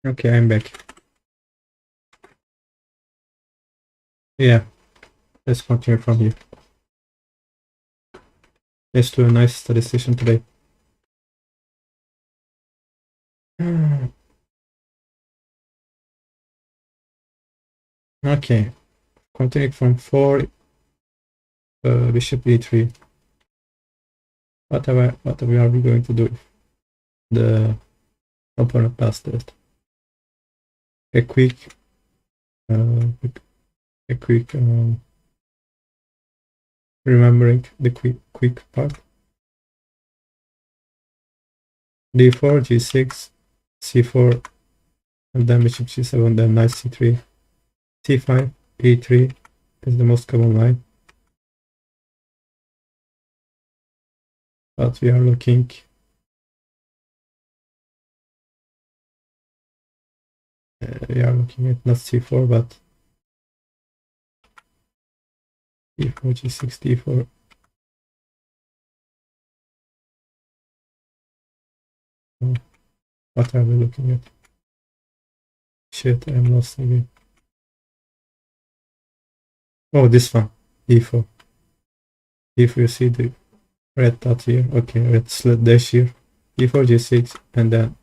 Okay, I'm back. Yeah, let's continue from here. Let's do a nice study session today. Okay, continue from 4, bishop e3. What are we going to do if the opponent does that? A quick remembering the quick part. d4, g6, c4, and then bishop g7, then knight c3, c5, e3 is the most common line. But we are looking at not c4 but d4, g6, d4. What are we looking at? Shit, I'm lost again. Oh, this one, d4. If you see the red dot here, okay, red slit dash here, d4, g6, and then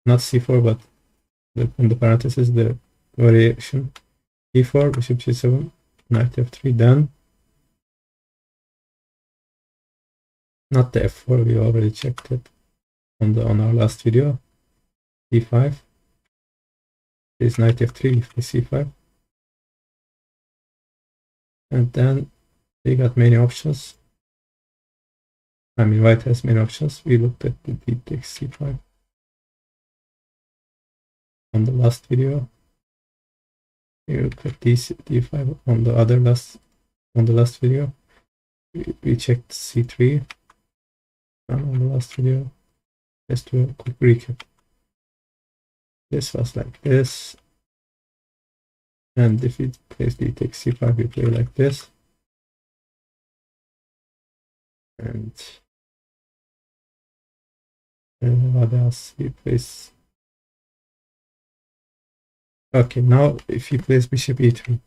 not c4 but in the parentheses the variation e4, bishop g7, knight f3, then not the f4, we already checked it on our last video, e5, is knight f3, c5, and then we got many options. I mean, white has many options. We looked at the d takes c5 on the last video. We looked at d5 on the last video. We checked c3 on the last video. Let's do a quick recap. This was like this, and if it plays d takes c5, we play like this, and what else? He plays. Okay, now if he plays bishop e3,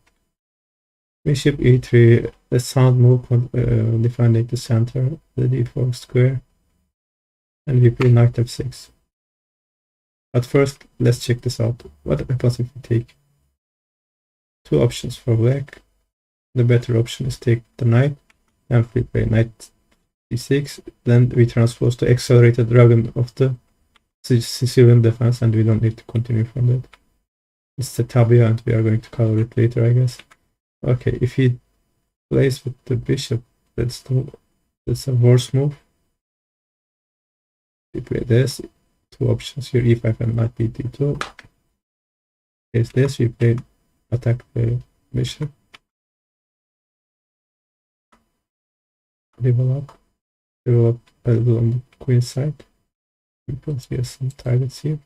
a sound move defending the center, the d4 square, and we play knight f6. But first, let's check this out. What happens if we take two options for black? The better option is take the knight, and we play knight d6. Then we transpose to accelerated dragon of the Sicilian defense, and we don't need to continue from that. It's the tabia, and we are going to cover it later, I guess. Okay, if he plays with the bishop, that's a worse move. We play this, two options here, e5 and knight b2. Is this, we play attack the bishop, develop a little on the queen side, because we have some targets here.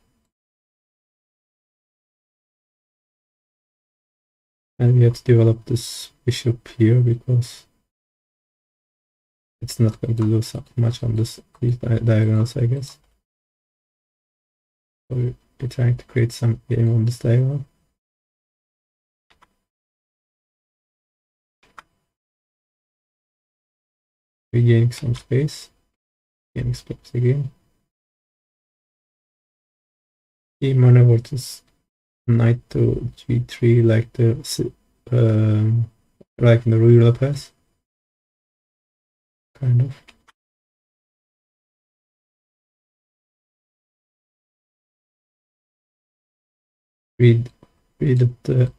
And we have to develop this bishop here because it's not going to do so much on these diagonals, I guess. So we're trying to create some game on this diagonal. We're gaining some space. Gaining space again. He maneuvered this knight to g3 like in the Ruy Lopez, kind of. We did the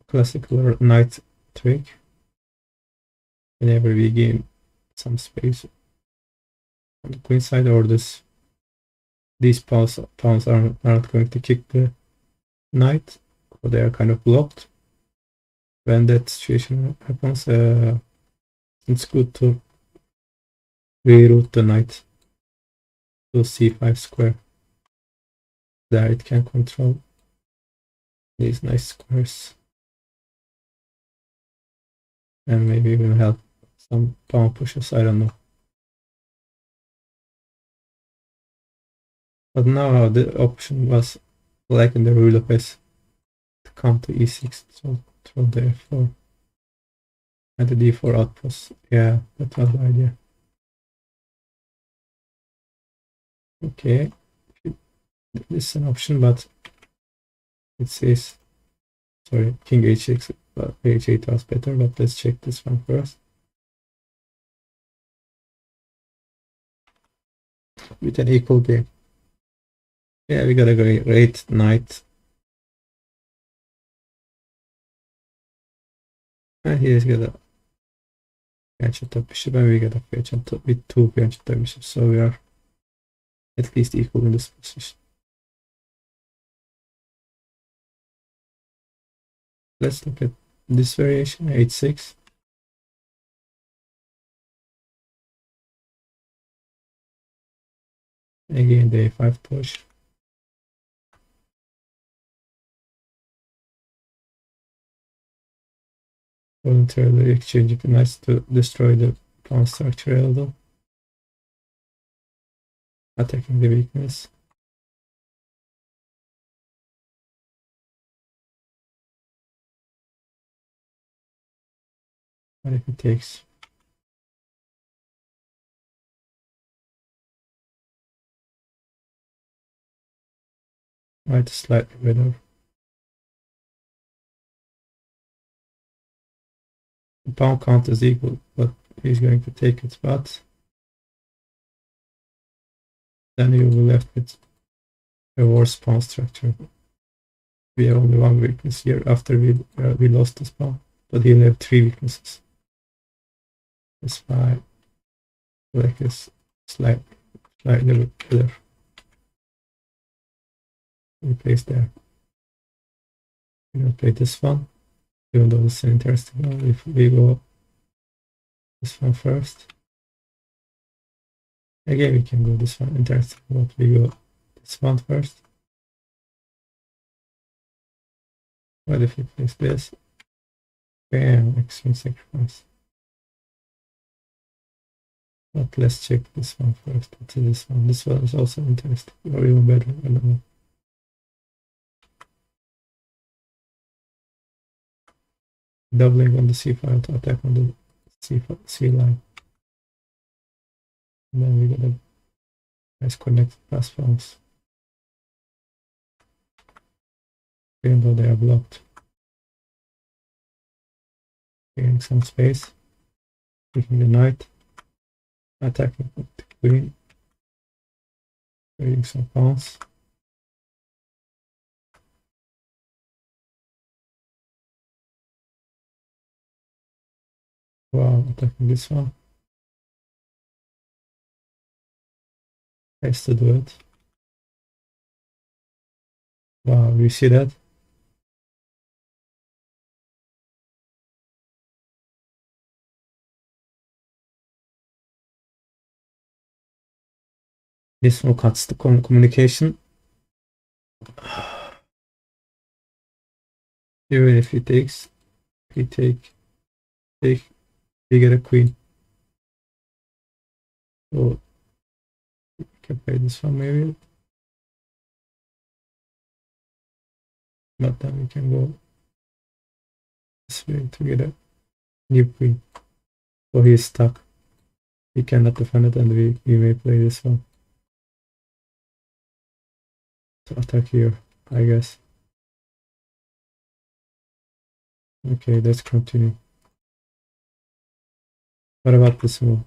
classical knight trick. Whenever we gain some space on the queen side, or these pawns aren't going to kick the knight, so they are kind of blocked. When that situation happens, it's good to reroute the knight to c5 square. There it can control these nice squares, and maybe even help some pawn pushes, I don't know. But now the option was Like in the rule of S to come to e6, so throw the f4 and the d4 outpost. Yeah, that was the idea. Okay, this is an option, but it says, sorry, king h6, but h8 was better, but let's check this one first. With an equal game. Yeah, we got a great knight. And he's got a Piancetta bishop, and we got a Piancetta with two Piancetta bishops, so we are at least equal in this position. Let's look at this variation, h6. Again, the a5 push. Voluntarily exchanging knights to destroy the pawn structure a little. Attacking the weakness. What if it takes? White is slightly better. The pawn count is equal, but he's going to take it, but then you will be left with a worse pawn structure. We have only one weakness here after we lost this pawn, but he'll have three weaknesses. That's why black is slightly better. We place there. We will play this one, even though it's an interesting one. If we go this one first, again we can go this one, interesting, but we go this one first. What if we place this? Bam, extreme sacrifice. But let's check this one first. What's this one? This one is also interesting, or even better. I don't know. Doubling on the c file to attack on the c line. And then we got a nice connected pass pawns. Even though they are blocked. Gaining some space. Taking the knight. Attacking the queen. Creating some pawns. Wow, attacking this one. Has to do it. Wow, you see that? This one cuts the communication. Even if he takes, we get a queen. So we can play this one maybe. But then we can go this way to get a new queen. So he is stuck. He cannot defend it, and we may play this one. To attack here, I guess. Okay, let's continue. What about this move?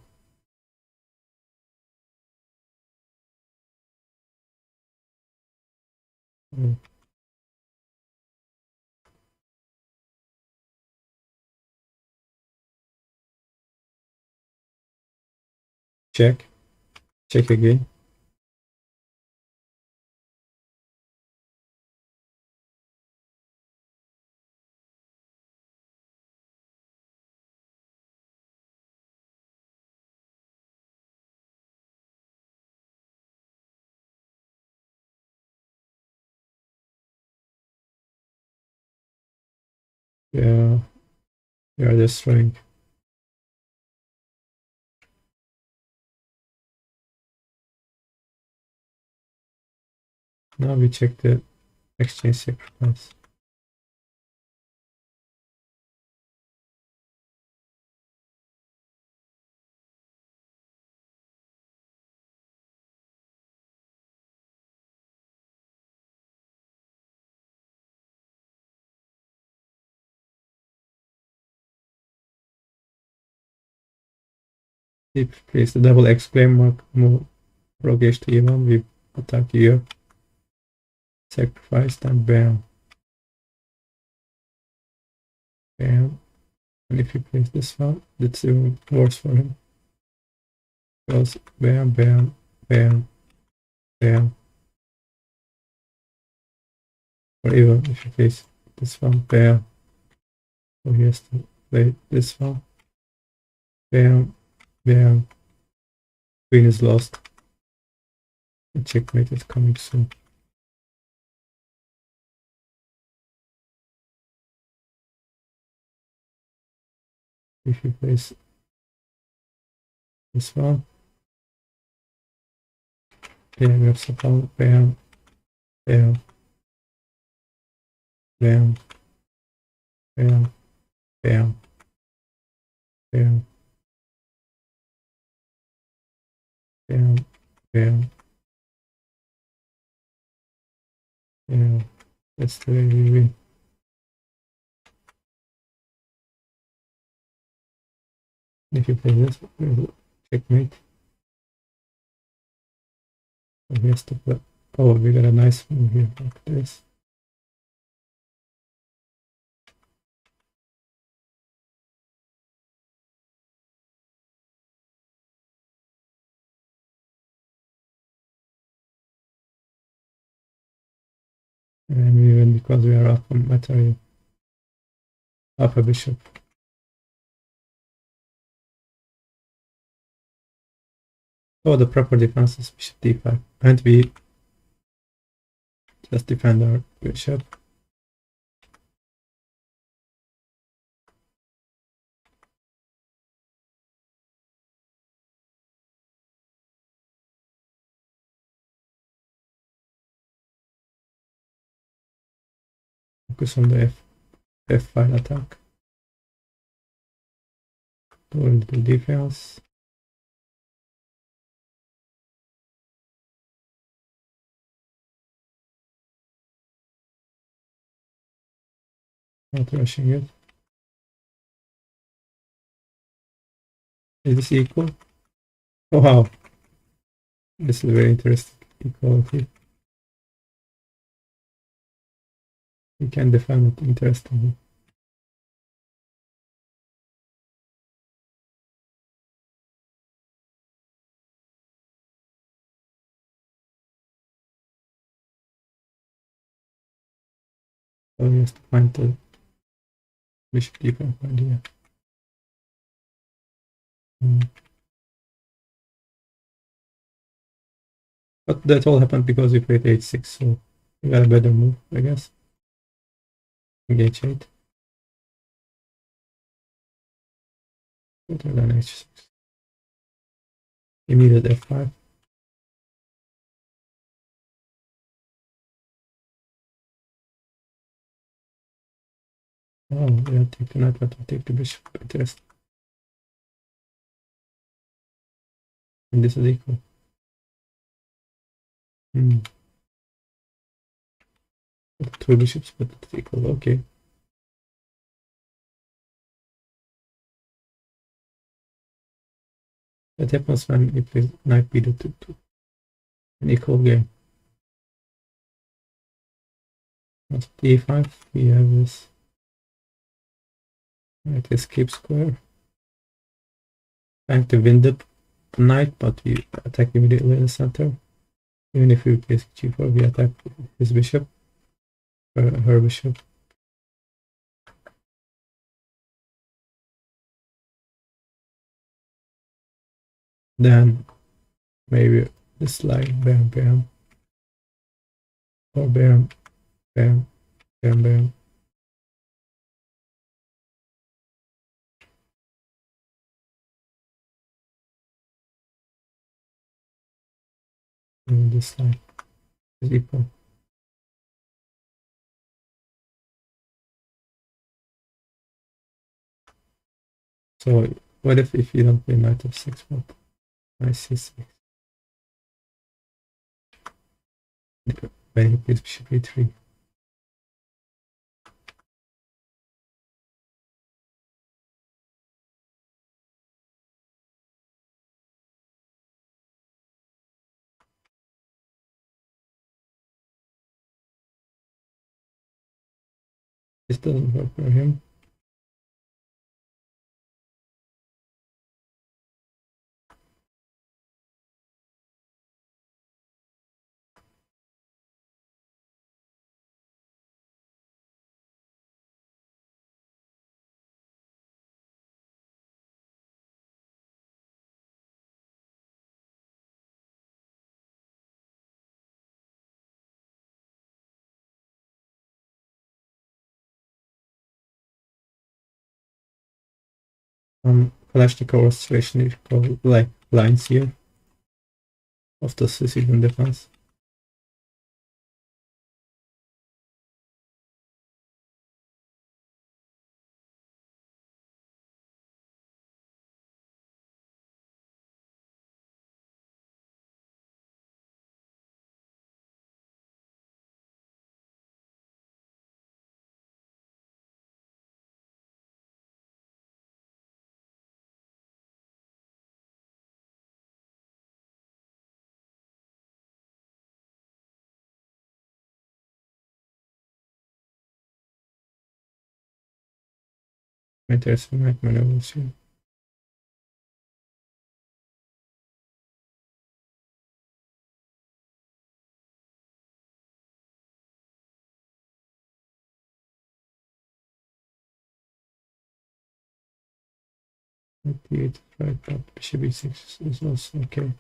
Check. Check again. Yeah, we are destroying. Now we check the exchange sacrifice. If you place the double exclamation mark, move rogue h to e1, we attack here. Sacrifice, then bam. Bam. And if you place this one, that's even worse for him. Because bam, bam, bam, bam. Or even if you place this one, bam. So he has to play this one. Bam, bam. Queen is lost. The checkmate is coming soon. If you place this one, bam, you have support, bam, bam, bam, bam, bam, bam, bam, bam, bam. That's the way we win. If you play this, checkmate. So he has to play. Oh, we got a nice move here like this. And we win because we are up on material. Half a bishop. Oh, the proper defense is bishop d5. And we just defend our bishop. Focus on the f5 attack. Do a little defense. Not rushing it. Is this equal? Oh wow. This is very interesting equality. We can defend it interestingly. So he has to find the bishop d5 idea. But that all happened because we played h6, so we got a better move, I guess. Engage 8. Better than h6. Immediate f5. Oh, yeah, take the knight, but we take the bishop. Interesting. And this is equal. Two bishops, but it's equal. Okay. That happens when you play knight b2 to an equal game. At e5, we have this knight escape square. Trying to win the knight, but we attack immediately in the center. Even if we place g4, we attack his bishop, or her bishop. Then maybe this line, bam, bam, or bam, bam, bam, bam. And this line is equal. So what if you don't play knight f6, but knight c6? When he plays bishop a3. This doesn't work for him. Kalashnikov restoration like lines here of the Sicilian defense. There's some knight maneuvers here. Knight d8, right, but bishop e6 is also okay,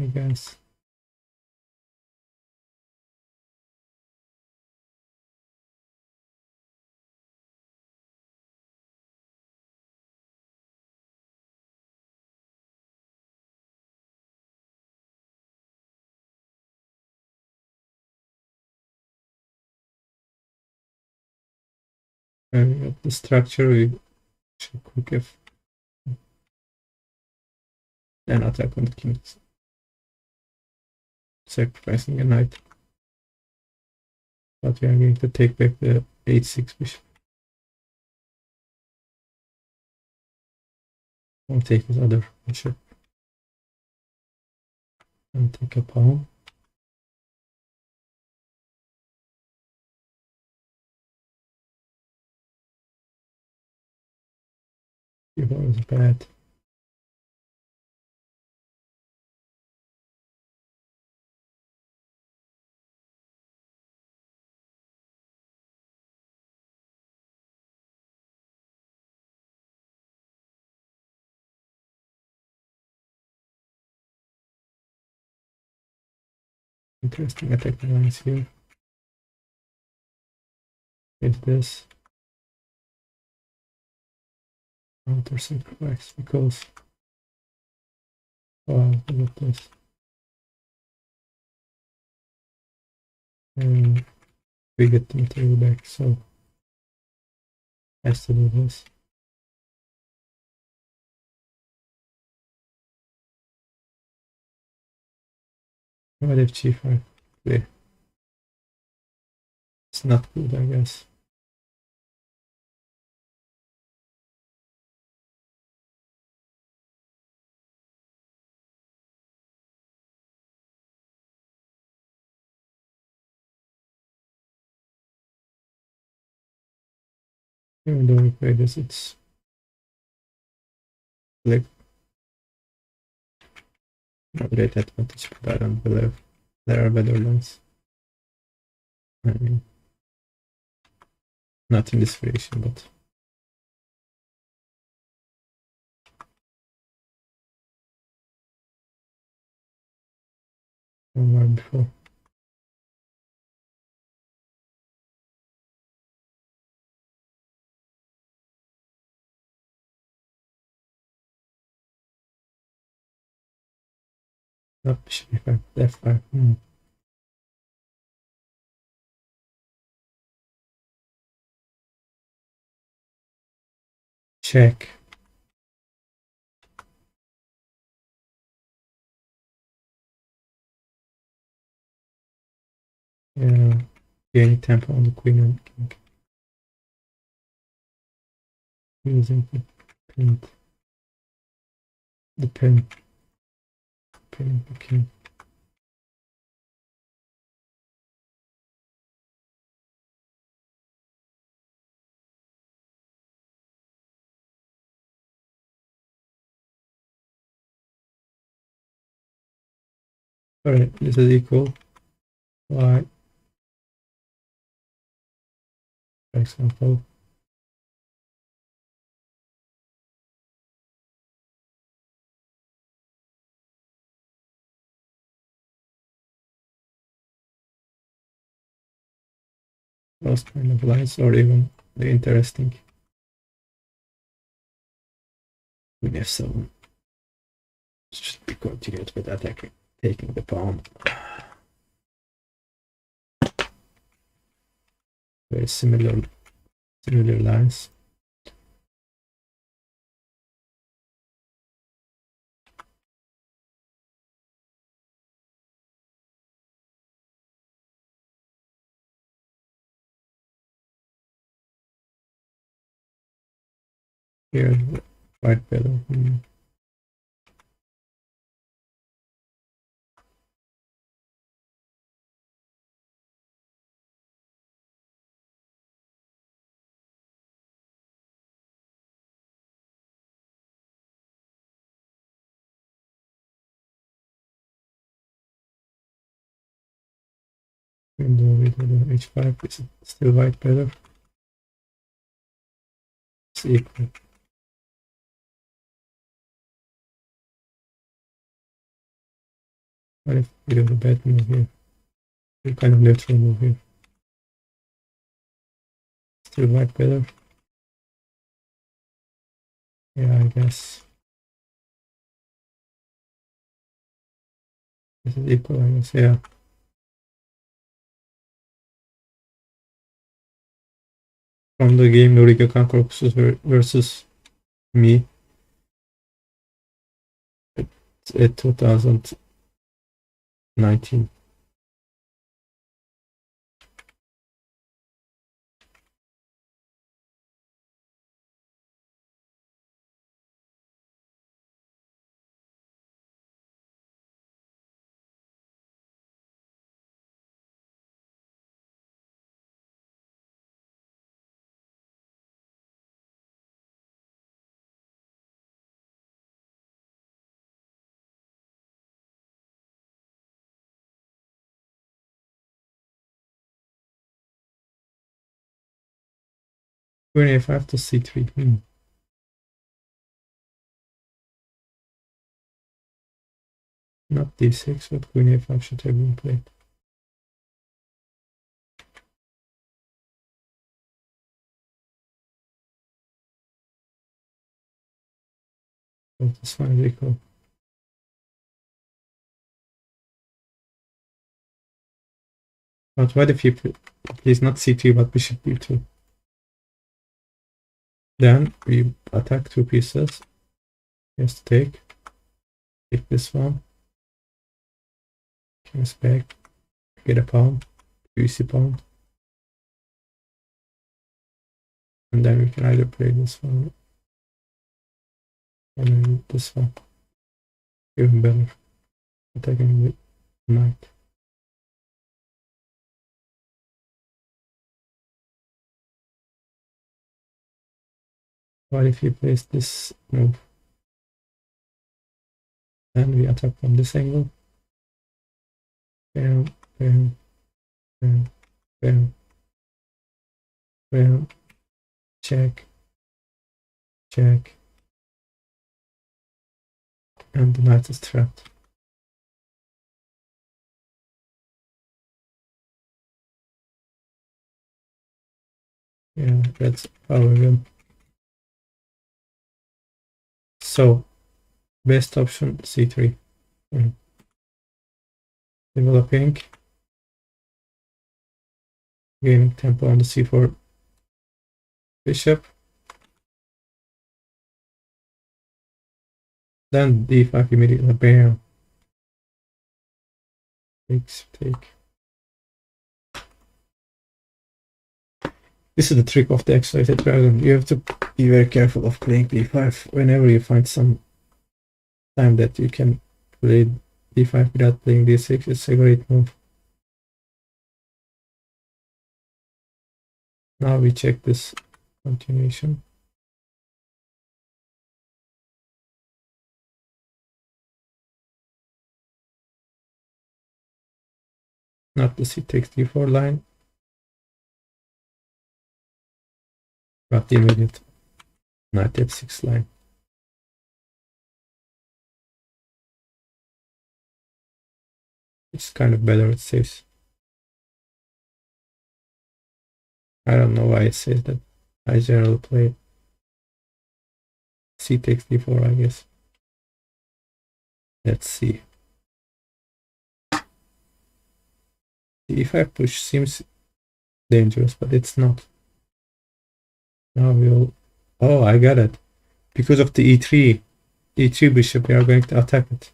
I guess. And at the structure, we should quick F, then attack on the king, sacrificing a knight. But we are going to take back the h6 bishop. Or take his other bishop. And take a pawn. It was bad. Interesting attacking lines here. With this counter sacrifice because wow, look at this. And we get the material back, so has to do this. What if g5? Yeah. It's not good, I guess. Even though we play this, it's like not great advantage, but I don't believe there are better lines. I mean, not in this variation, but somewhere before. Not bishop e5, f5. check. Yeah, gaining tempo on the queen and king. Using the pin, the king. Alright, this is equal. Y, for example. Those kind of lines, or even the interesting queen f7 should be continued with attacking, taking the pawn. Very similar lines. Here, white better. Window with the h5 is still white better. It's equal. What if we do a bad move here? A kind of neutral move here. Still white better. Yeah, I guess. This is equal, I guess, yeah. From the game Noriga Kankorkusuz versus me at 2019. Queen a5 to c3. Not d6, but queen a5 should have been played. So this one is equal. But what if you please not c3 but bishop b2? Then we attack two pieces. Yes, take this one. King's back. Get a pawn. Easy pawn. And then we can either play this one or maybe this one. Even better. Attacking with knight. What if he plays this move? Then we attack from this angle. Bam, bam, bam, bam, bam. Check, check. And the knight is trapped. Yeah, that's how we win. So, best option c3. Developing. Gaining tempo on the c4 bishop. Then d5 immediately, bam. Take. This is the trick of the X-rated dragon. You have to be very careful of playing d5 whenever you find some time that you can play d5 without playing d6. It's a great move. Now we check this continuation. Not the c takes d4 line, but the immediate knight f6 line. It's kind of better, it says. I don't know why it says that. I generally play c takes d4, I guess. Let's see. The e5 push seems dangerous, but it's not. Now we'll... Oh, I got it. Because of the e3 bishop, we are going to attack it.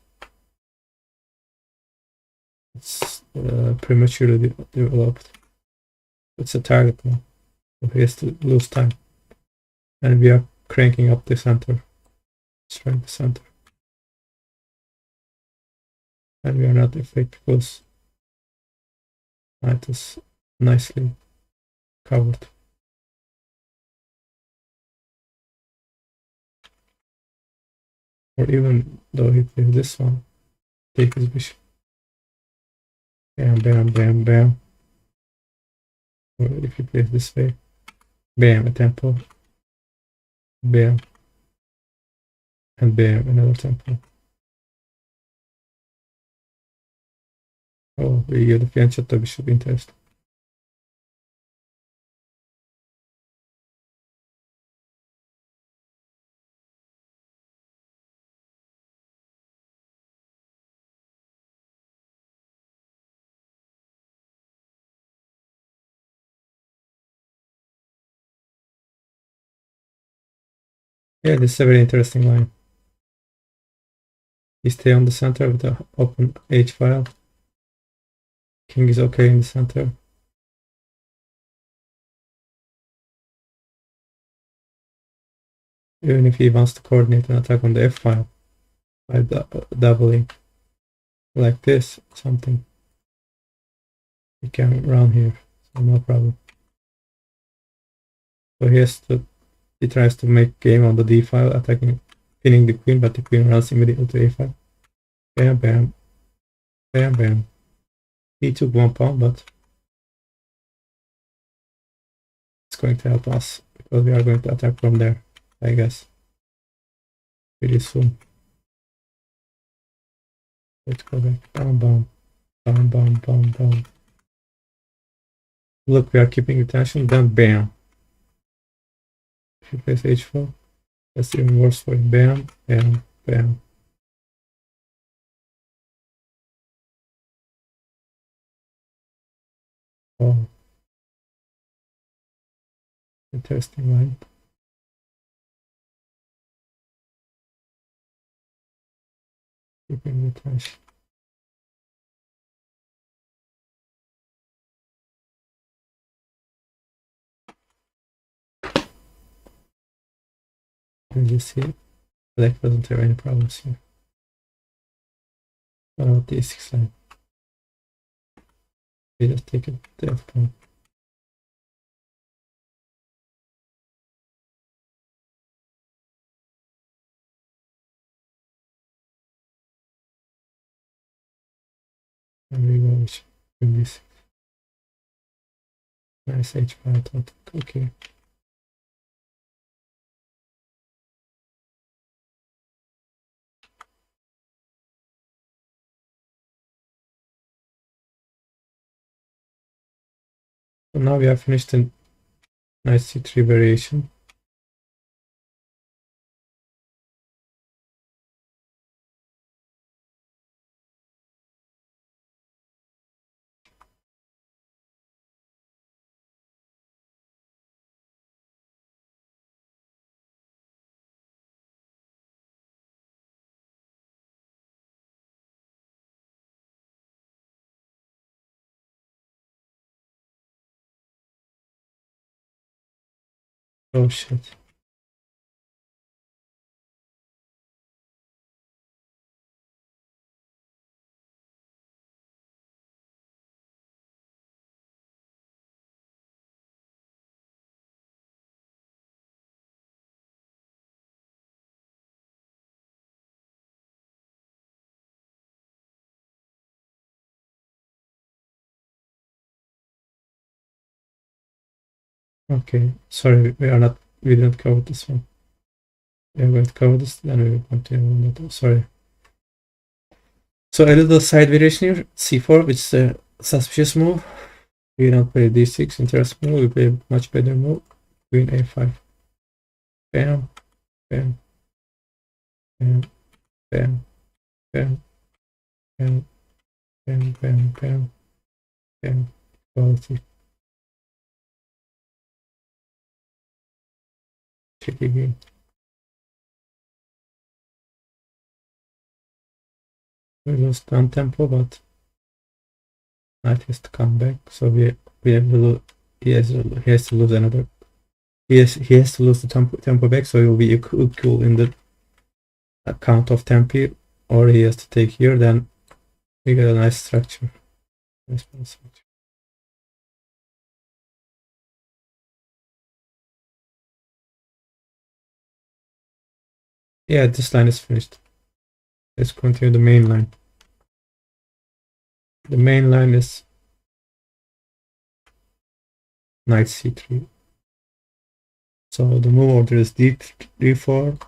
It's prematurely developed. It's a target now. So he has to lose time. And we are cranking up the center. Strength the center. And we are not afraid because knight is nicely covered. Or even though he plays this one, take his bishop. Bam, bam, bam, bam. Or if he plays this way, bam, a tempo. Bam. And bam, another tempo. Oh, we give the fianchetto bishop interest. Yeah, this is a very interesting line. You stay on the center with the open H file. King is okay in the center. Even if he wants to coordinate an attack on the F file by doubling like this, something, he can run here, so no problem. So he tries to make game on the D file, attacking, pinning the queen, but the queen runs immediately to A file. Bam, bam, bam, bam. He took 1 pawn, but it's going to help us because we are going to attack from there, I guess, pretty soon. Let's go back. Bam, bam, bam, bam, bam, bam. Look, we are keeping the tension. Then bam. If he plays h4, that's even worse for him. Bam, bam, bam. Oh, interesting line. Keeping the tension. And you see, black doesn't have any problems here. What about the a6 line? We just take it to the f pawn. And we go with this. Nice h5 thought. Okay. So now we have finished the nice c3 variation. Oh shit. Okay, sorry, we didn't cover this one. We are going to cover this, then we will continue on that. Sorry. So a little side variation here, c4, which is a suspicious move. We don't play d6, interesting move, we play a much better move. Queen a5. Bam, bam, bam, bam, bam, bam, bam, bam, bam, bam. Quality. Tricky game. We lost one tempo, but knight has to come back, so we have to he has to lose another. He has to lose the tempo back, so he will be equal in the count of tempi, or he has to take here. Then we get a nice structure. Nice structure. Yeah, this line is finished. Let's continue the main line. The main line is knight c3. So the move order is d4,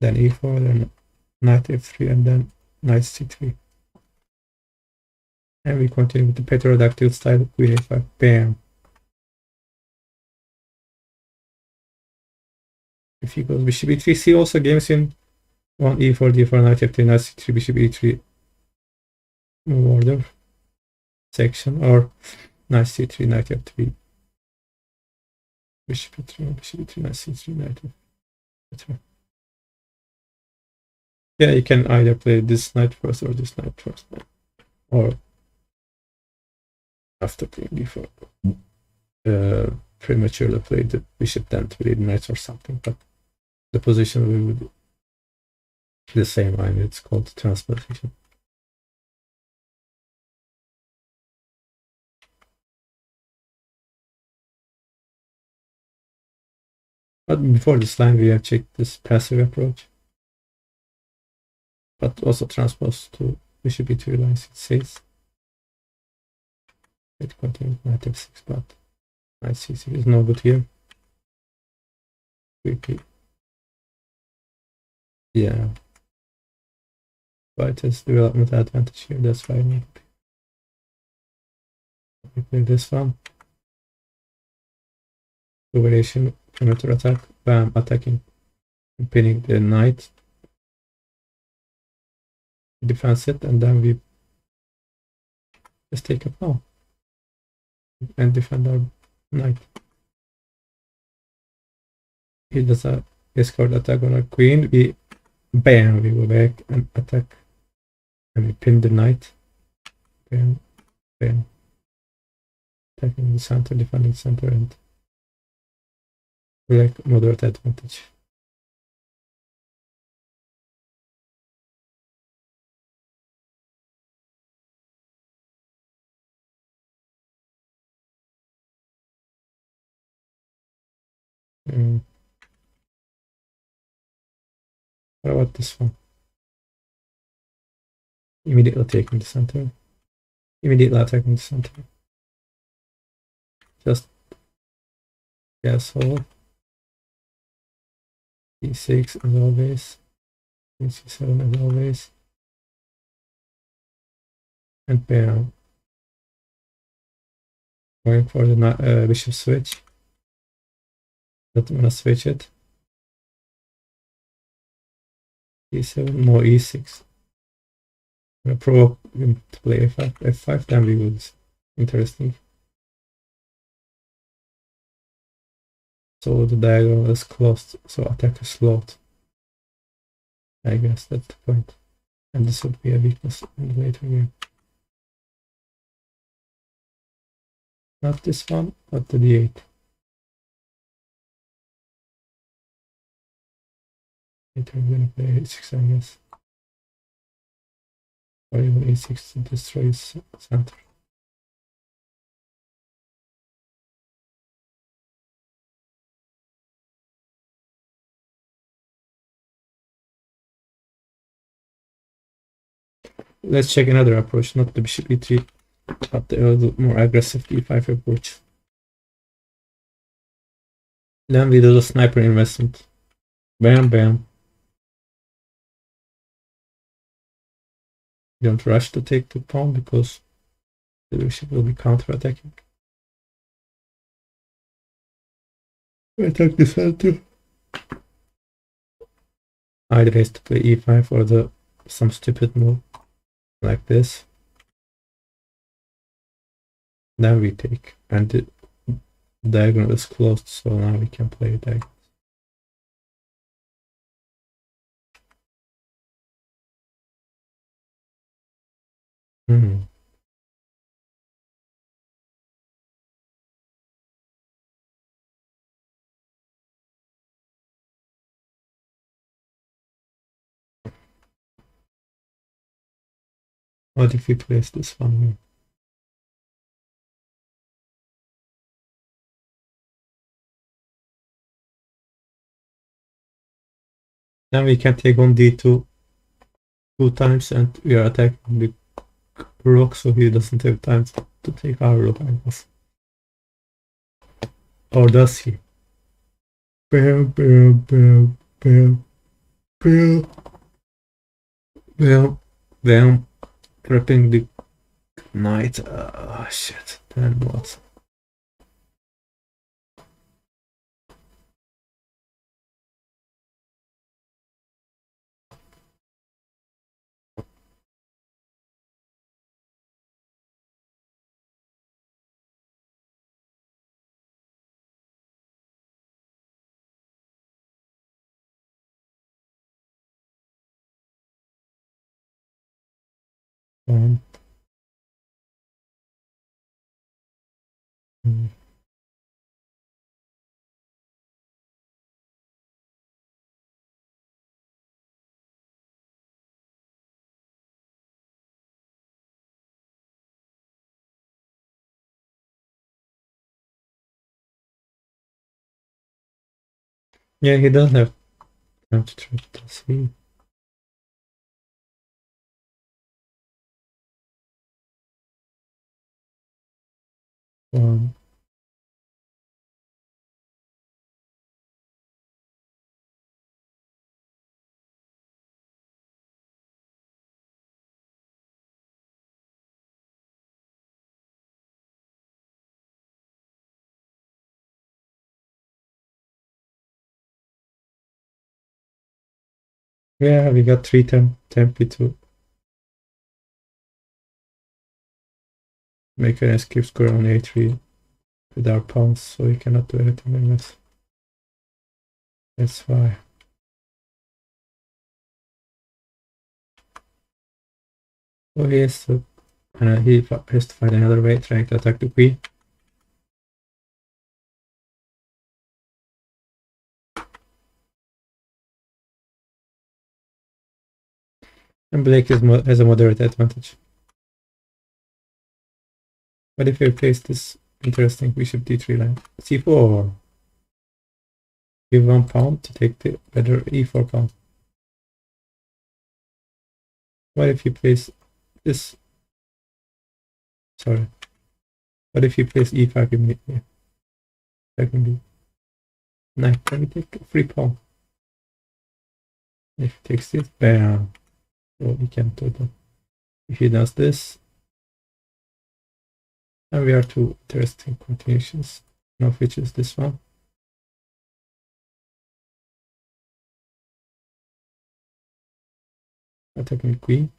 then e4, then knight f3, and then knight c3. And we continue with the pterodactyl style queen a5. Bam. If he goes bishop e3, see also games in 1 e4, d4, knight f3, knight c3, bishop e3 move order section, or knight c3, knight f3, bishop e3, bishop e3, knight c3, knight f3. Yeah, you can either play this knight first or this knight first, or after playing d4, prematurely play the bishop, then play the knight or something, but the position will be the same. I mean, it's called transplantation. But before this line, we have checked this passive approach, but also transpose to bishop e2 lines. It says it continues knight f6, but knight c6 is no good here. Quickly, yeah, but it has development advantage here. That's why we play this one. The variation perimeter attack. Bam, attacking, pinning the knight. Defense it, and then we just take a pawn and defend our knight. He does a escort attack on our queen. We bam, we go back and attack, and we pin the knight. Bam, bam, attacking the center, defending center, and we like moderate advantage. What about this one? Immediately taking the center. Immediately attacking the center. Just castle. e6 as always. c7 as always. And bam. Going for the bishop switch. Not gonna switch it. e7, no e6. I'm gonna provoke him to play f5, then we will. Interesting. So the diagonal is closed, so attack is slowed. I guess that's the point. And this would be a weakness in the later game. Not this one, but the d8. Later we're gonna play a6, I guess. Or even a6 to destroy center. Let's check another approach, not the bishop e3, but the little more aggressive d5 approach. Then we do the sniper investment. Bam, bam. Don't rush to take the pawn because the bishop will be counter-attacking. Attack the center. Either has to play e5 or some stupid move like this. Then we take, and the diagonal is closed, so now we can play a diagonal. What if we place this one here? Then we can take on d2 two times, and we are attacking the rook, so he doesn't have time to take our rook, I guess. Or does he? Bam, bam, bam, bam, bam, bam, bam. Trapping the knight. Oh shit. Then what? Um, yeah, he does have time to trap, does he? Um, yeah, we got tempi to make an escape square on a3 with our pawns, so we cannot do anything unless. That's why. So he has to find another way, trying to attack the queen. And Blake has a moderate advantage. But if we place this interesting bishop d3 line, c4, give 1 pawn to take the better e4 pawn. What if you place this? Sorry. What if you place e5 immediately? That can be knight. Then we take a free pawn. If he takes this, bam. So we can do that. If he does this, and we are two interesting continuations. One of which is this one. Attacking queen.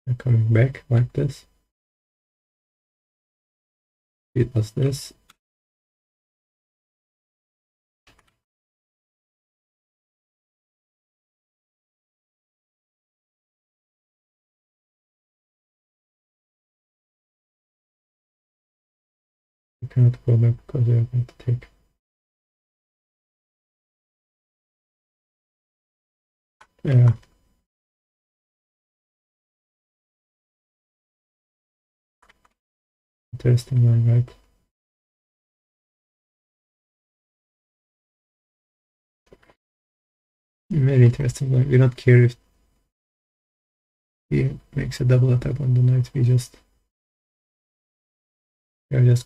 And coming back like this. He does this. We cannot go back because we are going to take. Yeah. Interesting line, right? Very interesting line. We don't care if he makes a double attack on the knight. We are just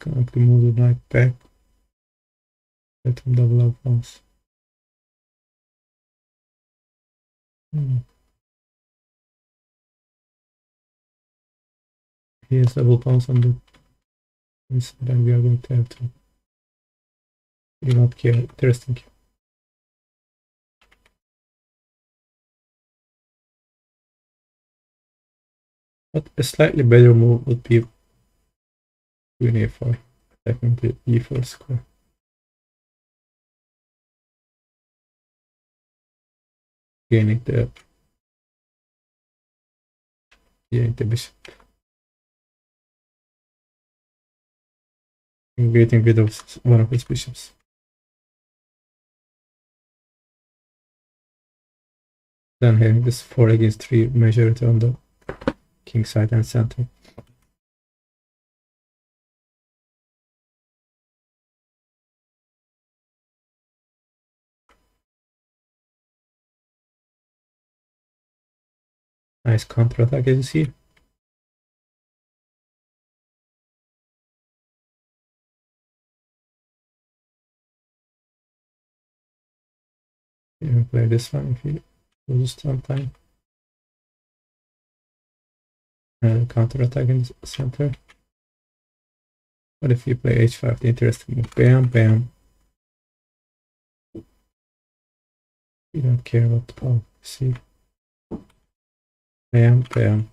going to move the knight back. Let him double up once. He has double pawns on the then we are going to have to do not care. Interesting. But a slightly better move would be queen a5, attacking the e4 square. Gaining the bishop. And getting rid of one of his bishops. Then having this 4 against 3 majority on the king side and center. Nice counter-attack as you see. You can play this one if you lose some time. And counter-attack in the center. But if you play h5, the interesting move. Bam, bam. You don't care about the pawn. See? Bam, bam.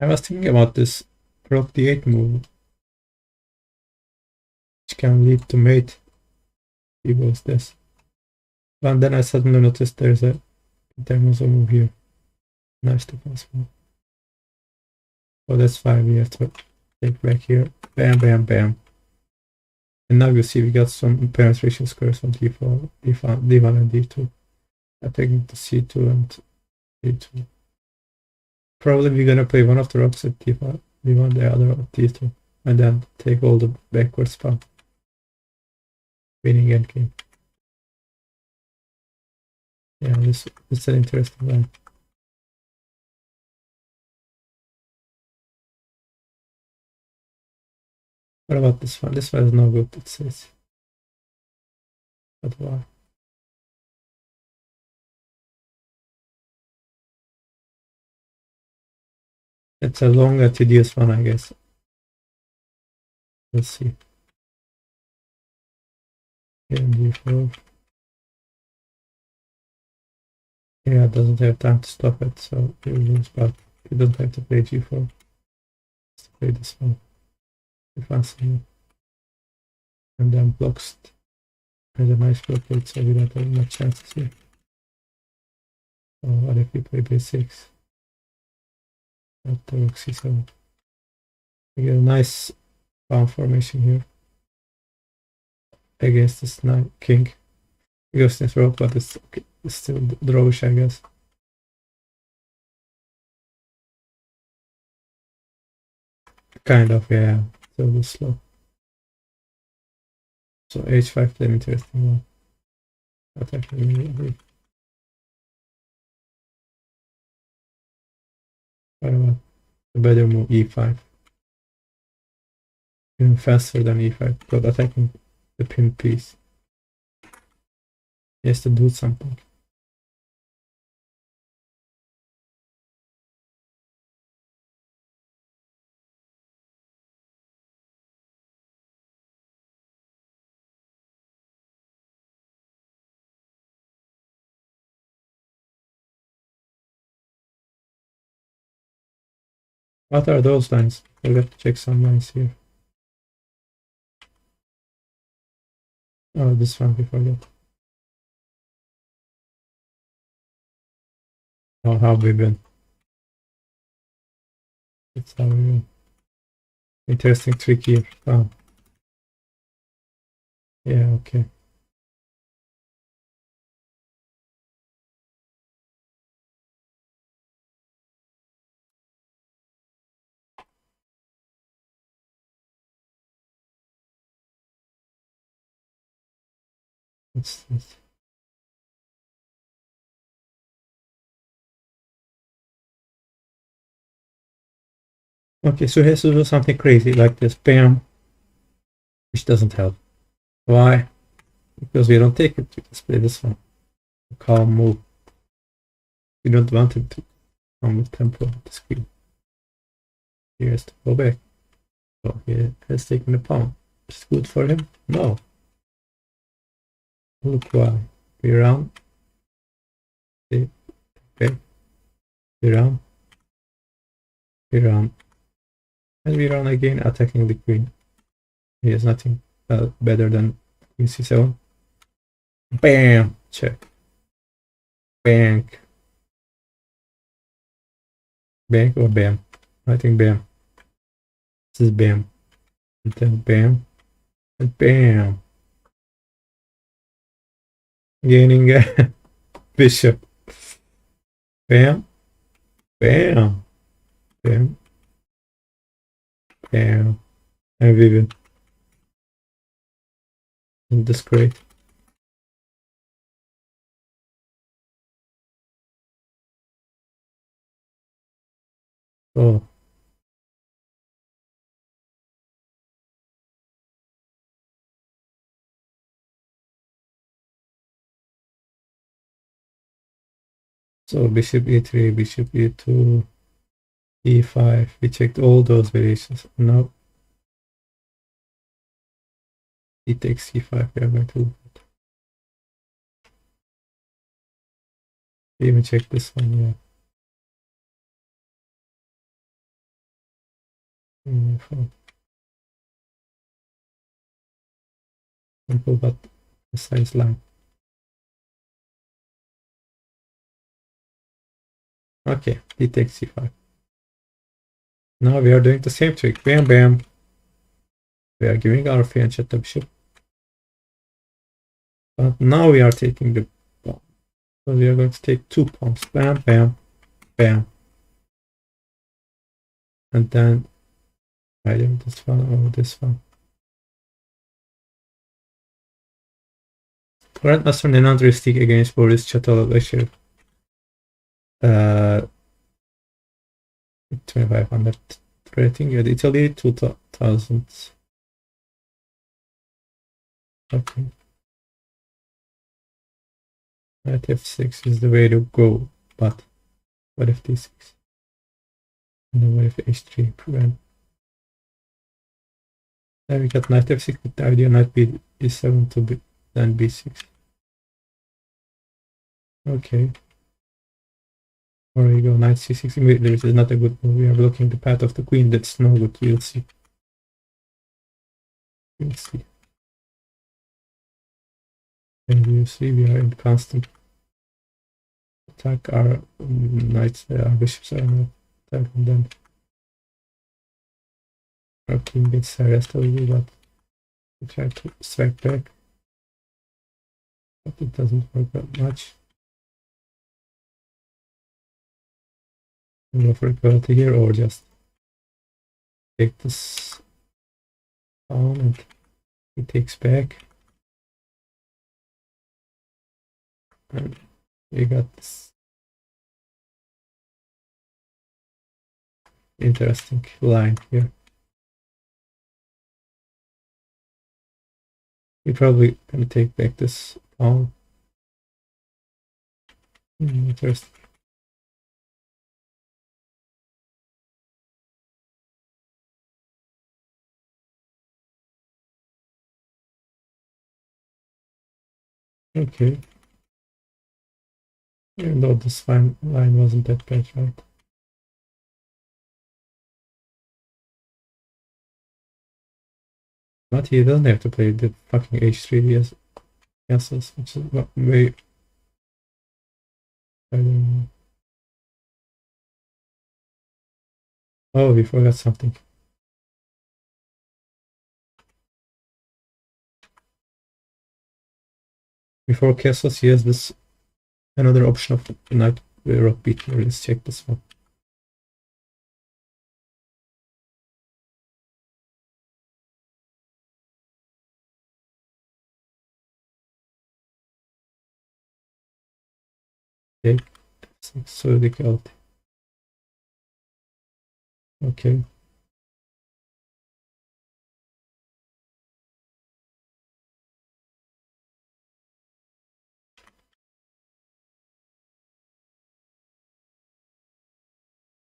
I was thinking about this rook d8 move, which can lead to mate. He goes this. But then I suddenly noticed there was a move here. Nice defense move. Oh, that's fine. We have to take back here. Bam, bam, bam. And now you see we got some penetration squares on d4, d1 and d2. Attacking to c2 and d2. Probably we're gonna play one of the rocks at d5, d1, the other at d2, and then take all the backwards pawn. Winning endgame. Yeah, this is an interesting line. What about this one? This one is no good, it says. But why? It's a long, tedious one, I guess. Let's see. Here in d4. Yeah, it doesn't have time to stop it, so you lose, but you don't have to play g4. Just play this one. Defensively. And then blocks. There's a nice blockade, so we don't have much chances here. So what if we play b6? At the rook c7. We get a nice pawn formation here against this knight king. Because this rook, but it's still drawish, I guess. Kind of, yeah. So slow. So h5 is an interesting one. But I can really agree. What about the better move e5? Even faster than e5, but attacking the pin piece. He has to do something. What are those lines? I forgot to check some lines here. Oh, this one we forgot. Oh, how we been? That's how we been. Interesting trick here. Oh. Yeah, okay. What's this? Okay, so he has to do something crazy like this. Bam. Which doesn't help. Why? Because we don't take it. We just play this one. Calm move. We don't want him to come with tempo of the screen. He has to go back. So he has taken the pawn. It's good for him? No. Look why. We run. Okay. We run. We run. And we run again, attacking the queen. He has nothing better than queen c7. Bam! Check. Bank. Bank or bam? I think bam. This is bam. And then bam. And bam. Gaining a bishop. Bam. Bam. Bam. Bam. And we win. Isn't this great? Oh. So bishop e3, bishop e2, e5. We checked all those variations. Now e takes c5. We are going to look at. Even check this one, yeah. Simple but precise line. Okay, he takes c5. Now we are doing the same trick. Bam, bam. We are giving our fianchet the bishop. But now we are taking the pawn. So we are going to take 2 pawns. Bam, bam, bam. And then either this one or this one. Grandmaster Nenandri stick against Boris Chatalashir. 2500 rating at Italy, 2000. Okay. Knight f6 is the way to go, but what if d6? And then what if h3 prevent? Then we got knight f6 with the idea knight b7 to b, then b6. Okay. Or we go knight c6 immediately, which is not a good move. We are blocking the path of the queen. That's no good. We'll see. We'll see. And you see we are in constant attack. Our knights, our bishops are not attack, and then our king gets harassed a little, but we try to strike back. But it doesn't work that much. Go for equality here, or just take this pawn and he takes back. And we got this interesting line here. We probably can take back this pawn. Interesting. Okay. Even though this line wasn't that bad, right? But he doesn't have to play the fucking h3 castles, which is very... I don't know. Oh, we forgot something. Before castles, he has this another option of knight rook b2. Let's check this one. Okay, so difficult. Okay.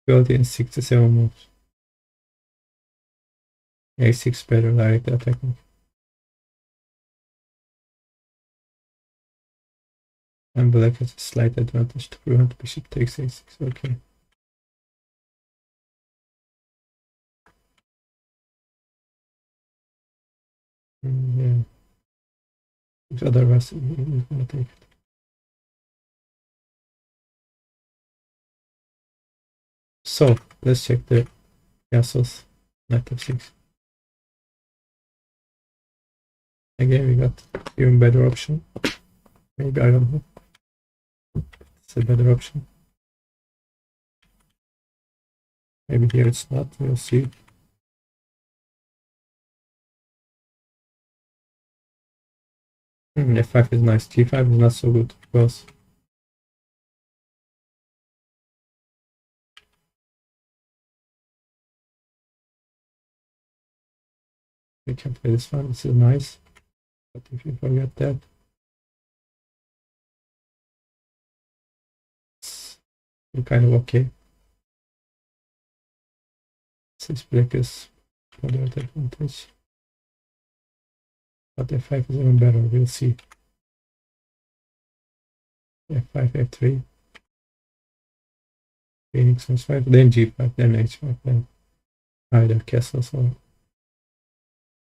Difficulty in 67 moves. A6 better direct attacking. And black has a slight advantage to prevent bishop takes a6. Okay. Yeah. Otherwise, he's gonna take it. So let's check the castles. Knight f6. Again, we got even better option. Maybe, I don't know. It's a better option. Maybe here it's not. We'll see. F5 is nice. G5 is not so good because we can play this one. This is nice. But if you forget that, it's kind of okay. Six black is moderate advantage. But F5 is even better. We'll see. F5, F3. Phoenix S5, then G5, then H5, then either castles or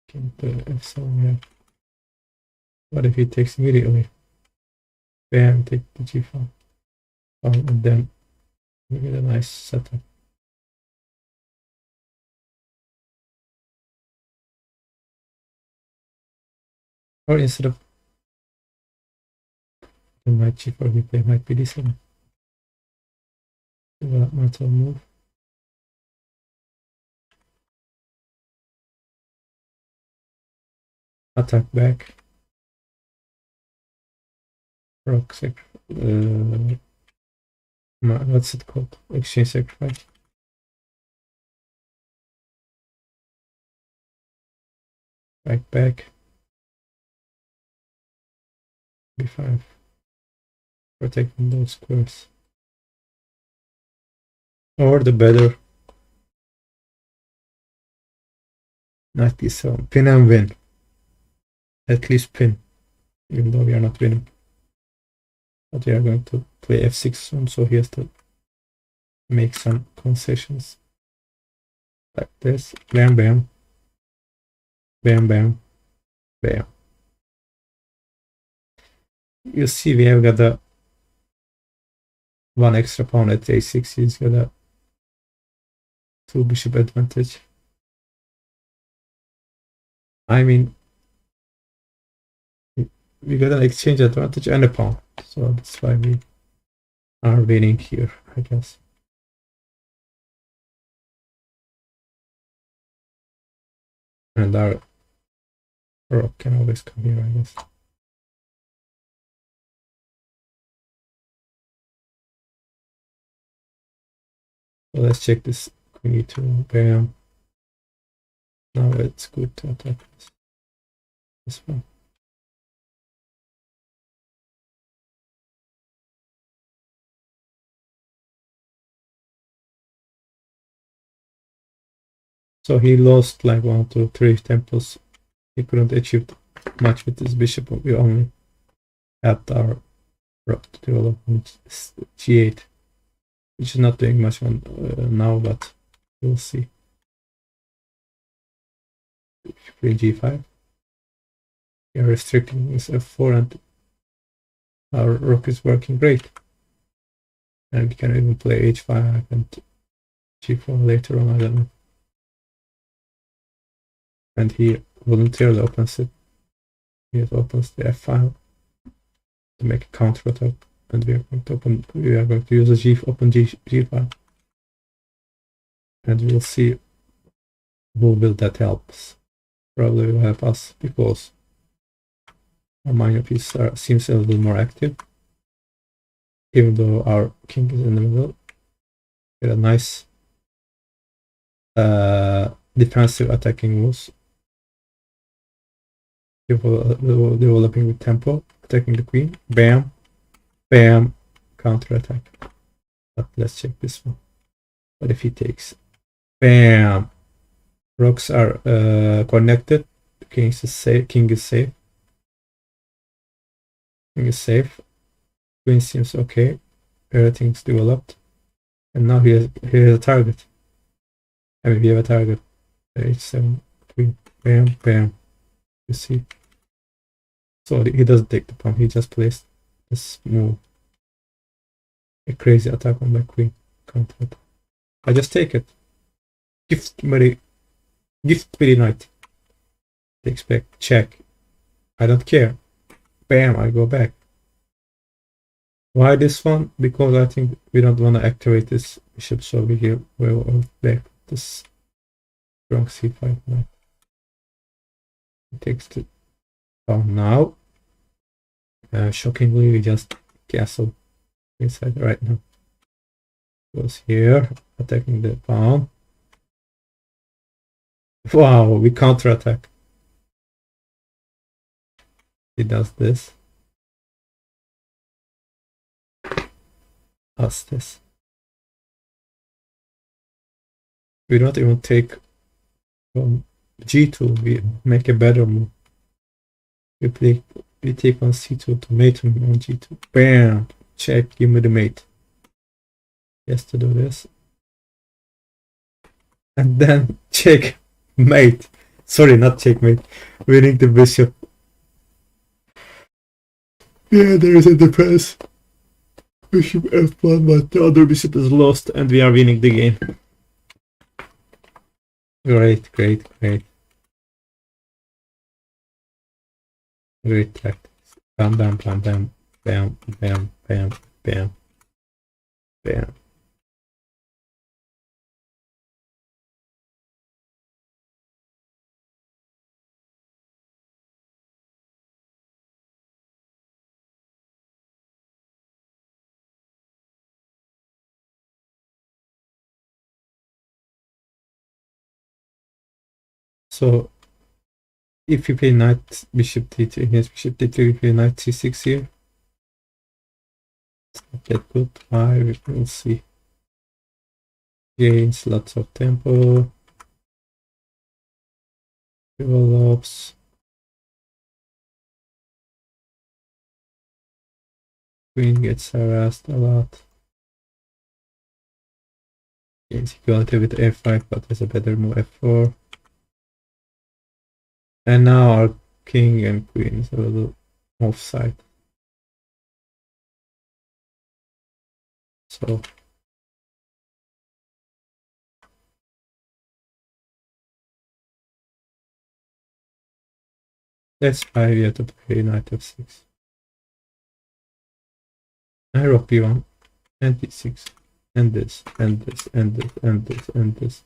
king to F7. Yeah. What if he takes immediately? Bam, take the G5. And then we get a nice setup. Or instead of the knight G4, we play knight B7. Developmental move. Attack back. Rock sacrifice. What's it called? Exchange sacrifice. Back. B5. Protecting those squares. Or the better knight D7. Pin and win. At least pin. Even though we are not winning. But we are going to play F6 soon, so he has to make some concessions. Like this. Bam, bam. Bam, bam. Bam. You see, we have got a one extra pawn at A6. He's got a 2 bishop advantage. I mean, we got an exchange advantage and a pawn, so that's why we are winning here, I guess. And our rook can always come here, I guess. So let's check this queen e2. Bam. Now it's good to attack this one. So he lost like 1, 2, 3 temples. He couldn't achieve much with his bishop. We only helped our rook to develop on g8, which is not doing much on now, but we'll see. if you play g5, you're restricting this f4 and our rook is working great. And we can even play h5 and g4 later on, I don't know. And he voluntarily opens it. He opens the f file to make a counter attack, and we are going to use a open g file. And we'll see who will that help us. Probably will help us because our minor piece seems a little more active. Even though our king is in the middle. Get a nice defensive attacking moves. Developing with tempo, attacking the queen. Bam, bam, counter attack. But let's check this one. What if he takes? Bam. Rocks are connected. The king is safe. King is safe. King is safe. Queen seems okay. Everything's developed. And now he has a target. I mean, we have a target. H7, queen. Bam, bam. You see? So he doesn't take the pawn. He just placed this move. A crazy attack on my queen. Counter attack. I just take it. Gift very knight. Takes back. Check. I don't care. Bam, I go back. Why this one? Because I think we don't want to activate this bishop, so we go back this strong c5 knight. It takes the pawn now. Shockingly, we just castle inside right now. Goes here, attacking the pawn. Wow, we counter attack. He does this. Us this. We don't even take from g2. We make a better move. We take on c2 to mate him on g2. Bam! Check. Give me the mate. Yes, to do this. And then check mate. Sorry, not checkmate. Winning the bishop. Yeah, there is a defense. Bishop f1, but the other bishop is lost and we are winning the game. Great, great, great. Great tactics. Bam, bam, bam, bam, bam, bam, bam, bam, bam. So if you play knight bishop d3 against bishop d3, you play knight c6 here. It's not that good. I will see. Gains lots of tempo. Develops. Queen gets harassed a lot. Gains equality with f5, but has a better move f4. And now our king and queen is a little offside. So that's why we have to play knight f6. I rook b1 and d6 and this and this and this and this and this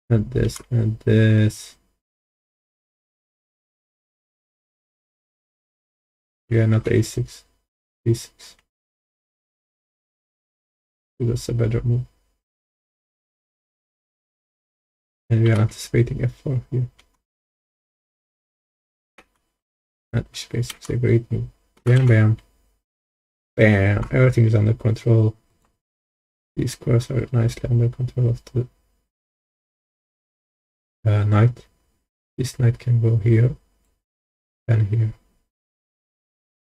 and this and this. Yeah, not a6, b6. That's a better move. And we are anticipating f4 here. And bishop a6 is a great move. Bam, bam, bam. Everything is under control. These squares are nicely under control of the knight. This knight can go here, and here,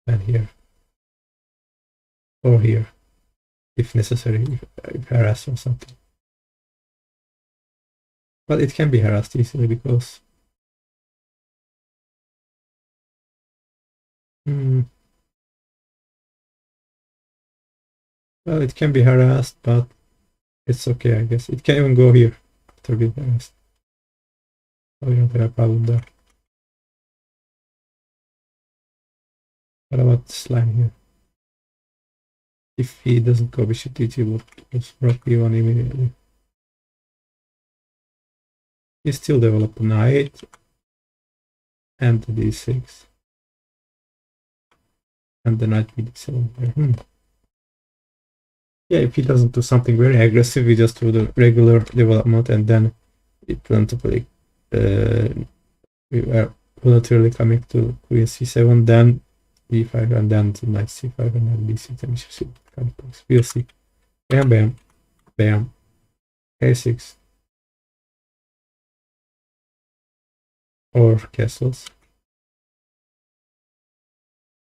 and here, or here, if necessary, if harassed or something. But it can be harassed easily because Hmm. Well, it can be harassed, but it's okay, I guess. It can even go here after being harassed. Oh, you don't have a problem there. What about this line here? If he doesn't go bishop d2, we'll just rook b1 immediately. He still developed the knight and the d6. And the knight b7 there. Yeah, if he doesn't do something very aggressive, we just do the regular development and then it plentifully we are voluntarily coming to queen c7, then d5, and then to knight c5, and then d6, and bishop c5. We'll see. Bam, bam, bam. a6. Or castles.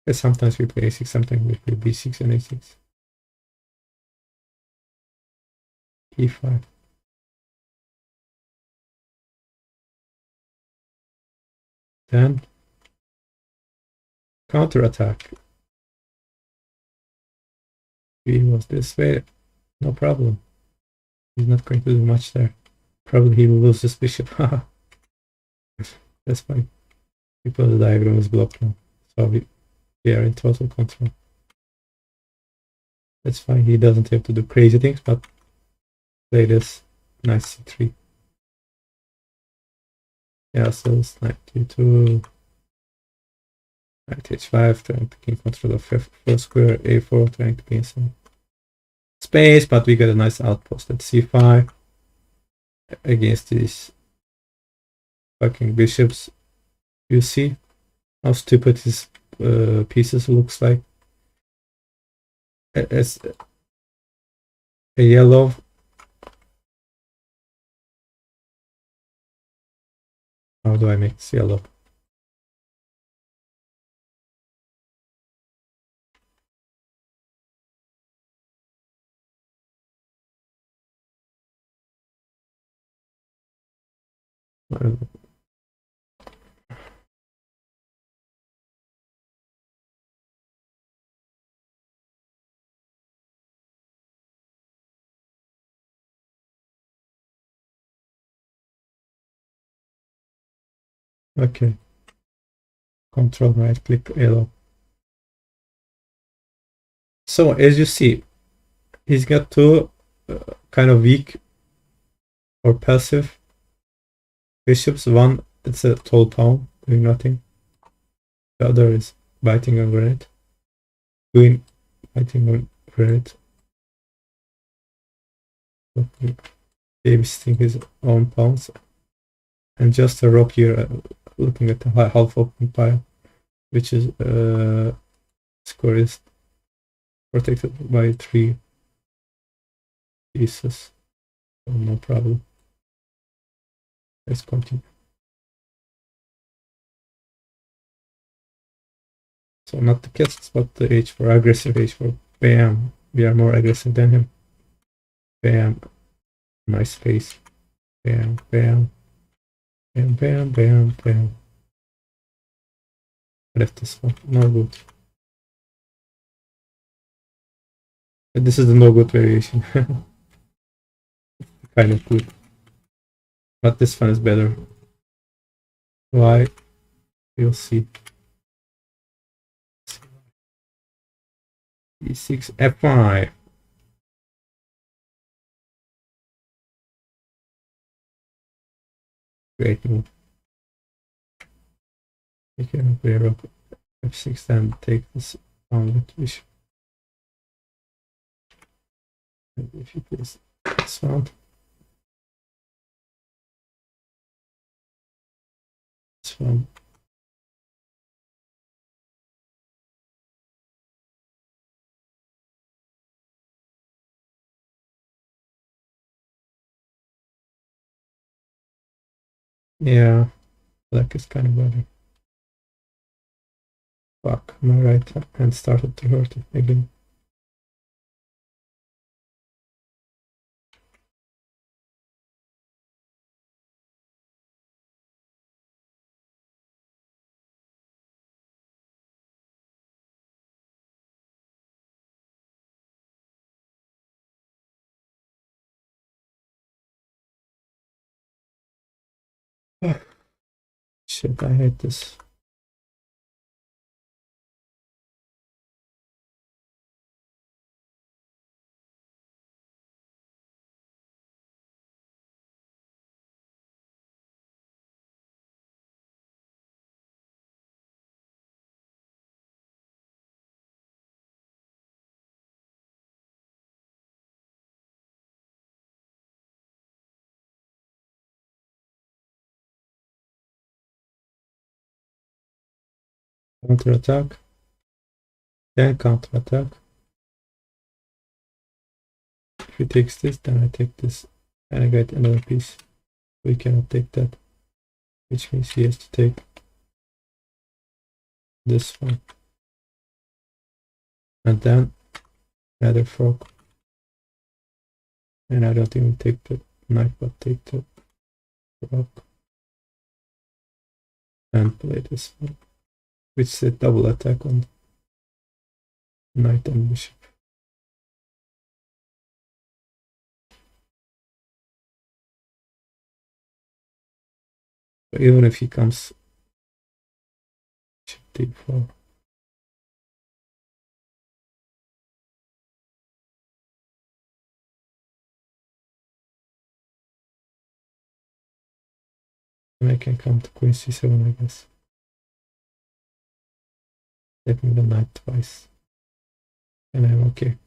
And sometimes we play a6, sometimes we play b6 and a6. e5. Then counterattack. He was this way, no problem. He's not going to do much there. Probably he will lose this bishop. That's fine. Because the diagram is blocked now. So we are in total control. That's fine. He doesn't have to do crazy things, but play this knight c3. Castles, knight d2, knight h5, trying to gain control of first square, a4, trying to gain some space, but we got a nice outpost at c5 against these fucking bishops. You see how stupid his pieces looks like. As a yellow. How do I make this yellow? Okay. Control right click yellow. So as you see, he's got two kind of weak or passive bishops. One, it's a tall pawn doing nothing. The other is biting on granite. Queen biting on granite. Babysitting his own pawns. And just a rook here looking at the half open pile, which is square is protected by 3 pieces. So no problem. Let's continue. So not the castles, but the h4, aggressive h4. Bam. We are more aggressive than him. Bam. Nice space. Bam, bam. Bam, bam, bam, bam. I left this one. No good. And this is the no good variation. Kind of good. But this one is better. Why? We'll see. E6, F5. Great move. You can play rook F6 and take this on with bishop. And if you place this one, this one. Yeah, black is kind of better. Fuck, my right hand started to hurt again. Shit, I hate this. Counter attack. Then counter attack. If he takes this, then I take this. And I get another piece. We cannot take that. Which means he has to take this one. And then another fork. And I don't even take the knife, but take the rock. And play this one. Which is a double attack on knight and bishop. But even if he comes bishop d4. And I can come to queen c7, I guess. Taking the knight twice. And I'm okay.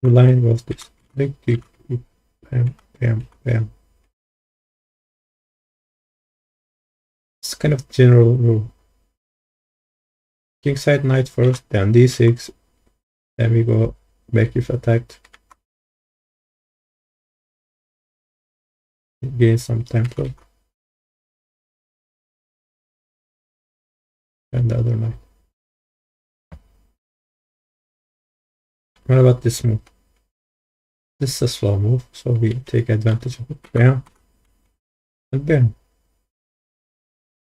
The line was this. Bam, bam, bam. It's kind of general rule. Kingside knight first, then d6. Then we go back if attacked. Gain some tempo. And the other knight. What about this move? This is a slow move, so we take advantage of it. Bam. And bam.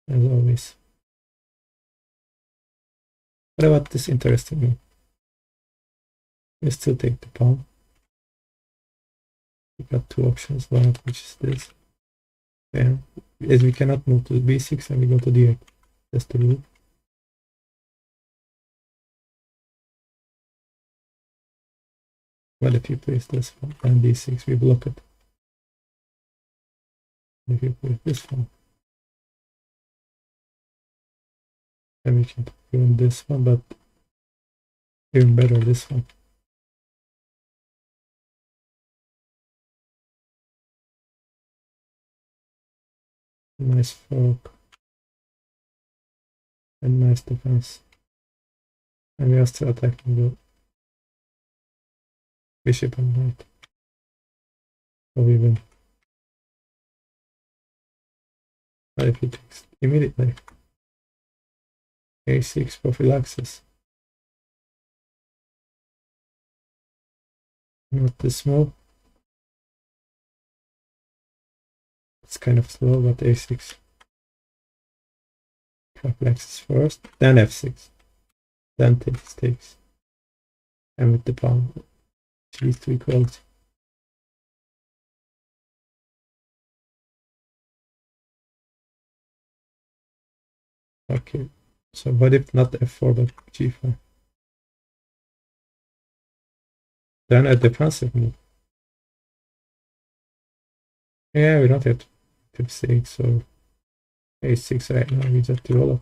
As always. What about this interesting move? We still take the pawn. We got two options, one of which is this. Bam. As we cannot move to b6 and we go to d8. That's the rule. Well, if you place this one and d6, we block it. If you place this one, then we can ruin this one, but even better this one. Nice fork. And nice defense. And we are still attacking the bishop and knight. So we win. But if he takes immediately a6 prophylaxis. Not this move. It's kind of slow, but a6 prophylaxis first, then f6, then takes, and with the pawn, which leads to equality. Okay, so what if not f4 but g5? Then a defensive move. Yeah, we don't have f6 or a6 right now, we just develop.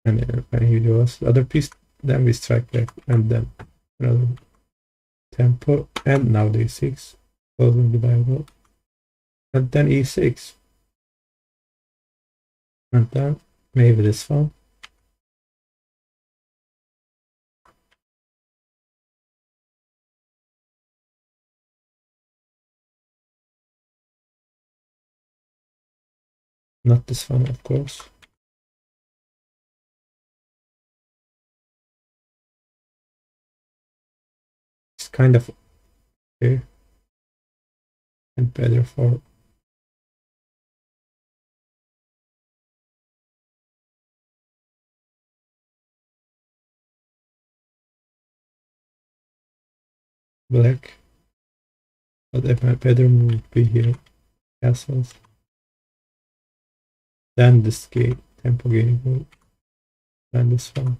And when he does the other piece, then we strike back, and then another tempo, and now the e6, closing the diagonal, and then e6. And then maybe this one. Not this one, of course. It's kind of okay. and better for black. But if my better move would be here, castles. Then this gate, tempo gate will then this one.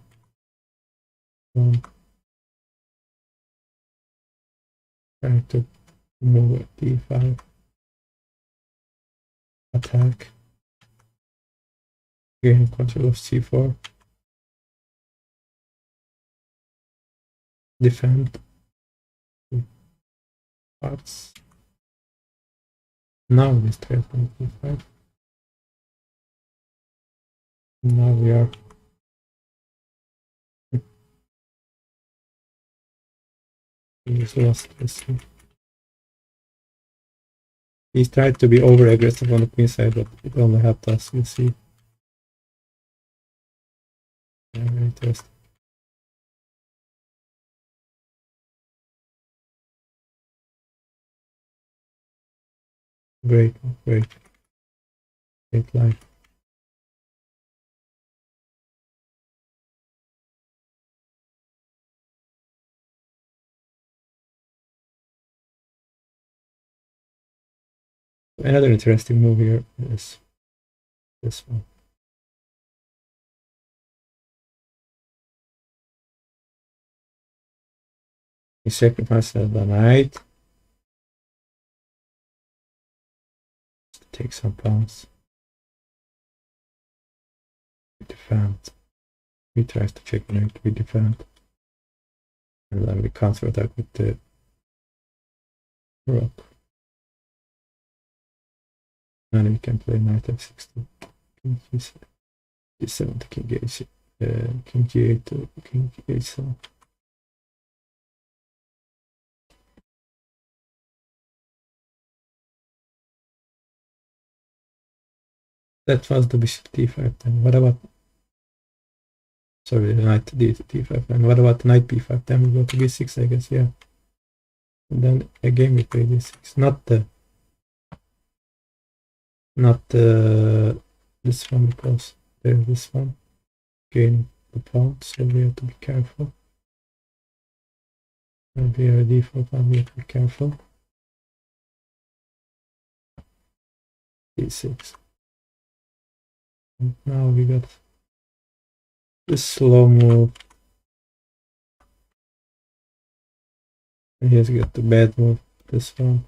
Trying to move at d5. Attack. Gain control of c4. Defend. Parts. Now we start on d5. Now we are he's lost this one. He's tried to be over aggressive on the queen side, but it only helped us, you see. Very interesting. Great line. Another interesting move here is this one. He sacrifices the knight. Take some pawns. We defend. He tries to checkmate, we defend. And then we counter attack with the rook. And we can play knight f6 to king g7 to king h, king g8 to king h7. That was the bishop d5 then. What about, sorry, the knight d5, and what about knight b5? Then we go to b6, I guess, yeah. And then again we play d6, not this one, because there's this one gaining the pawn, so we have to be careful. And we are d4 pawn, we have to be careful. d6. And now we got this slow move. And here's got the bad move, this one.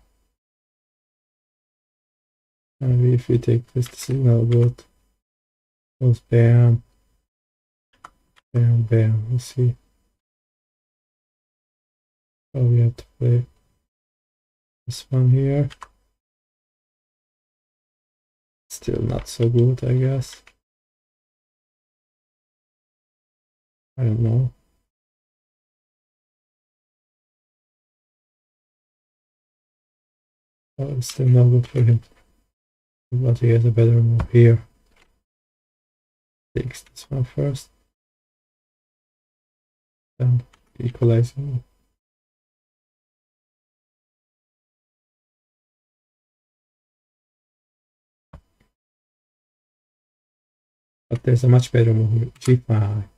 And if we take this, the signal goes bam, bam, bam. You see. So we have to play this one here. Still not so good, I guess. I don't know. Oh, it's still not good for him. But he has a better move here. Takes this one first. Then equalizing. But there's a much better move, g5.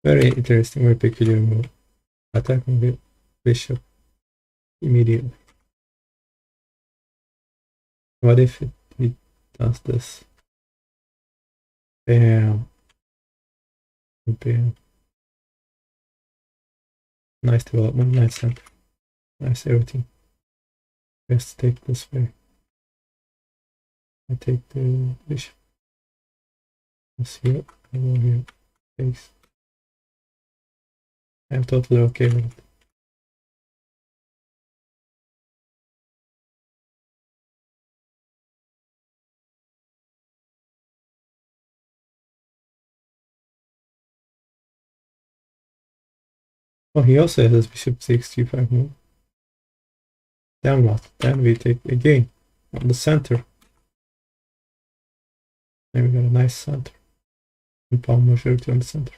Very interesting, very peculiar move. Attacking the bishop immediately. What if it does this? Bam. Bam. Nice development, nice center. Nice everything. Let's take this way. I take the bishop. Let's here. I go here. Takes. I'm totally okay with it. Oh, he also has bishop 6 g5 move. Then what? Then we take again on the center. And we got a nice center. And pawn majority on the center.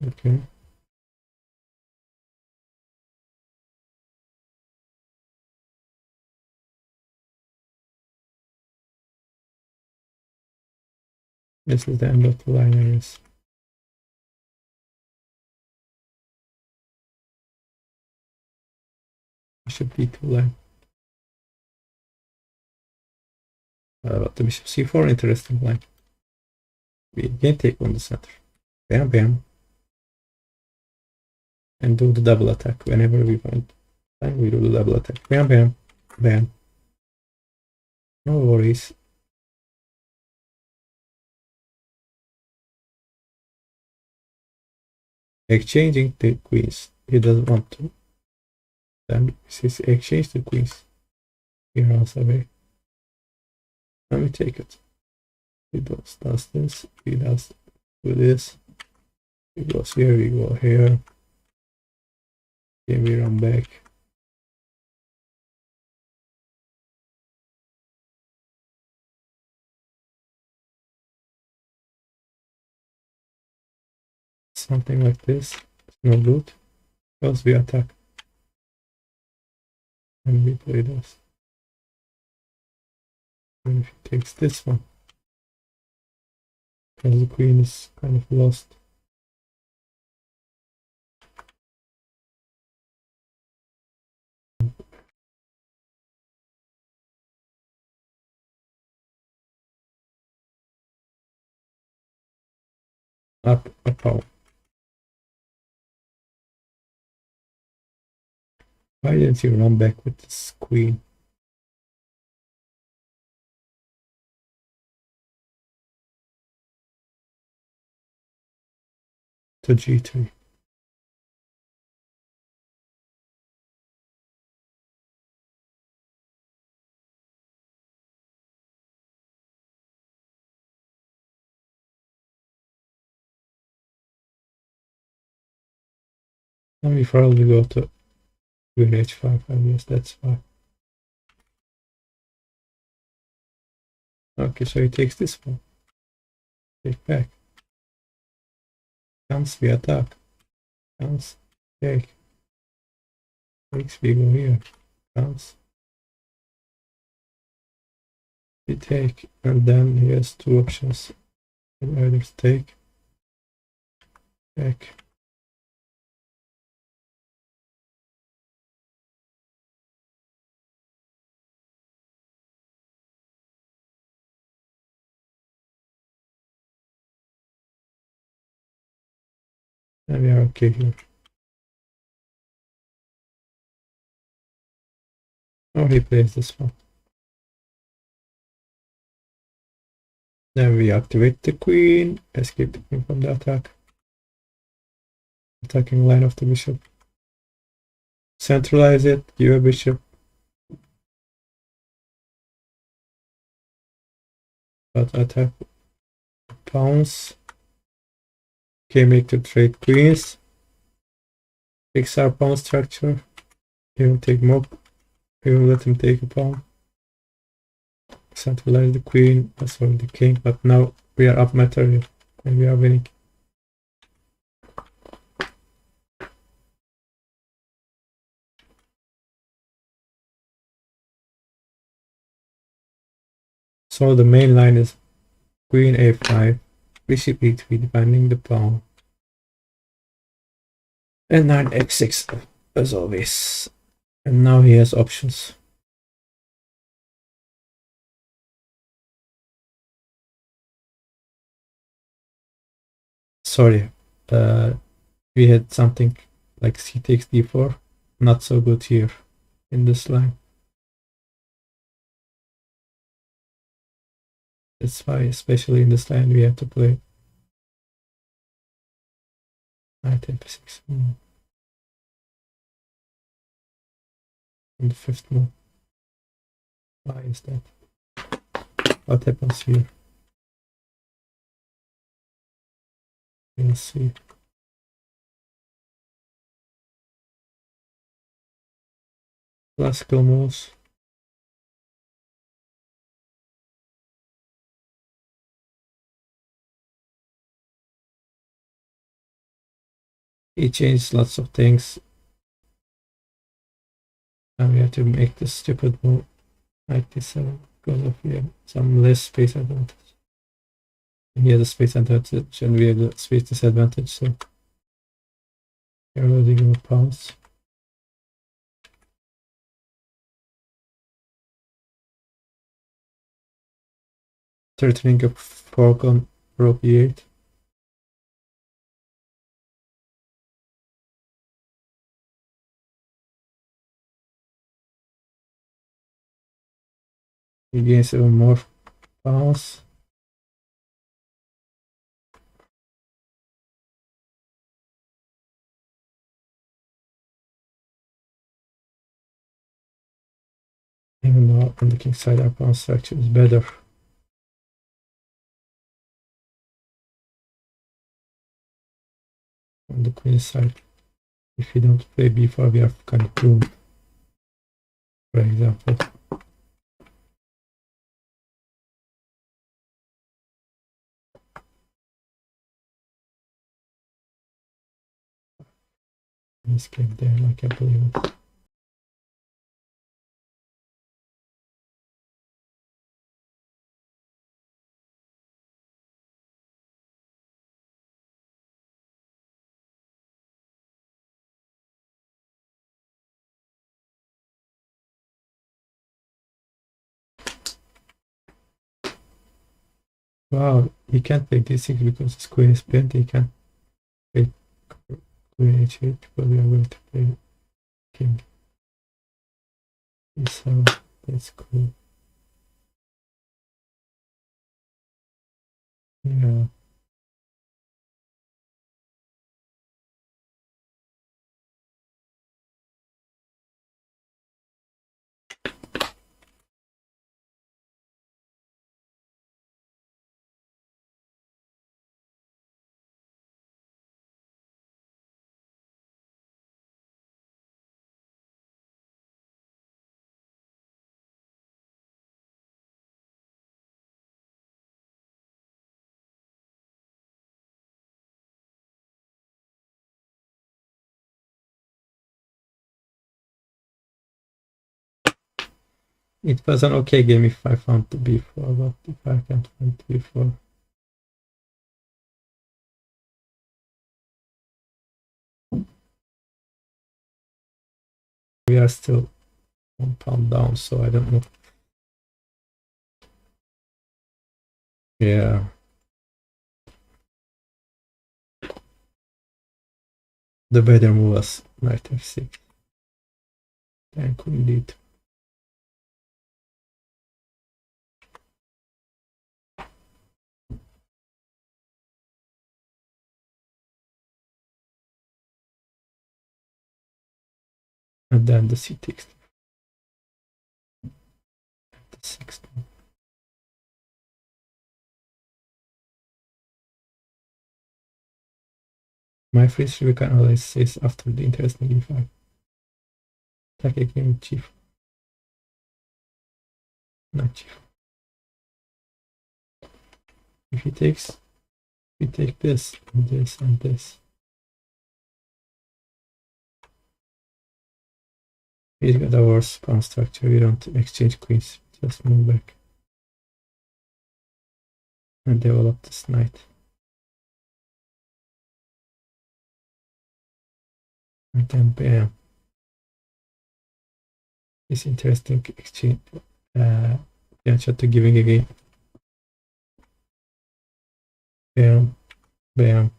Okay. This is the end of the line areas. Bishop d2 line. But the bishop c4, interesting line. We again take on the center. Bam, bam. And do the double attack whenever we find time. We do the double attack. Bam, bam, bam. No worries. Exchanging the queens. He doesn't want to. Then he's exchange the queens. He runs away. Let me take it. He does this. He does do this. He goes here. We go here. Then we run back. Something like this. It's no good. Because we attack. And we play this. And if he takes this one. Because the queen is kind of lost. Up a pawn. Why didn't you run back with this queen? To g3. Let me probably go to queen h5. I guess that's fine. Okay, so he takes this one. Take back. Comes, we attack. Comes, take. Takes, we go here. Comes. We take, and then he has two options. Either take, back. And we are okay here. Oh, he plays this one. Then we activate the queen, escape the queen from the attack. Attacking line of the bishop. Centralize it, give a bishop. But attack pawns. Okay, make the trade queens. Fix our pawn structure. He will take more. He will let him take a pawn. Centralize the queen, sorry, the king, but now we are up material and we are winning. So the main line is queen a5, bishop e3, defending the pawn, and knight x6 as always. And now he has options. Sorry, we had something like c takes d4, not so good here in this line. That's why, especially in this line, we have to play knight f6. In the fifth move. Why is that? What happens here? We'll see. Classical moves. He changed lots of things, and we have to make this stupid move like this because of some less space advantage. He has a space advantage and we have the space disadvantage, so we're losing a pawns. Threatening a fork on rook e8. He gains even more pawns. Even though on the king side our pawn structure is better. On the queen side, if we don't play b4, we are kind of doomed. For example. This game there, I can't believe it. Wow, he can't play d6 because his queen is bent. He can't play queen h8 because we are going to play king e7. That's cool. Yeah. It was an okay game if I found the b4, but if I can't find the b4. We are still 1 pawn down, so I don't know. Yeah. The better move was knight f6. Then queen d2. And then the c takes the 6th one. My first we can analyze after the interesting e5. Attack again with g4. Not g4. If he takes, we take this, and this, and this. He's got a worse pawn structure. We don't exchange queens, just move back. And develop this knight. And then bam. It's interesting exchange. Shot to giving again. Bam. Bam.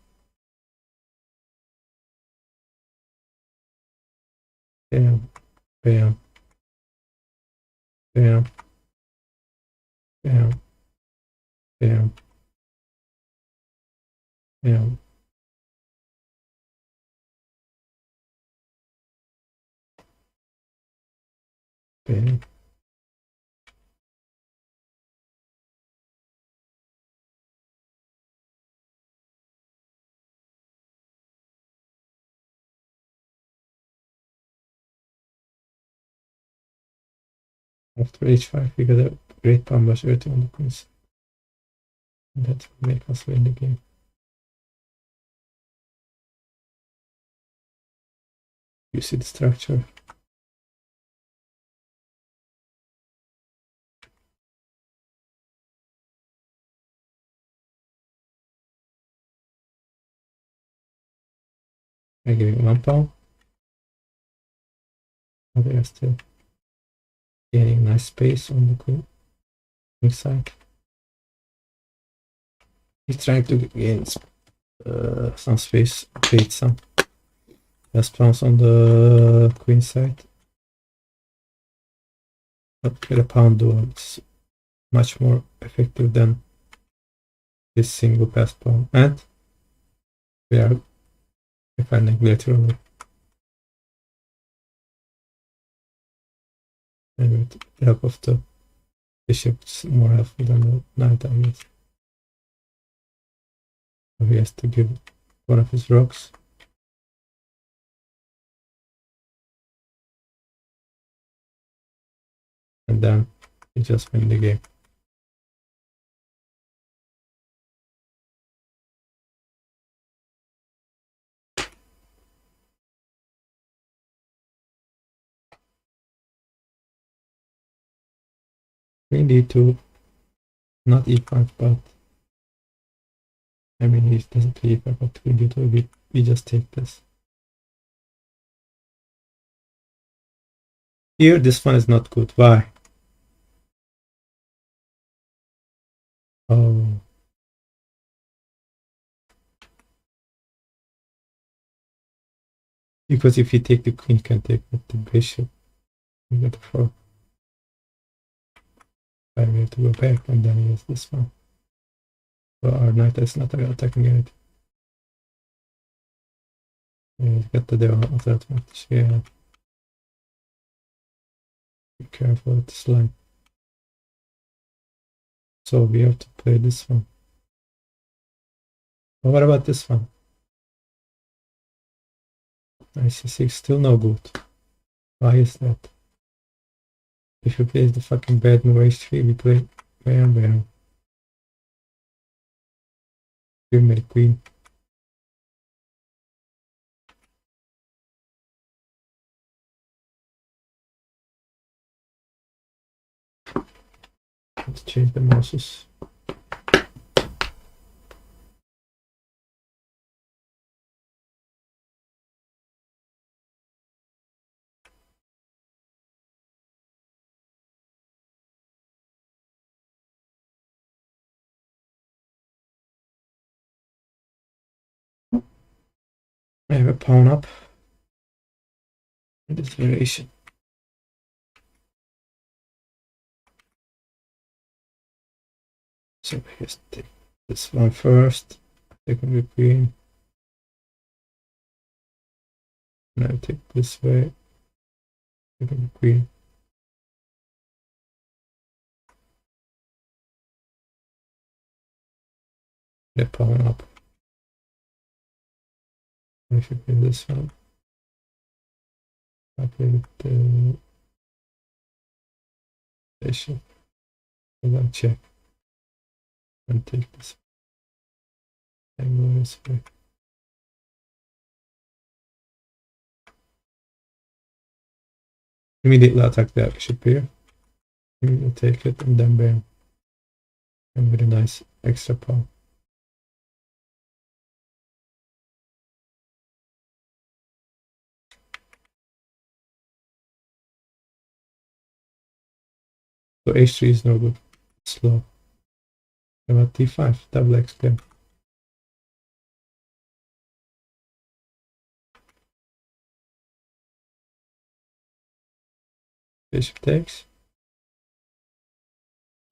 Bam. Bam. Bam. Bam. Bam. Bam. Bam. After h5, we got a great pawn by on the queens. And that will make us win the game. You see the structure. I give it 1 pawn. Now they are still gaining nice space on the queen side. He's trying to gain some space, create some last pawns on the queen side. But with a pawn duel, it's much more effective than this single passed pawn. And we are defending laterally. And with the help of the bishop, it's more helpful than the knight, I guess. So he has to give one of his rocks. And then he just win the game. Queen d2, not e5, but I mean he doesn't play e5, but queen d2, we just take this. Here this one is not good. Why? Oh. Because if you take the queen, you can take with the bishop. You get the 4. I have to go back and then use this one. So our knight is not attacking it. He's got the devil advantage. Yeah. Be careful with this line. So we have to play this one. But what about this one? IC6 still no good. Why is that? If you play the fucking bad move h3, we play bam bam. Give me the queen. Let's change the mouses. I have a pawn up in this variation. So let's take this one first. Take the queen. Now take this way. Take the queen. The pawn up. I should play this one. I play the bishop. And then check. And take this. And go this way. Immediately attack the bishop here. Immediately take it and then bam. And with a nice extra pawn. So h3 is no good. It's slow. About d5, double x game. Bishop takes.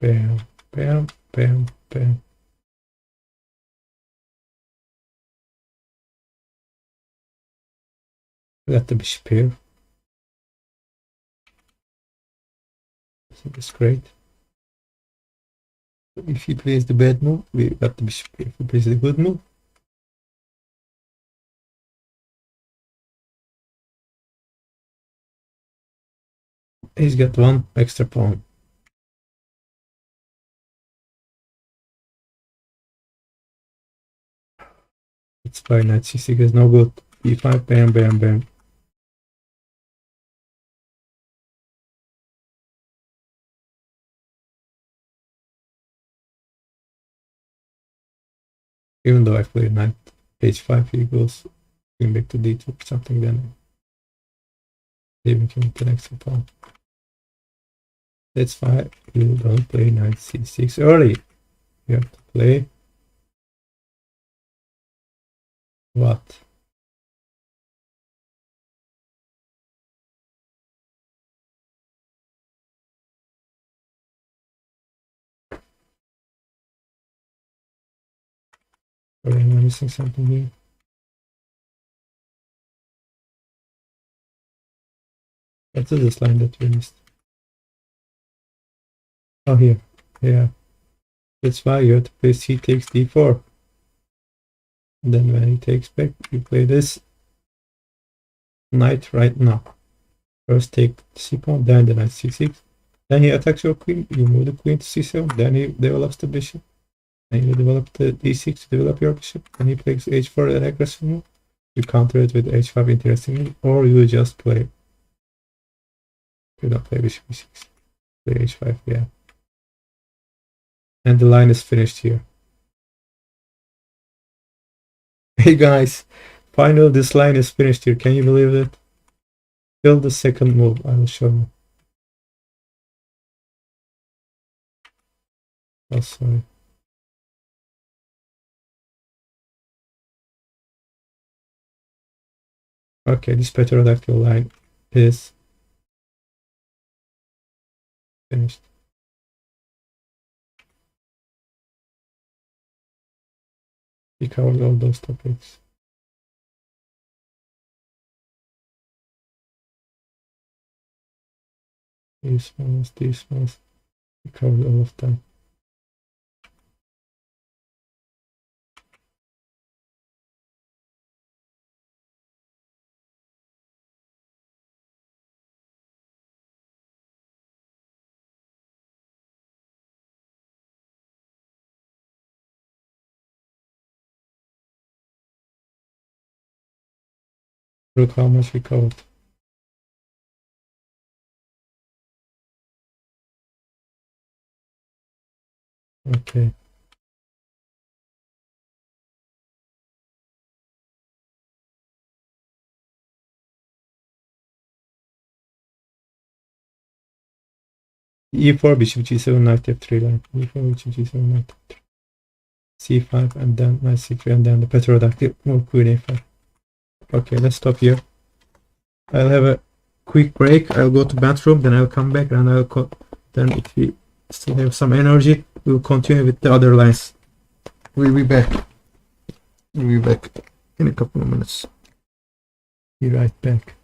Bam, bam, bam, bam. Got the bishop here. I think it's great. If he plays the bad move, we got the bishop here. If he plays the good move, he's got one extra pawn. It's by knight c6 is no good. e5, bam, bam, bam. Even though I play knight h5, he goes going back to d2 or something, then leaving him the next pawn. That's why you don't play knight c6 early. You have to play what? Or am I missing something here? What is this line that we missed? Oh, here. Yeah. That's why you have to play c takes d4. And then when he takes back, you play this knight right now. First take c pawn, then the knight c6. Then he attacks your queen, you move the queen to c7, then he develops the bishop. And you develop the d6 to develop your bishop. And he plays h4 an aggressive move. You counter it with h5 interestingly, or you just play. You don't play bishop e6. Play h5, yeah. And the line is finished here. Hey guys, finally this line is finished here. Can you believe it? Till the second move, I will show you. Oh, sorry. Okay, this pterodactyl line is finished. We covered all those topics. These ones, we covered all of them. Look how much we covered. Okay. E4, bishop g7, knight f3 line. E4, bishop g7, knight f3. C5, and then knight c3, and then the pterodactyl, move queen a5. Okay, let's stop here. I'll have a quick break. I'll go to bathroom, then I'll come back, and then if we still have some energy, we'll continue with the other lines. We'll be back. We'll be back in a couple of minutes. Be right back.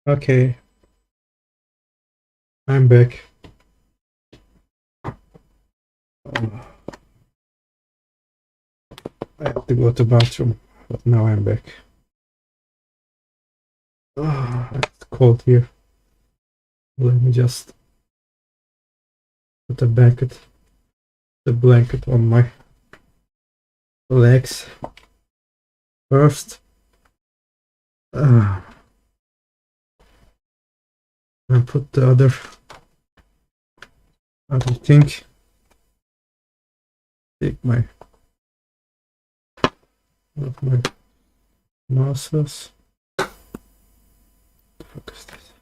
Okay, I'm back. I have to go to bathroom, but now I'm back. It's cold here. Let me just put the blanket on my legs first. And put the other thing. Take my one of my muscles. What the fuck is this?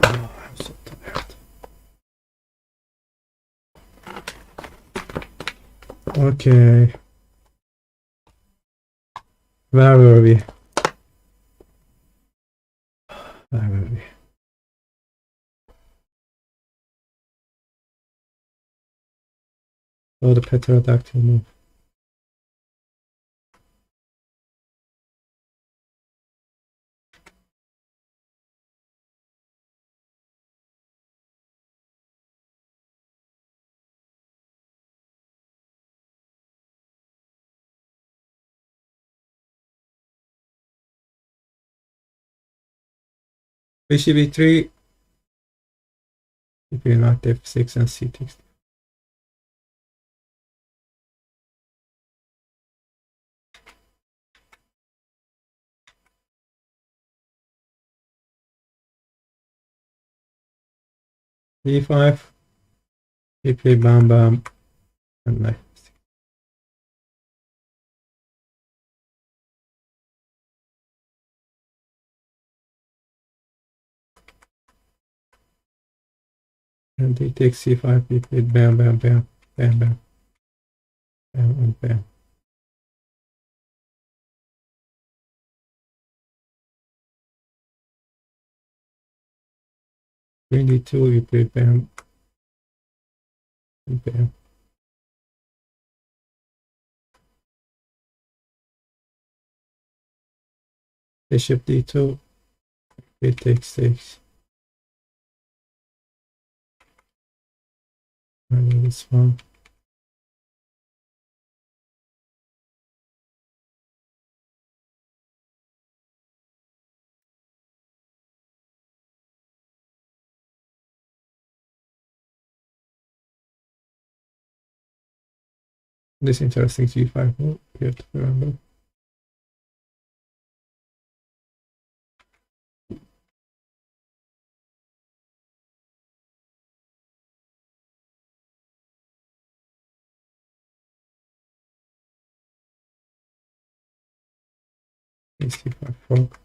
Oh, I'm so tired. Okay. Where were we? Where were we? Oh, the pterodactyl move. Bishop e3. If you're not f6 and c takes. d5. You play bam bam and knight. And they take c5, we played bam bam bam bam bam bam and bam. Queen d2, we played bam and bam. Bishop d2, it takes. And this one. This interesting g5 move, you have to remember. c5 fork.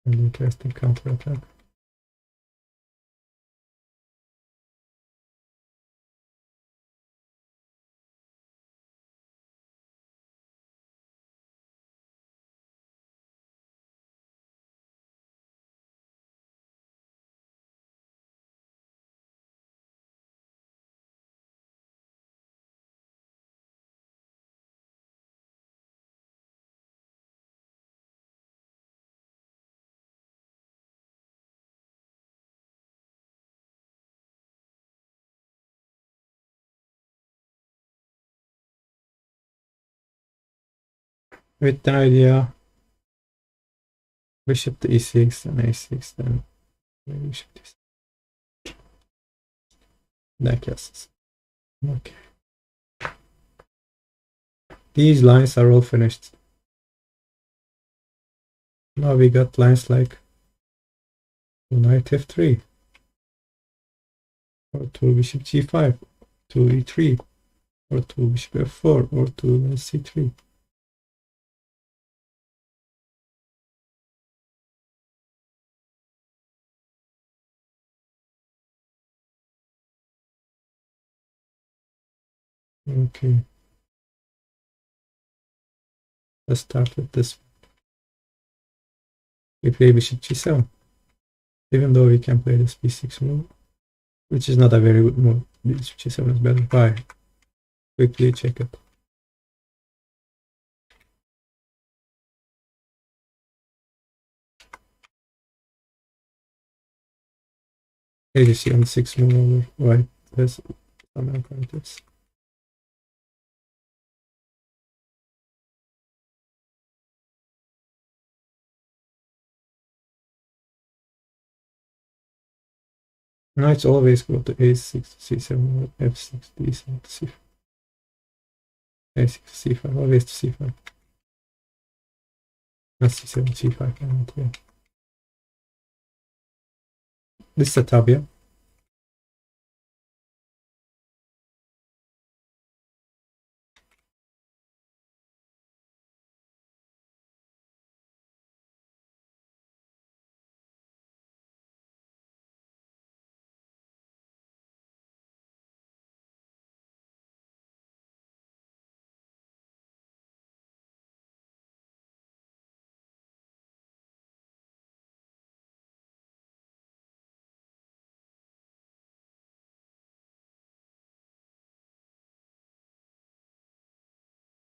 An interesting counter attack. With the idea, bishop to e6 and a6, then maybe bishop to that castles. Okay. These lines are all finished. Now we got lines like knight f3, or 2 bishop g5, 2 e3, or 2 bishop f4, or 2 c3. Okay. Let's start with this. We play bishop g7. Even though we can play this b6 move, which is not a very good move. Bishop g7 is better. Why? Quickly check it. As you see on the 6 move over white, there's some alternatives. Knights always go to a6, c7, f6, d7, c5. a6, c5, always to c5. Not c7, c5, yeah. This is a tab, yeah.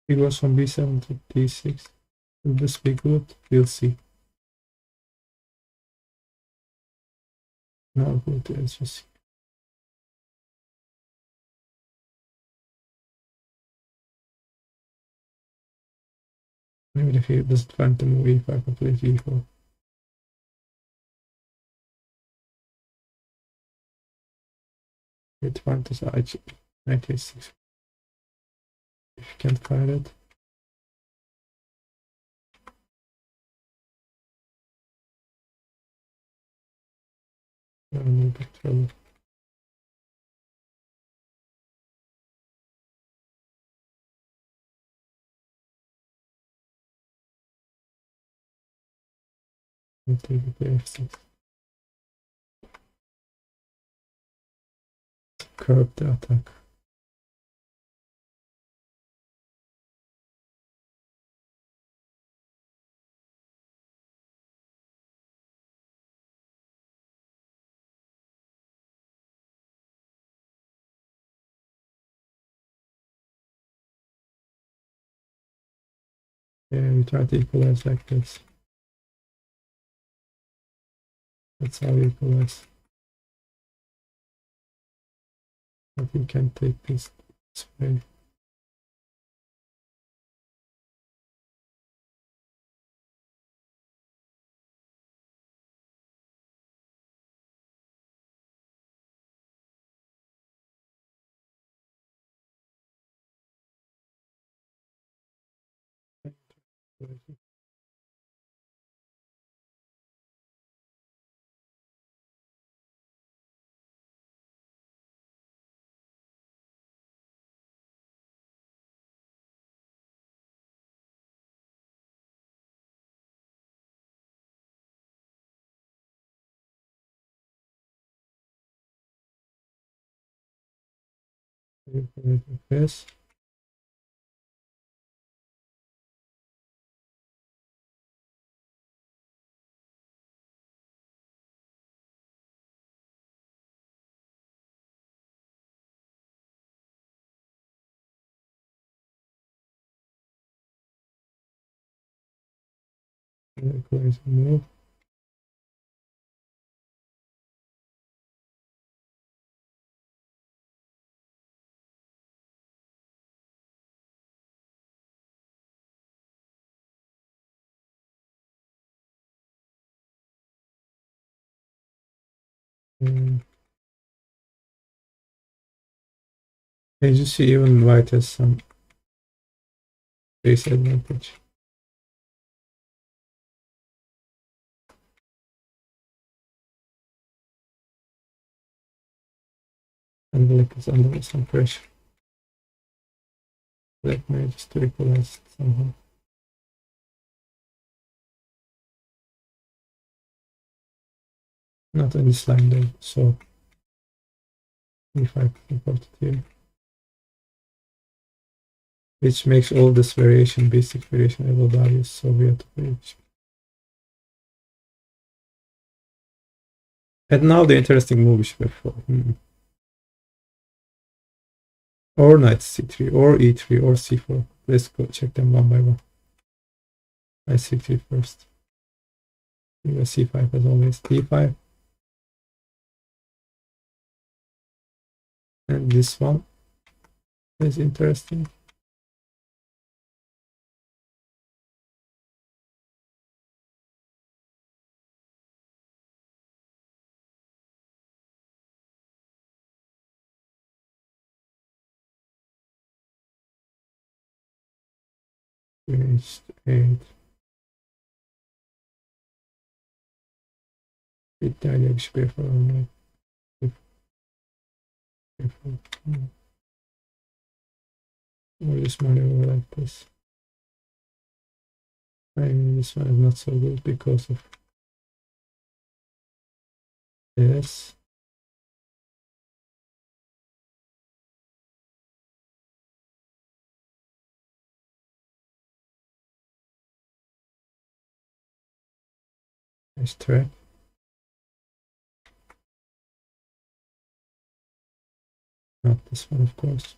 He goes from b7 to d6. Will this be good? We'll see. Now go to s6. Maybe if he doesn't find the move e5, completely e4. It finds this knight a6. If you can't find it. No big trouble. I'll take it to f6. Curb the attack. Yeah, we try to equalize like this. That's how we equalize. But we can take this way. Like this. Equalize move. As you see, even white has some base advantage. And black is under some pressure. Black manages to equalize it somehow. Not on this line though, so e5 imported here. Which makes all this variation, basic variation level values, so weird variation. And now the interesting move is f4. Or knight c3, or e3, or c4. Let's go check them one by one. Knight c3 first. c5 as always, d5. And this one is interesting. H8. İddiayla bir şey yapalım. Or just maneuver like this. I mean, this one is not so good because of this. Nice track. Not this one, of course.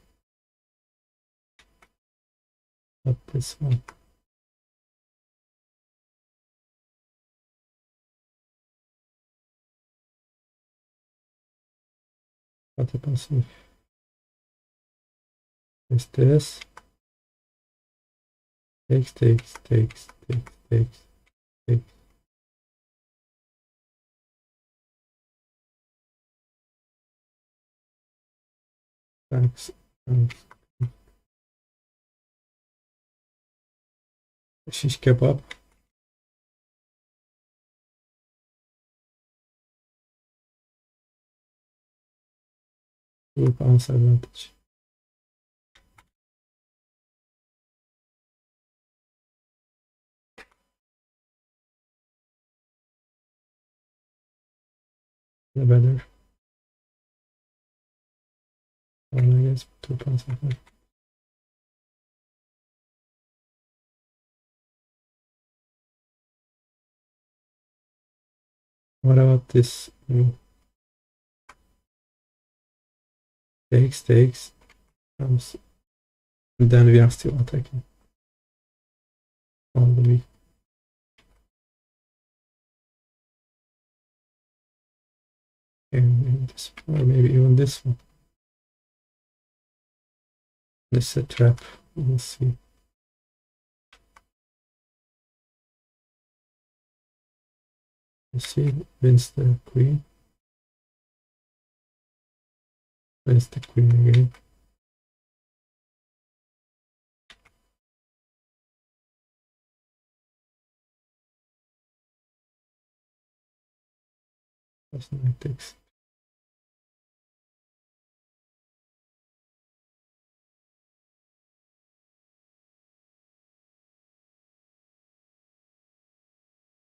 Not this one. What happens if this takes. Thanks. Shish kebab. Group answer advantage. The better. I guess 2 pounds. What about this? Takes. Comes. And then we are still attacking. All the week. And this, or maybe even this one. This is a trap. We'll see. You see, wins the queen. Wins the queen again. That's knight takes.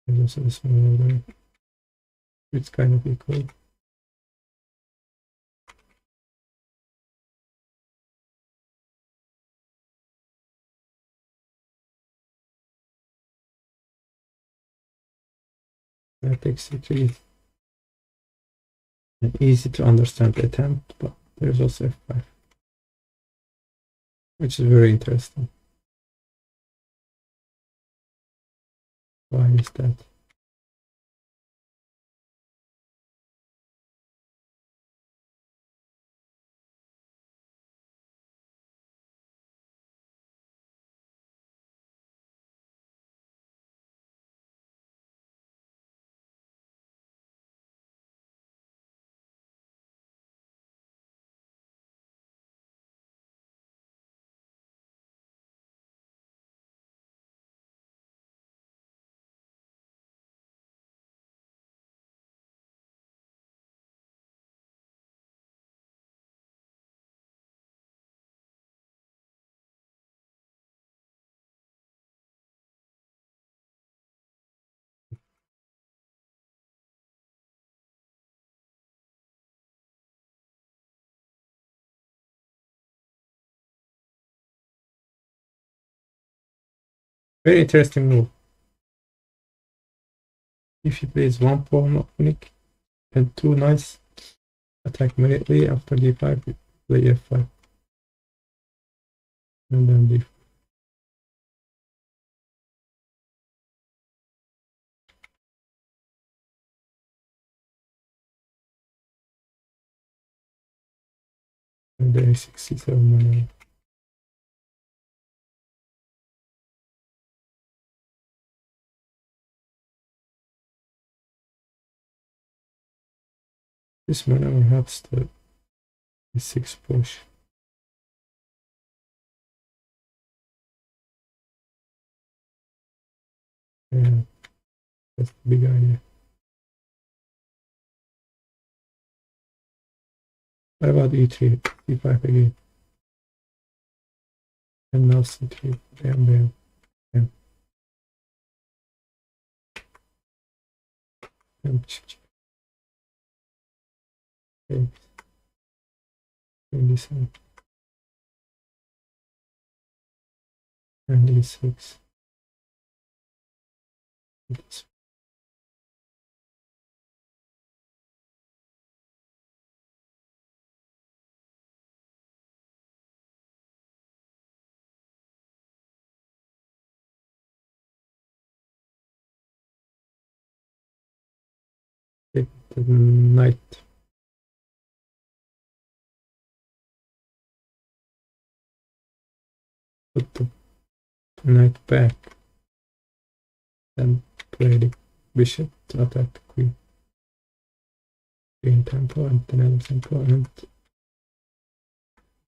There's also this one over there. It's kind of equal. That takes c3. An easy to understand attempt, but there's also f5, which is very interesting. Why is that? Very interesting move. If he plays one pawn opening and 2 knights, attack immediately after d5, play f5, and then d4. Day 67 mana. This mana perhaps the 6 push. Yeah, that's the big idea. What about e3? e5 again. And now c3. Bam, bam, bam. Bam, okay. 27. And e6. Take the knight. Put the knight back. Then play the bishop to attack the queen. Queen tempo and another tempo and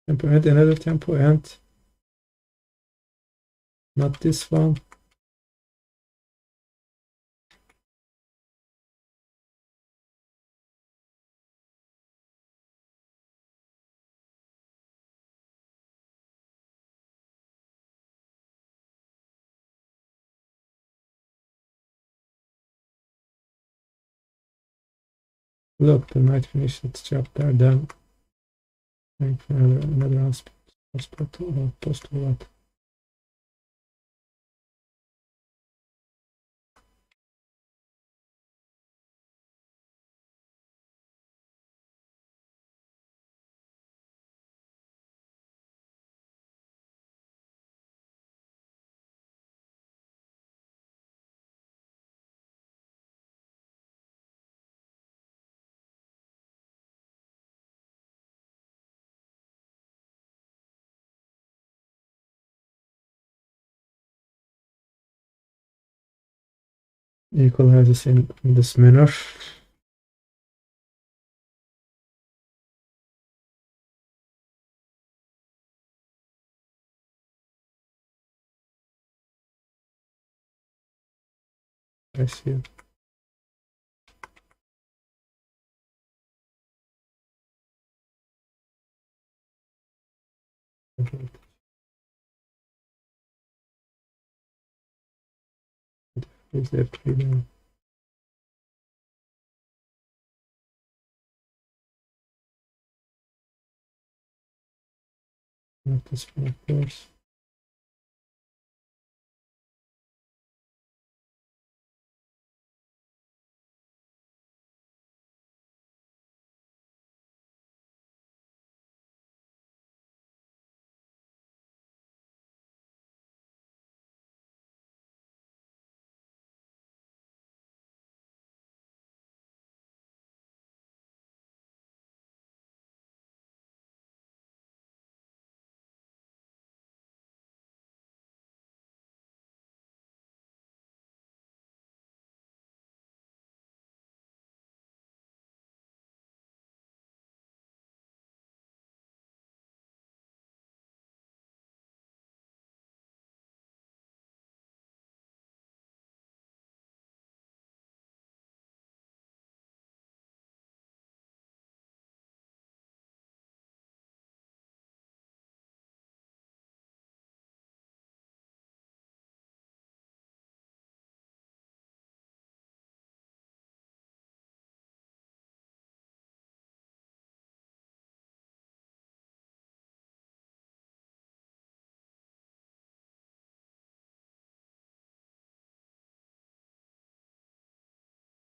tempo and another tempo and not this one. Look, the knight finished its job there, then make another outpost or what? Equalizes in this manner. I see. Is f3 now? Not this one, of course.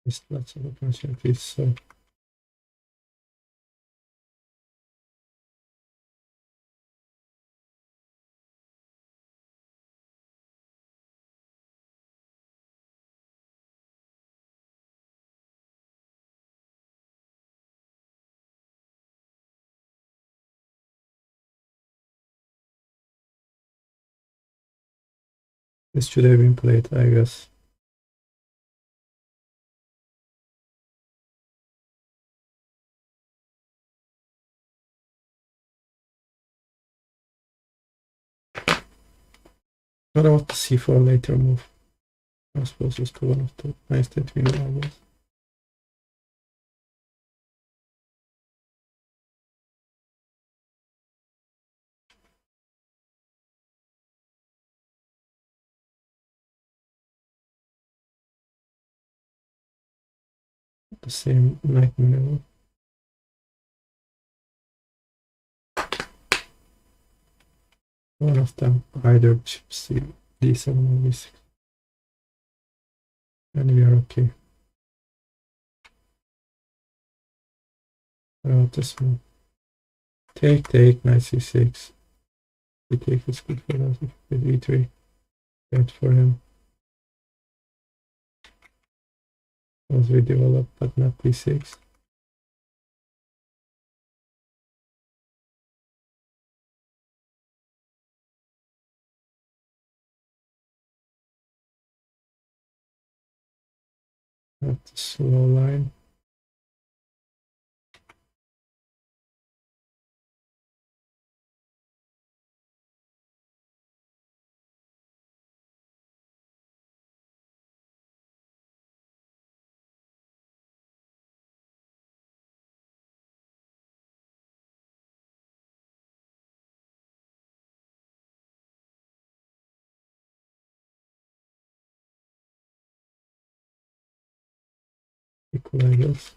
There's lots of opportunities, so This should have been played, I guess. What about the c4 later move? I suppose just one of the nice that we know, I guess. The same knight maneuver. One of them, either bishop c, d7 or d6. And we are okay. What about this one? Take, knight c6. We take is good for us. With e3, bad for him. As we develop, but not b6. That's a slow line. Equal, I guess.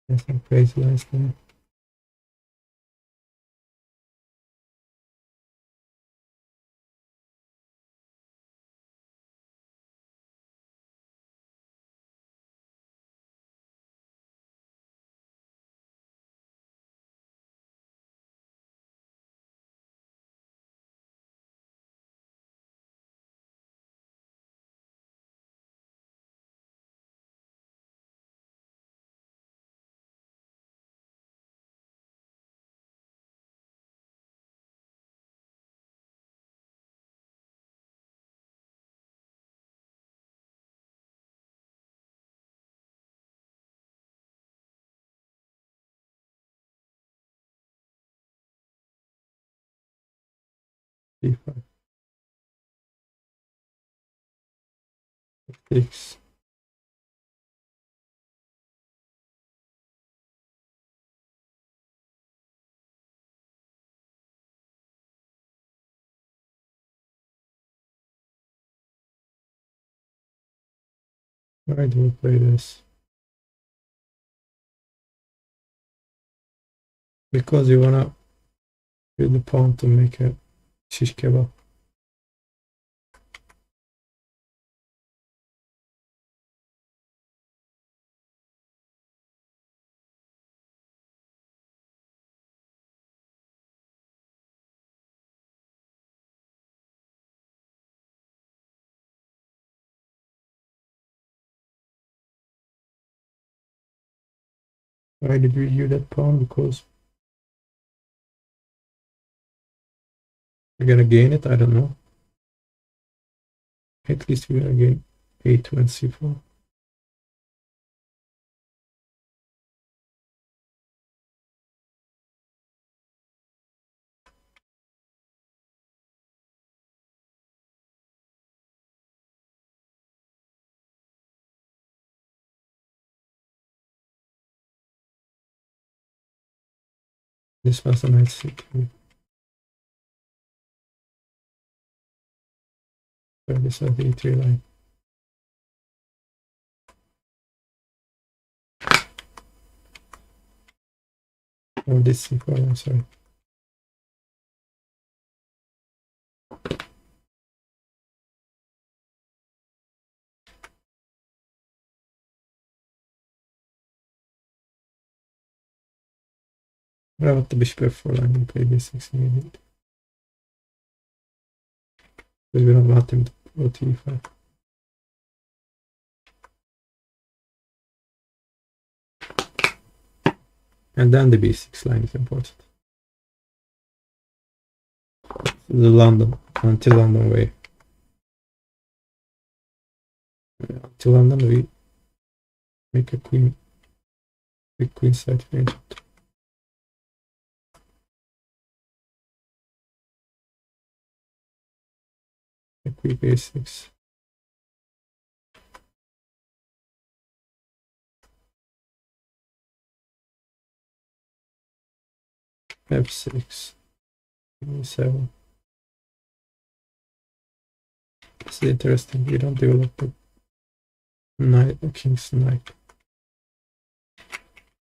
That's some crazy lines there. d5. 6. Why do we play this? Because you wanna build the pawn to make a shish kebab. Why did we use that pawn? Because we're gonna gain it? I don't know. At least we're gonna gain a2 and c4. This was a nice c3. So this was the e3 line. Or this c4, I'm sorry. What about the bishop f4 line? We play b6 immediately. Because we don't want him to go t5. And then the b6 line is important. The London, until London way. Until London we make a queen, big queen side range. Queen a6. f6. e7. This is interesting. We don't develop the knight, king's knight.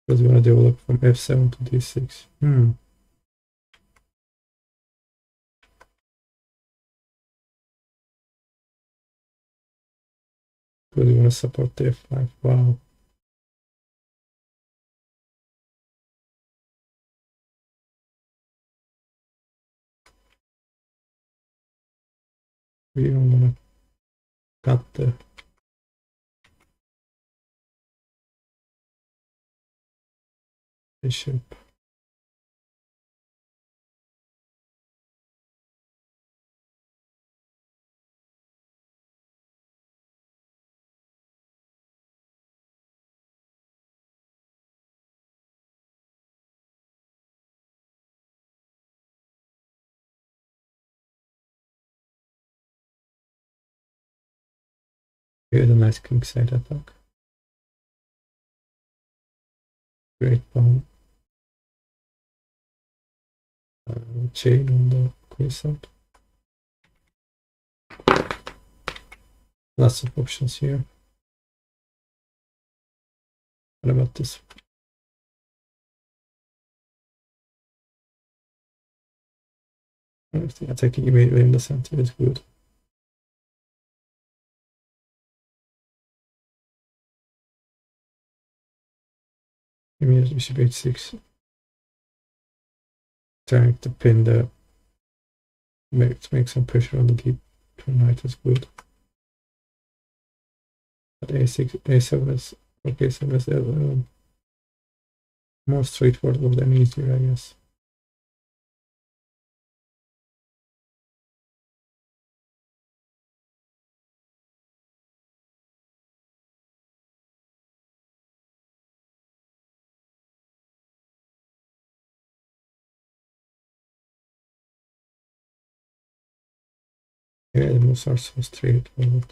Because we want to develop from f7 to d6. Because we want to support the f5. Wow. We even want to cut the bishop. We had a nice king side attack. Great pawn. Chain on the queen side. Lots of options here. What about this? Attacking immediately in the center is good. Immediately bishop h6. Trying to pin the to make some pressure on the deep knight is good. But a6, a7 is okay. A7 is more straightforward than easier, I guess. Yeah, the moves are so straightforward.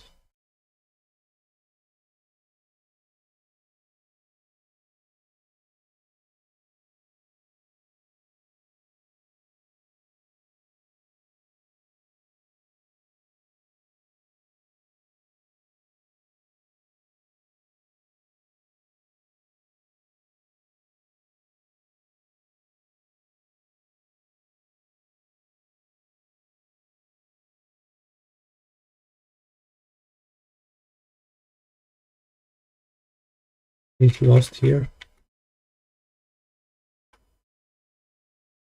He's lost here.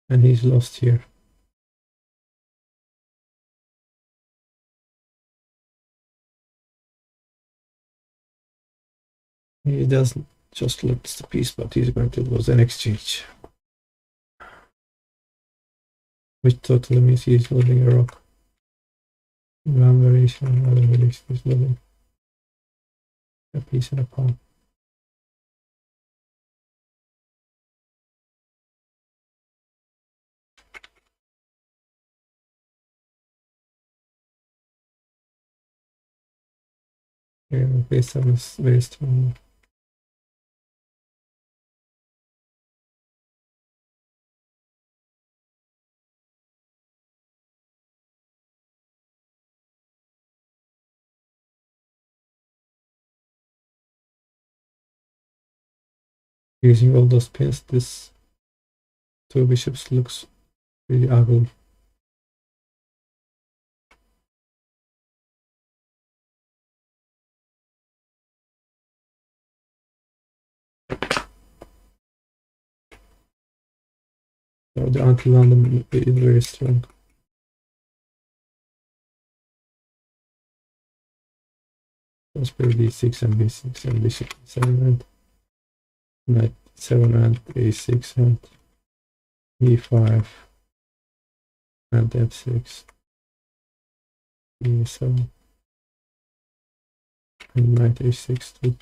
And he's lost here. He doesn't just lose the piece, but he's going to lose an exchange. Which totally means he's losing a rook. One variation, another variation, he's losing a piece and a pawn. Yeah, b7 is very strong. Using all those pins, this two bishops looks really ugly. So the anti-London is very strong. let's play d6 and b6 and bishop e7 and knight 7 and a6 and e5 and f6 e7 and knight h6 too.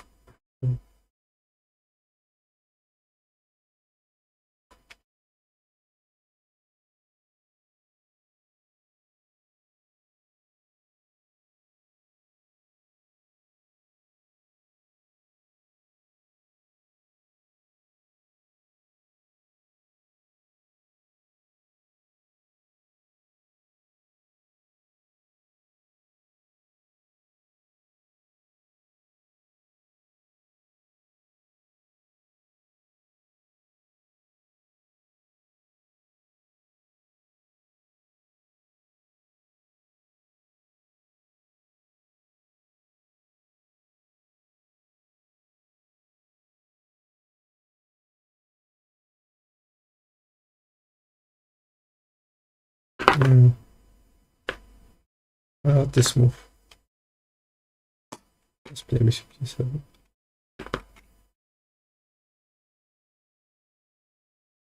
This move. Let's play bishop g7.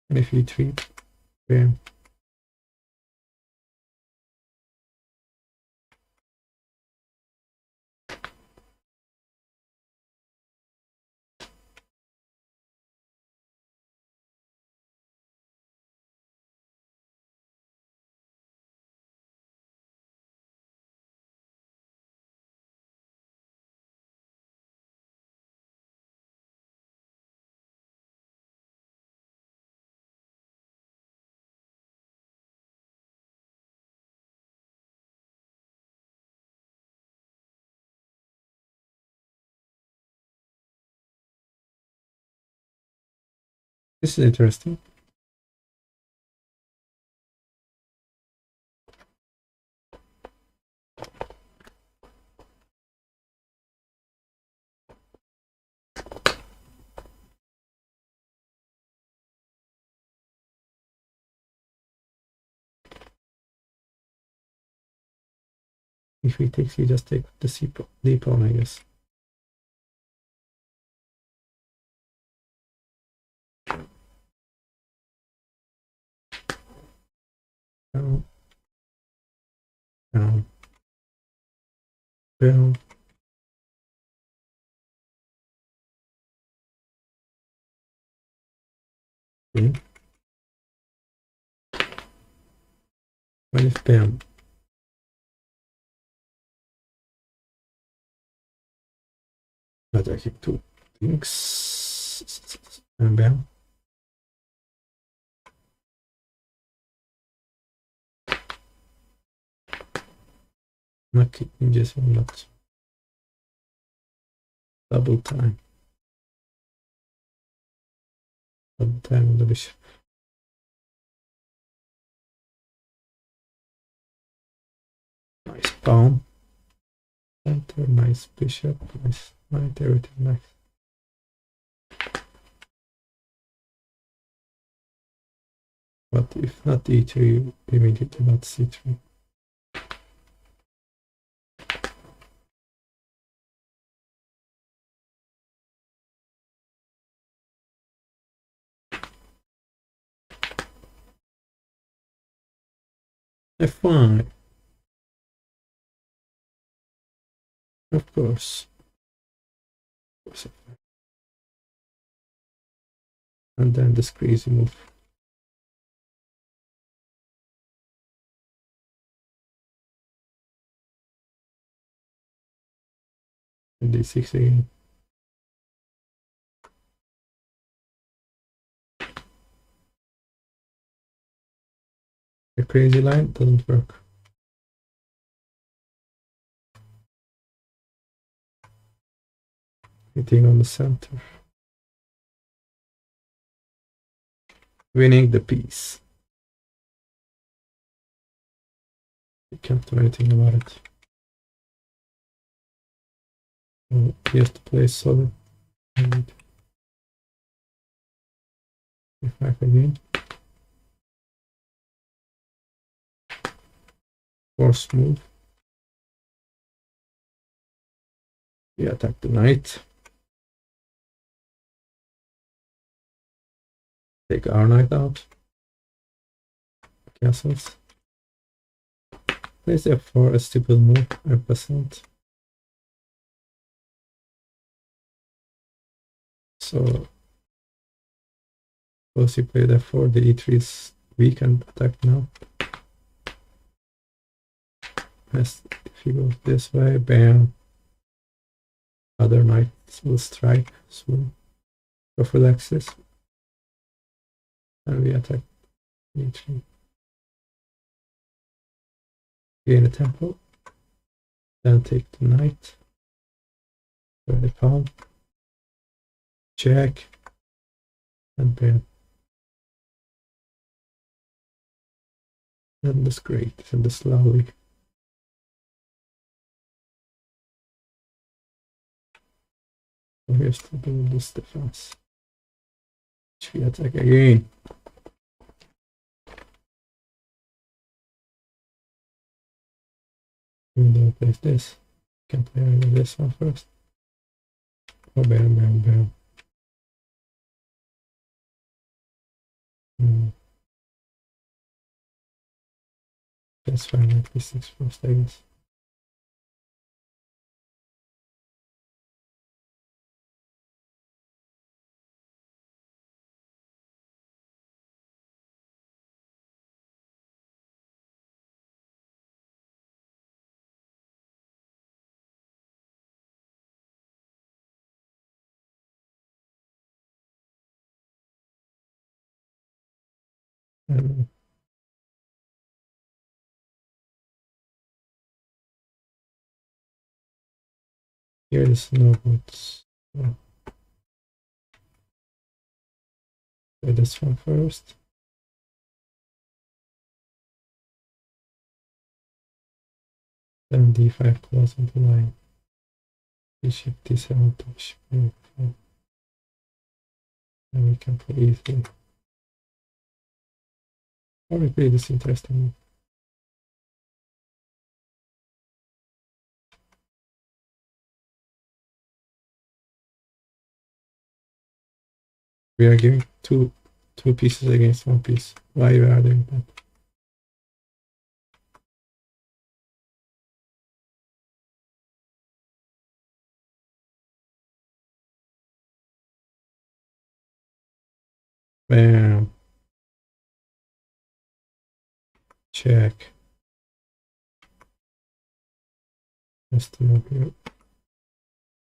And if e3, bam. This is interesting. If he takes, he just take the d pawn, I guess. Down, down, down. Okay. Well, if bam. But I keep two things. And bam. Not keeping just not. Double time. Double time on the bishop. Nice pawn. Enter, nice bishop, nice knight, everything nice. But if not e3, immediately not c3. f5. Of course. And then this crazy move. And d6 again. A crazy line doesn't work. Hitting on the center. Winning the piece. You can't do anything about it. So he has to play solid. And f5 again. Force move. We attack the knight. Take our knight out. Castles. Plays f4, a stupid move, I percent. So suppose he played f4, the e3 is weak and attack now. As if you go this way, bam. Other knights will strike soon. Prophylaxis. And we attack e3. Gain a tempo. Then take the knight. Play the pawn. Check. And bam. And this great, and this lovely. So here's to do this defense. Which we attack again. Even though I place this, I can play either this one first. Oh, bam, bam, bam. That's fine, like b6 first, I guess. And here is no goods. So play this one first. Then d5 closing the line. Bishop d7 to bishop a5. And we can play e3. Or we play this interesting move. We are giving two pieces against one piece. Why we are doing that? Bam. Check. Just to move here.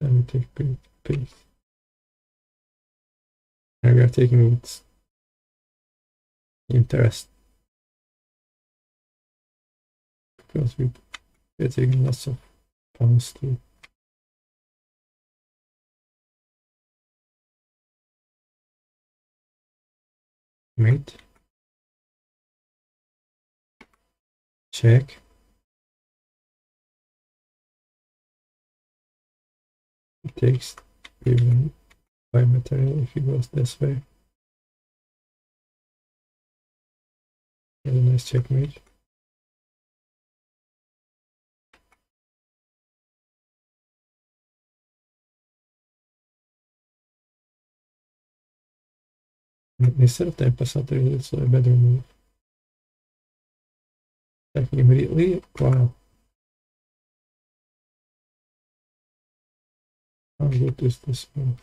Then we take piece. And we are taking its interest. Because we are taking lots of pawns too. Mate. Check. It takes even by material if he goes this way. Get a nice checkmate. Instead of time pass it's a better move. Attacking immediately. Wow. How good is this move?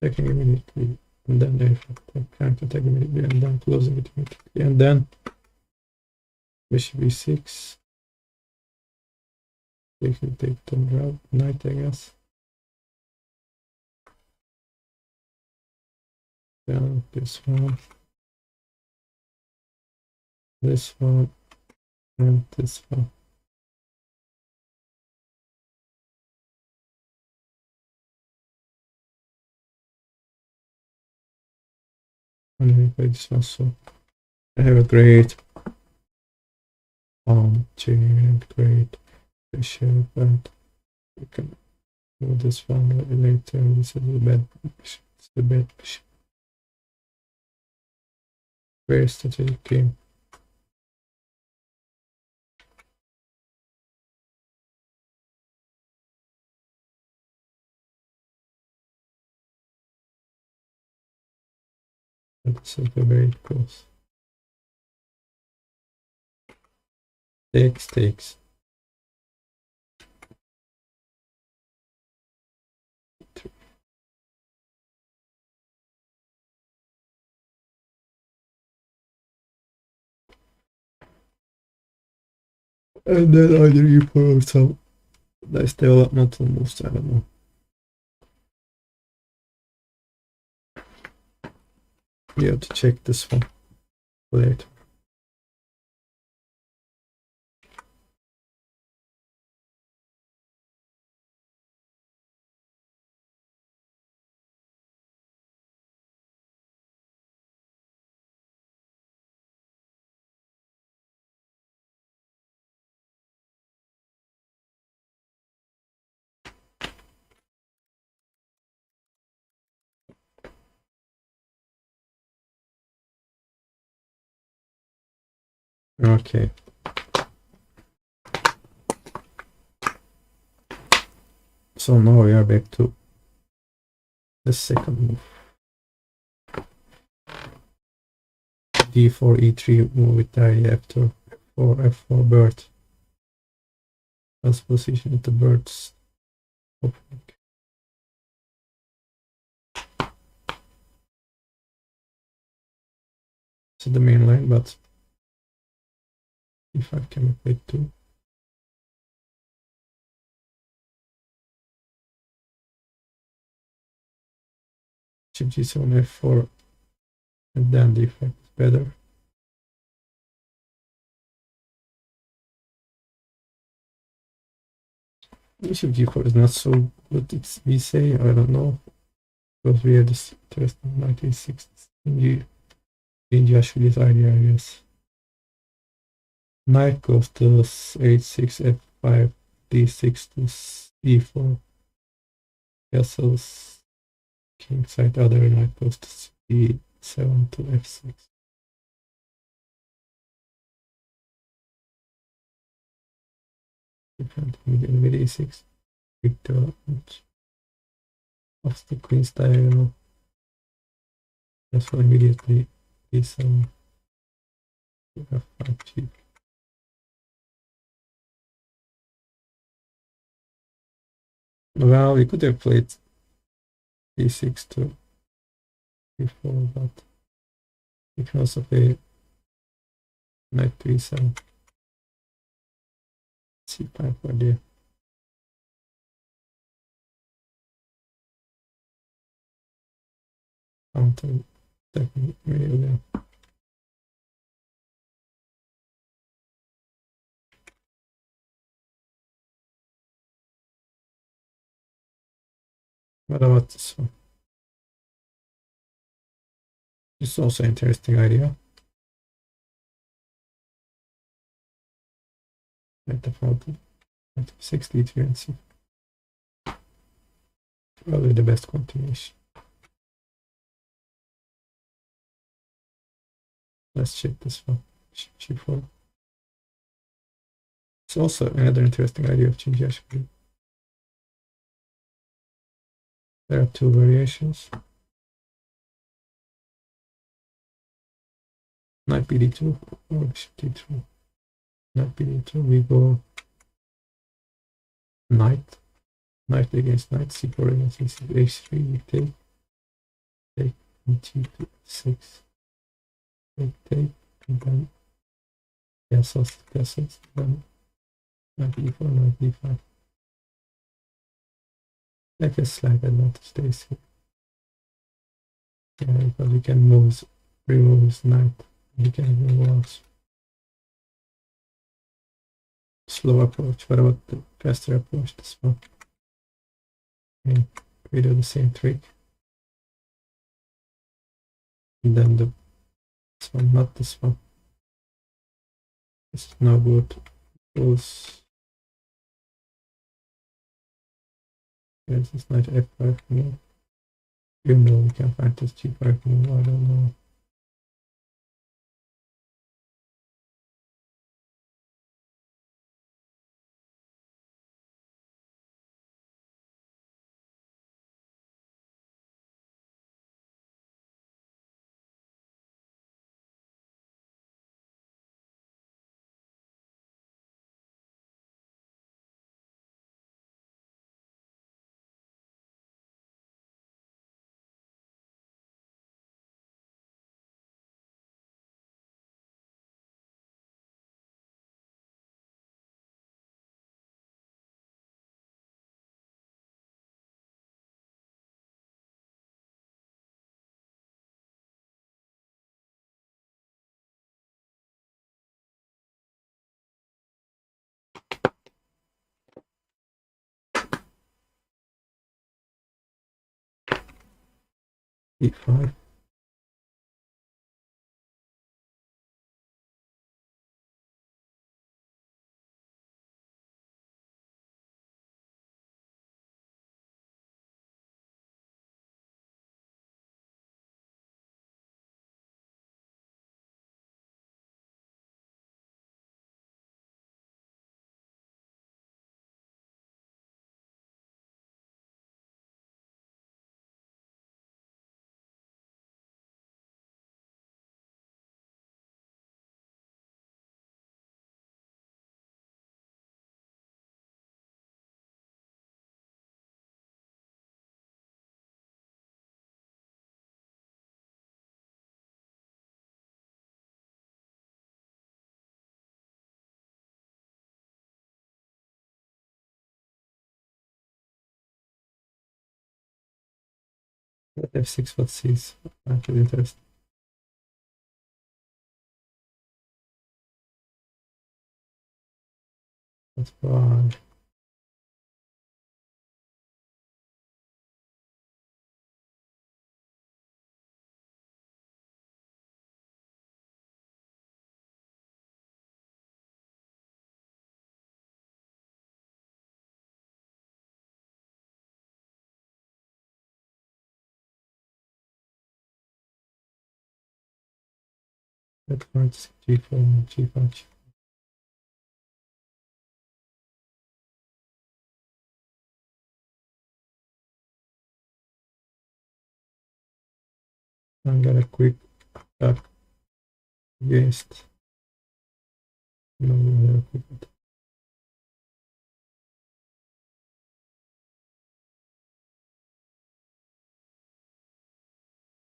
Attacking immediately, and then they trying to attack immediately, and then closing it immediately, and then bishop b6. They can take the knight, I guess. Then this one, and this one. And we play this one, so I have a great pawn chain and great bishop, and we can do this one later. This is the bad bishop. It's the bad bishop. Very strategic game. This is very close. Takes. And then either you put some nice developmental moves, I don't know. You have to check this one later. Okay. So now we are back to the second move. D4, E3 move with the after F4, F4 bird. Let's position it the bird's opening. So the main line, but if I can play 2. G7, F4, and then the effect is better. Bishop G4 is not so good, it's we say, I don't know, because we have this interesting knight A6 in Ashwini's idea, I guess. Knight goes to H6, F5, D6 to E4. Castles, king side, other knight goes to C7 to F6. Different with E6. Quick development of the queen's diagonal. So immediately D7 to F5 G. Well, we could have played D6 to E4, but we can also play knight to E7. C5 idea. Counter technique really. What about this one? This is also an interesting idea. Knight F4, knight F6, D3 and C. Probably the best continuation. Let's check this one. G4. It's also another interesting idea of Chinjiashvili. There are two variations. Knight BD2 or bishop D3. Knight BD2, we go knight against knight, C4 against H3, we take G to F6, take, and then castles, then knight E4, knight D5. Like a slight advantage stays here. Yeah, because we can remove his knight, we can move also. Slow approach. What about the faster approach? This one. Okay, we do the same trick. And then this one, not this one. This is no good. Because this is knight F5 move. Even though we can find this G5 move, I don't know. e5. F6 what sees. Actually interesting. That's why. That part's g4, g5. I'm gonna quick attack against. No, we have a quick attack.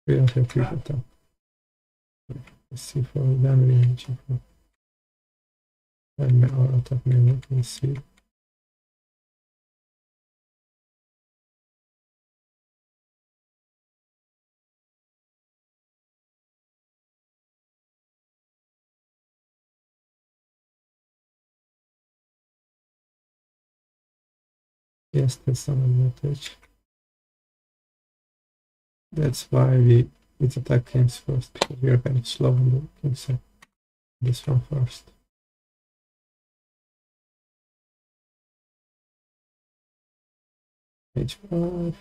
We don't have quick attack. Let's c4, then we have g4. And our attack may work, we'll see. Yes, that's some advantage. That's why it's attack kings first, because we are kind of slow on the king side. This one first. h5.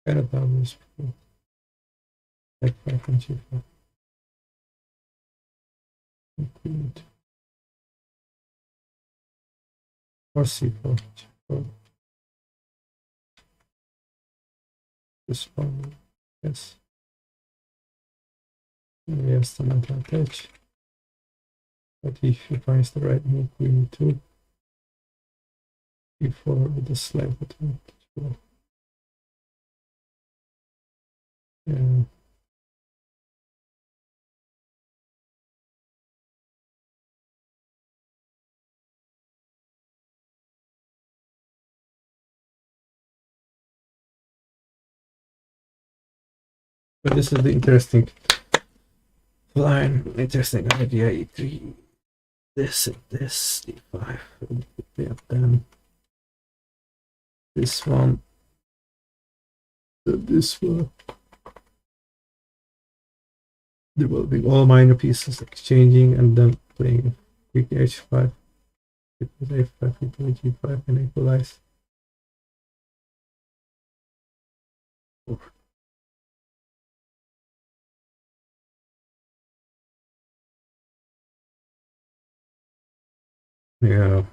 Kind of doubles. Like 5 and g5. Queen or c4. g4. This one, yes. And we have some advantage. But if he finds the right move, we need to e4 with a slight advantage. Well, yeah. But this is the interesting line, interesting idea. E3, this and this, d5, yeah, then this one, this one. Developing all minor pieces, exchanging, and then playing a quick h5, with a5, equal g5, and equalize. Yeah.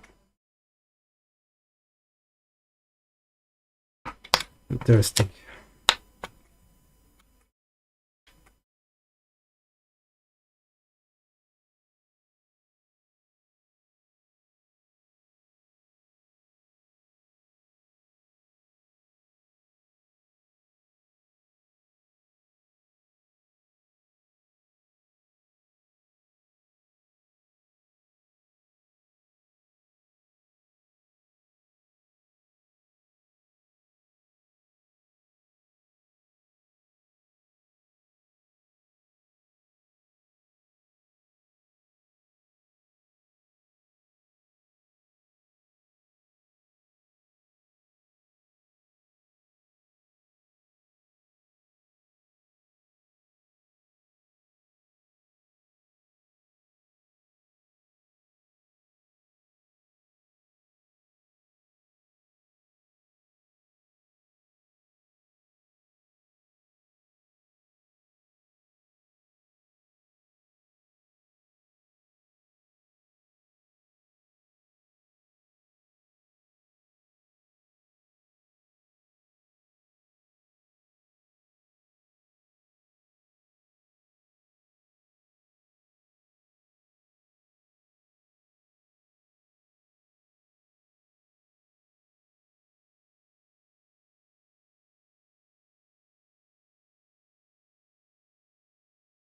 Interesting.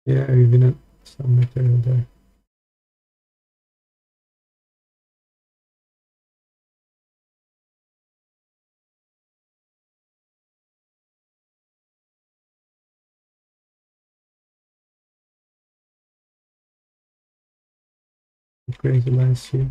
Yeah, even some material there. Crazy lines here.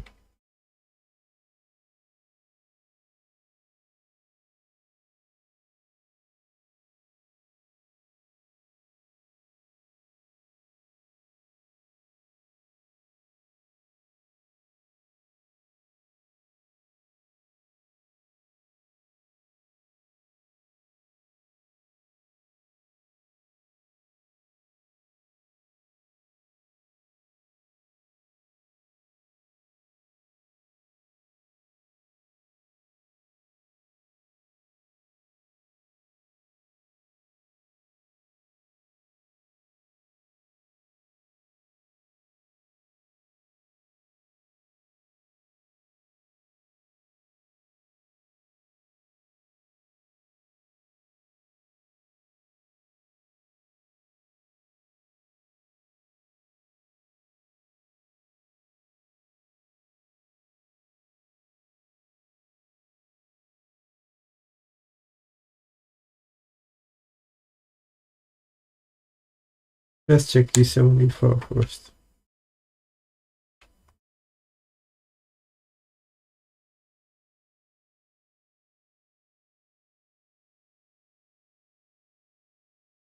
Let's check d7, e4 first.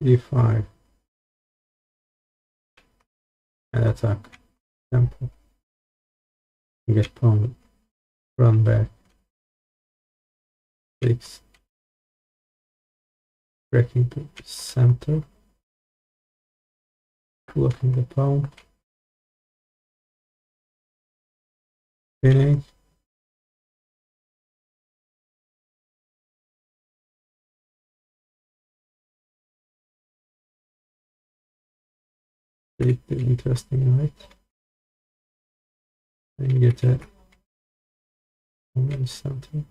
e5 and attack. Tempo. Get pawn. Run back. 6. Breaking to center. Blocking the pawn. Pinning. Pretty interesting, right? And you get a pawn center.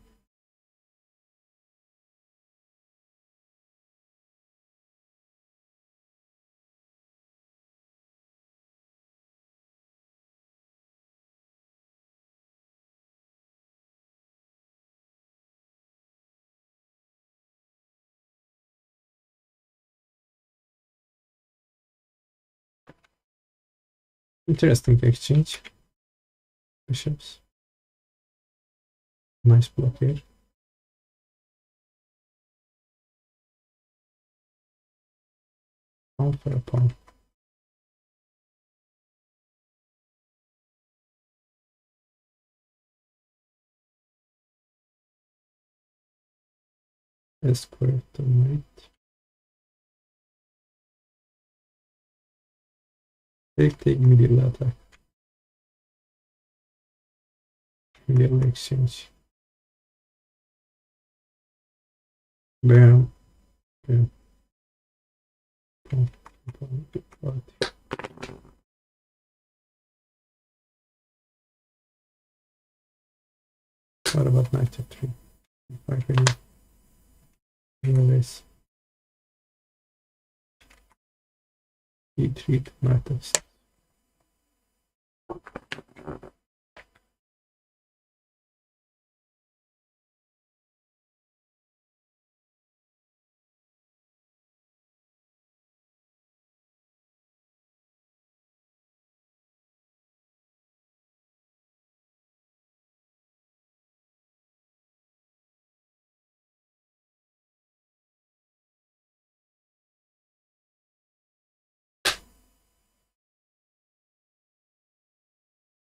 Interesting exchange. Bishops. Nice block here. Pawn for a pawn. A square to mate. Take middle attack. Middle exchange. Bam. Bam. Pawn. Pawn. Party. What about knight f3? If I really realize e3 to knight f6.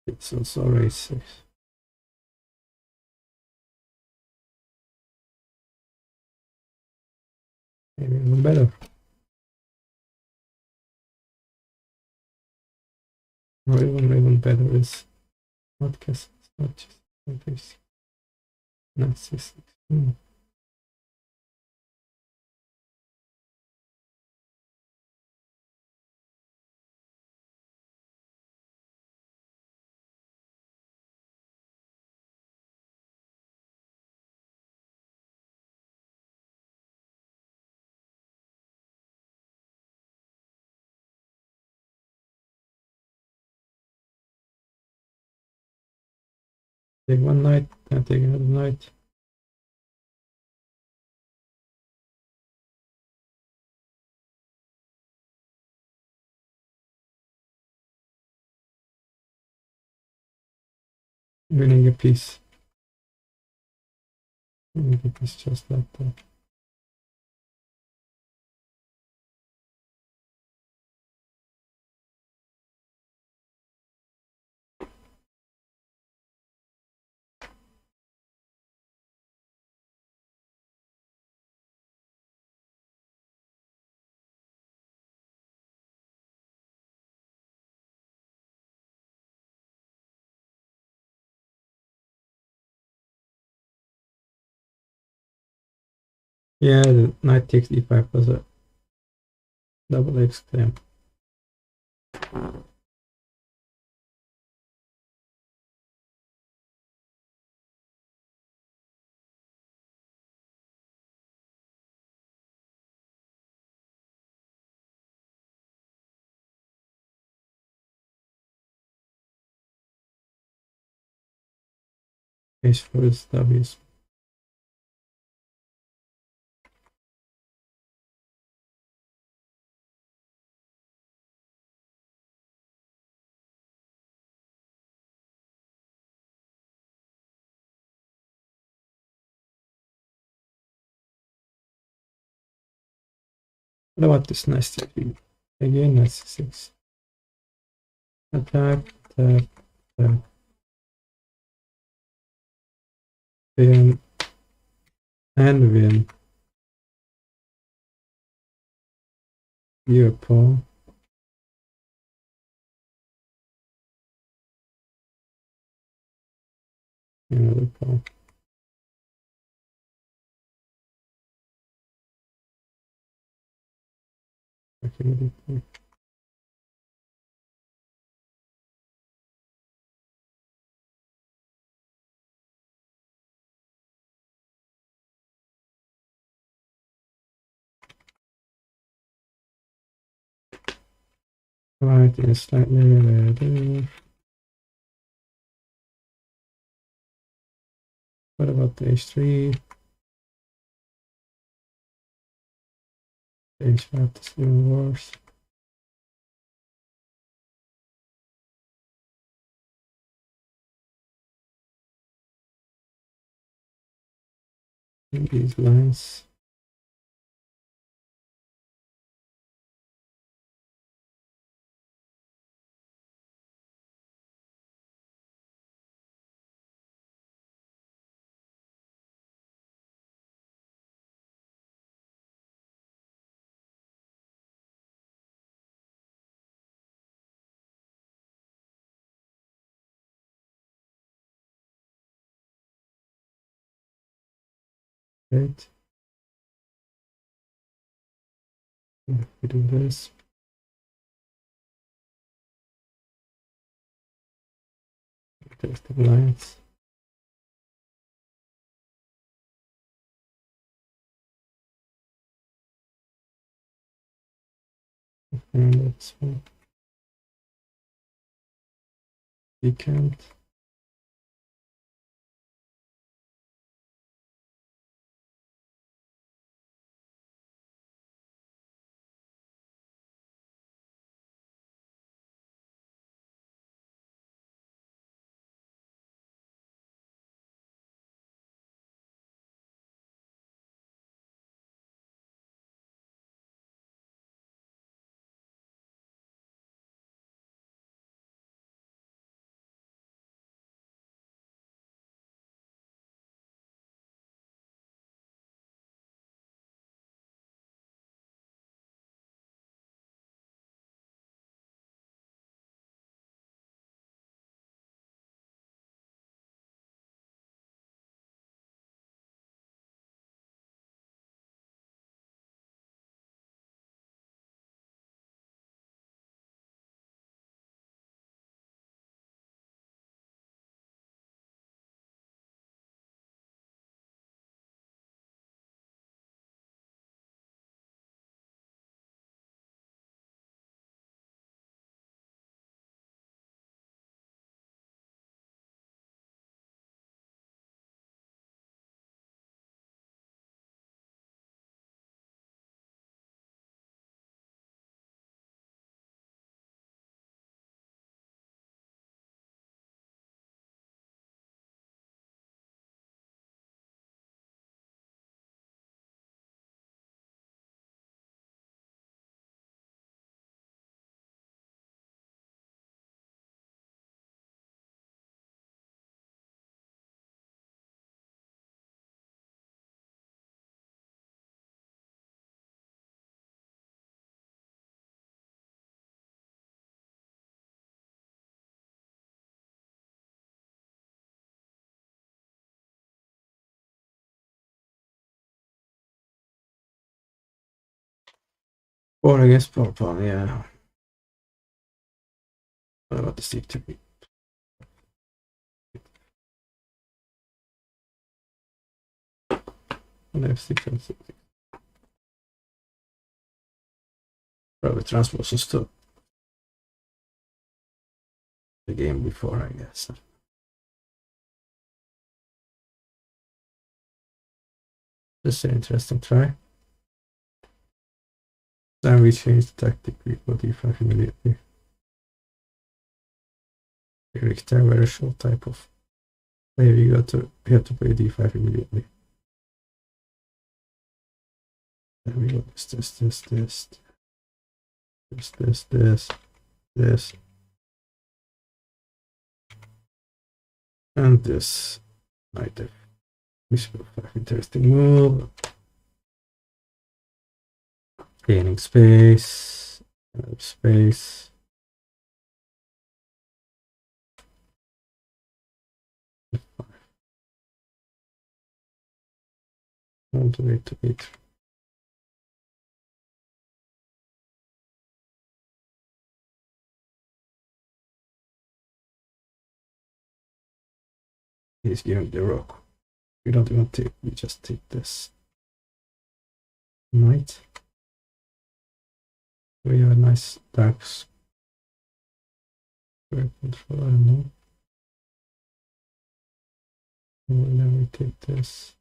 It's also race 6. Maybe even better. Or even better is not castles, not just not this. Not c6. Take one knight, then take another knight. Winning a piece. Winning a piece just like that. Yeah, the knight takes e5 was a double exclaim. H4 is W's. What about this nice TV? Again, knight c6. Attack, attack, attack. Win, and win. Your pawn. Another pawn. Okay, right, in slightly better. What about the h3? H5 is even worse. In these lines. Right. We do this. There's the lines. And that's one. We can't. Or against power pawn, yeah. What about the stick to be? And f6 and 6. Probably transposes to the game before, I guess. This is an interesting try. Then we change the tactic. We go d5 immediately. Richter, very short type of play. We have to play d5 immediately. Then we go this, and this. Knight f. Bishop f5, interesting move. Gaining space, space. Wait. He's giving the rook. We don't even take, we just take this. Knight. We have a nice dark square control, I don't know. And then we take this.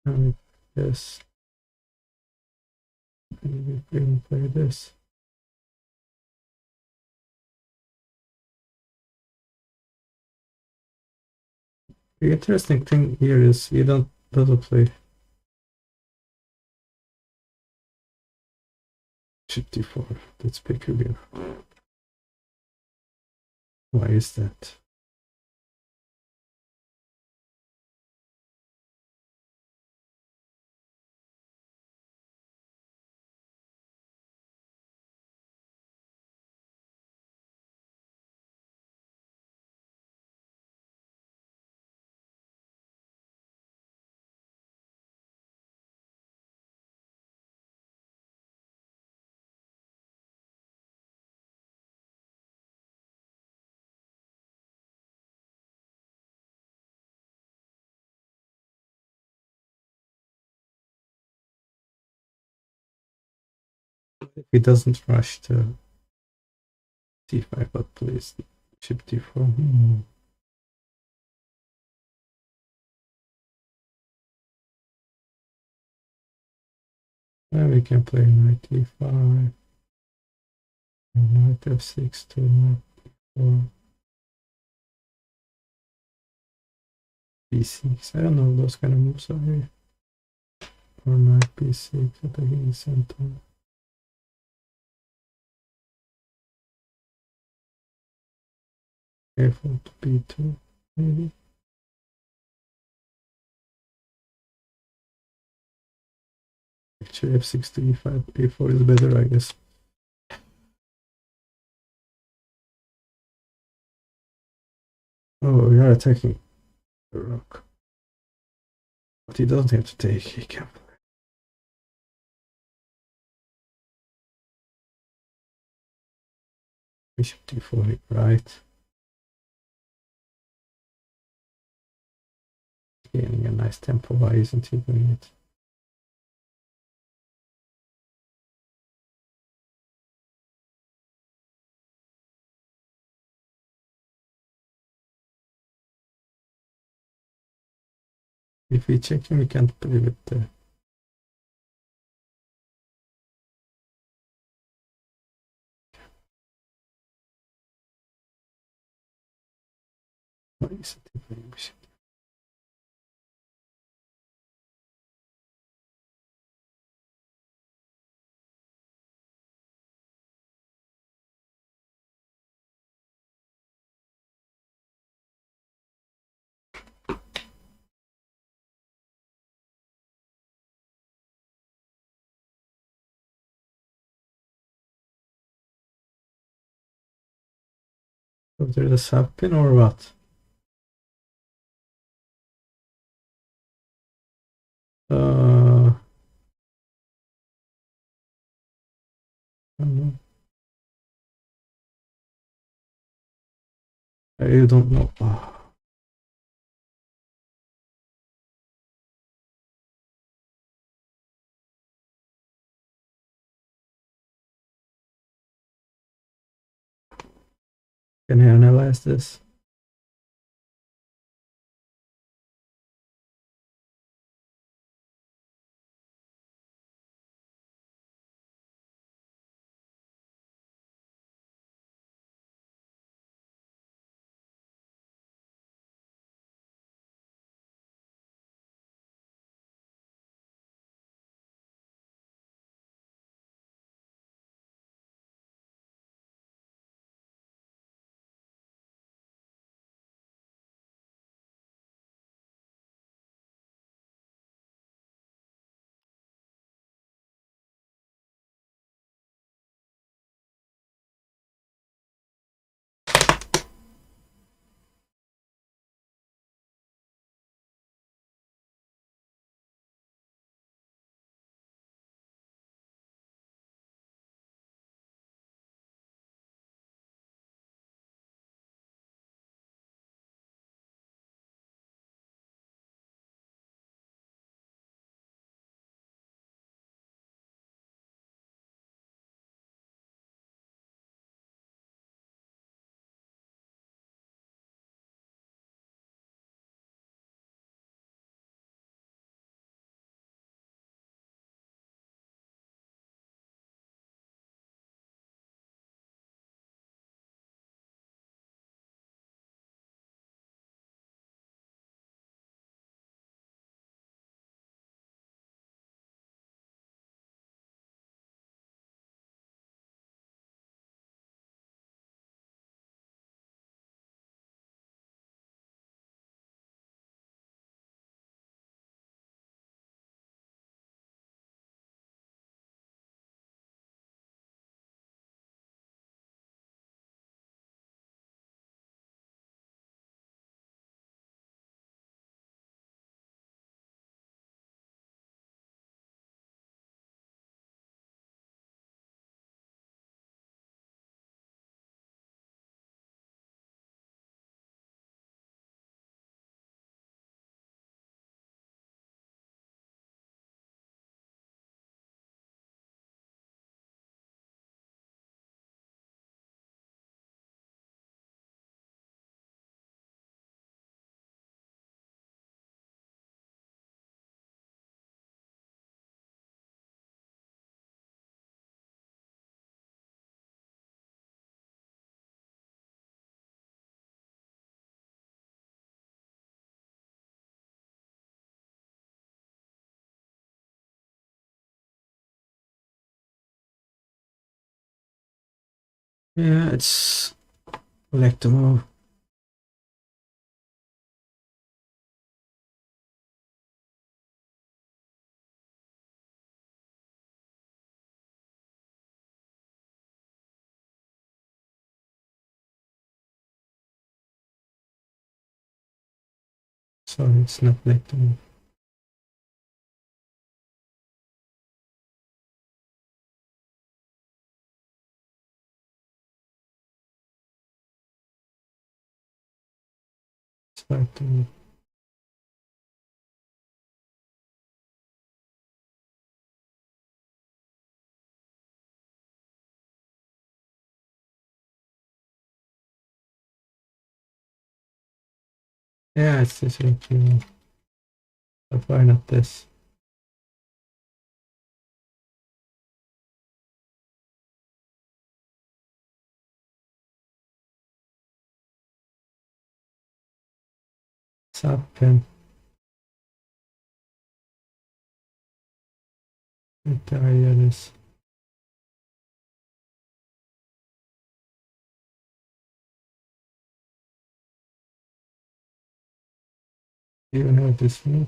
And we this. And we even play this. The interesting thing here is we don't play bishop d4. That's peculiar. Why is that? If he doesn't rush to d5 but plays bishop d4. And we can play knight d5, knight f6 to knight d4, b6. I don't know those kind of moves are here. Or knight b6 attacking the center. Careful to b2, maybe. Actually f6 to e5, a4 is better, I guess. Oh, we are attacking the rook. But he doesn't have to take, he can play. Bishop d4, right. Gaining a nice tempo, why isn't he doing it? If we check him, we can't play with the why isn't he playing bishop? Is there a sub pin or what? I don't know. Oh. Can I analyze this? Yeah, it's like to move. Sorry, it's not like to move. It's like to move. Yeah, it's just like to move. But why not this? What's up, Pen? What the idea is? You even have this move?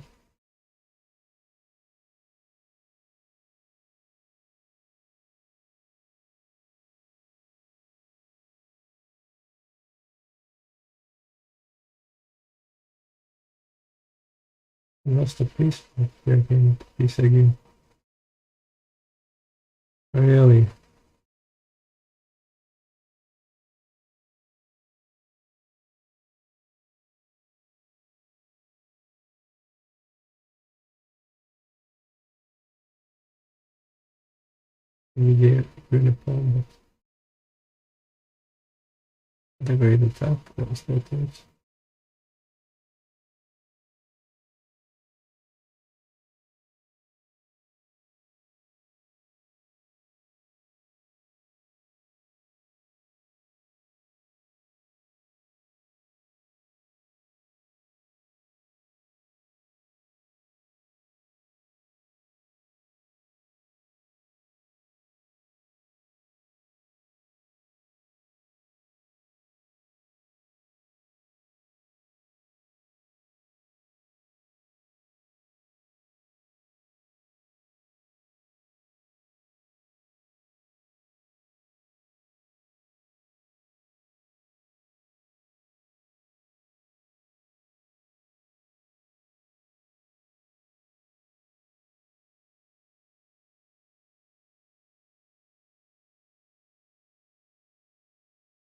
I lost the piece, but they're getting the piece again. Really? We gave really pawn, but the great attack was not it.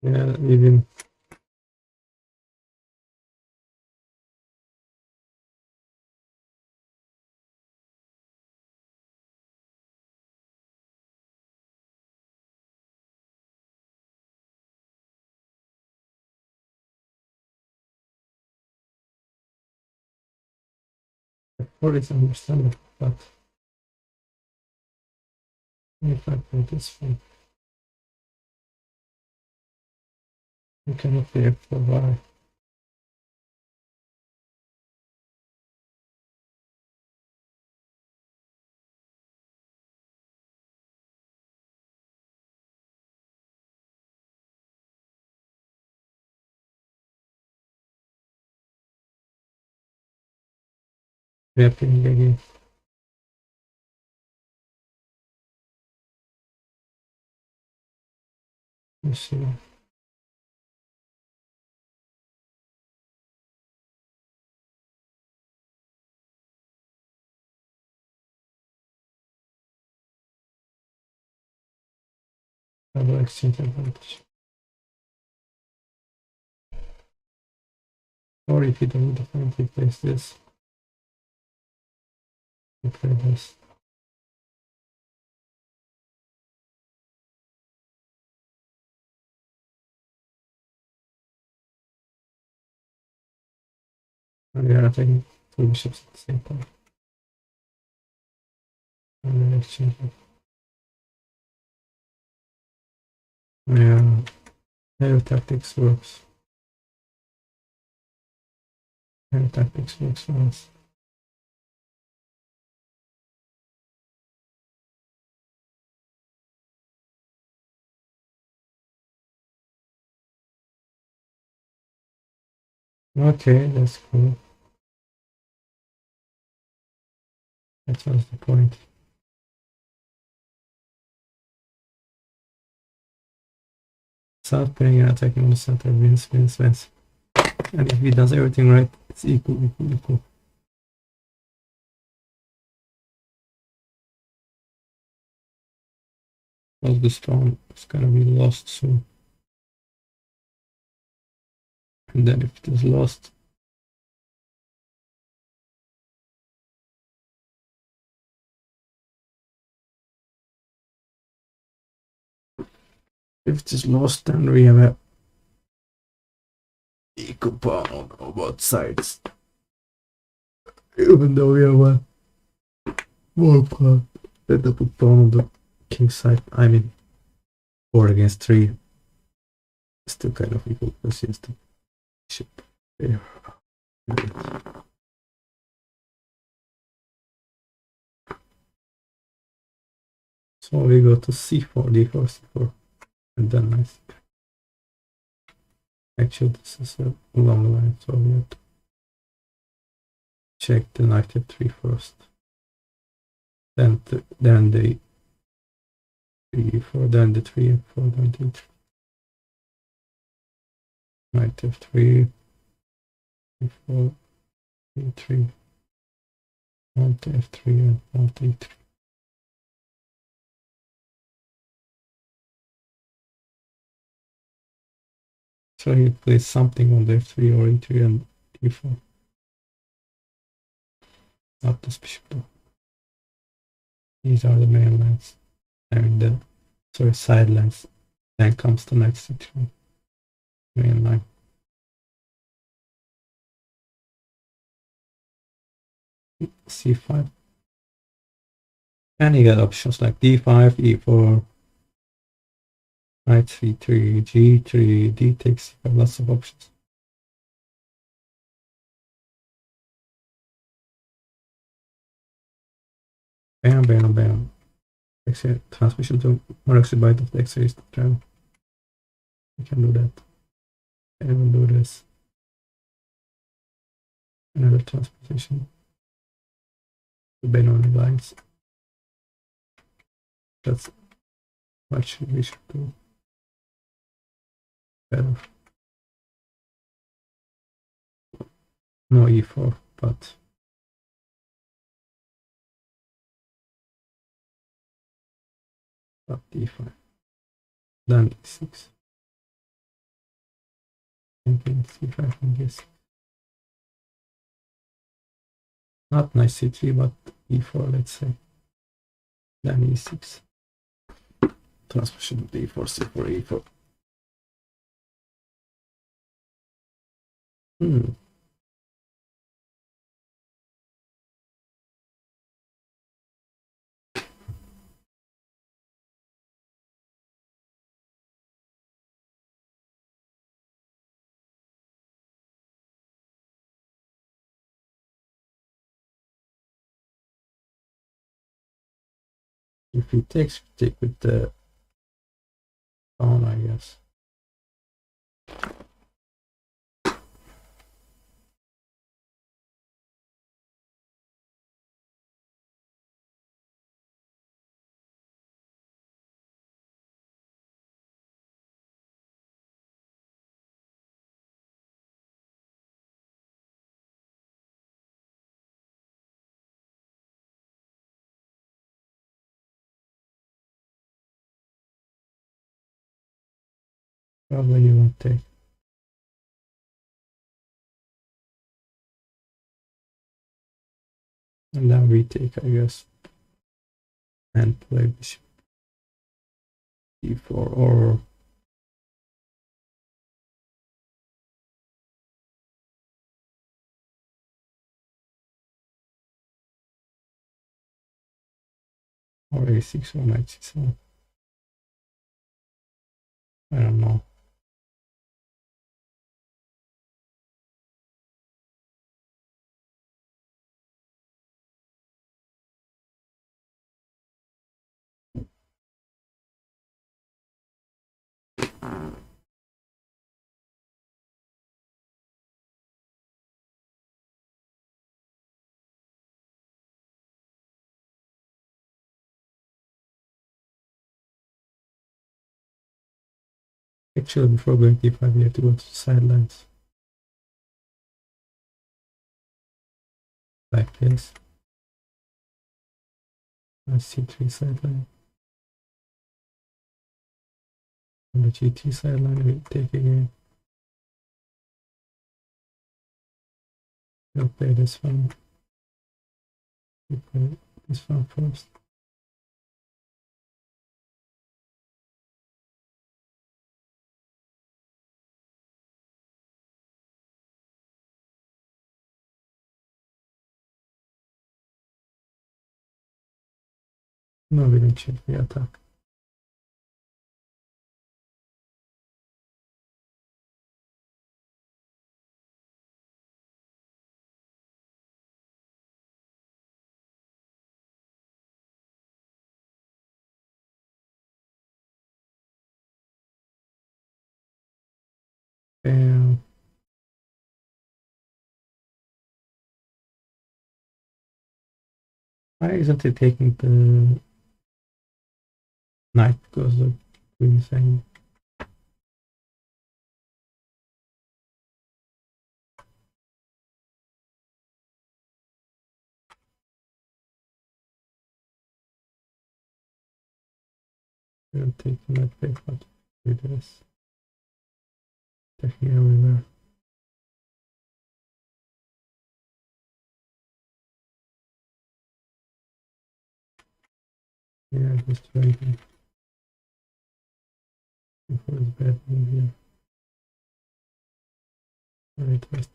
Yeah, even for is understandable, but if I play this one, you cannot play for why. We are playing again. You see. Double exchange advantage. Or if you don't defend, he plays this. You play this. And we are attacking two bishops at the same time. And then exchange it. Yeah, air tactics works. Air tactics works for us. Okay, that's cool. That was the point. South playing and attacking on the center wins. And if he does everything right, it's equal. Well, this pawn is gonna be lost soon. And then if it is lost, then we have a equal pawn on both sides. Even though we have one more pawn, the double pawn on the king side. I mean, 4 against 3. Still kind of equal because yes, the bishop there. So we go to c4, d4, c4, and then I think. Actually, this is a long line, so we have to check the knight f3 first. Then the 3, 4, then the 3 and 4, then the 3. Knight f3, e4, e3, pawn to f3, and pawn to e3. So he plays something on the f3 or e3 and e4. Not this bishop though. These are the main lines. I mean the sidelines. Then comes the knight c3. Main line. c5. And you get options like d5, e4, knight c3, g3, d takes. You have lots of options. Bam, bam, bam. Transmission to Moroxi byte of the X-rays travel. We can do that. And we'll do this. Another transposition. The Benoni lines. That's what we should do better. No e4, but d5. Then d6. Thinking c5 and d6. Not knight c3, but e4, let's say. Then e6. Transposition of d4, c4, e4. If he takes, we take with the pawn, I guess. Probably you won't take. And then we take, I guess. And play bishop e4 or a6 or knight c7. I don't know. Actually, before going d5, we have to go to the sidelines. Like this. C3 sideline. On the GT sideline, we take again. We'll play this one. We play this one first. No, we didn't check the attack. And why isn't it taking the knight? Because the queen is hanging. We'll take the knight back, but with this. Taking everywhere. Yeah, just waiting before his bad move here. Right, West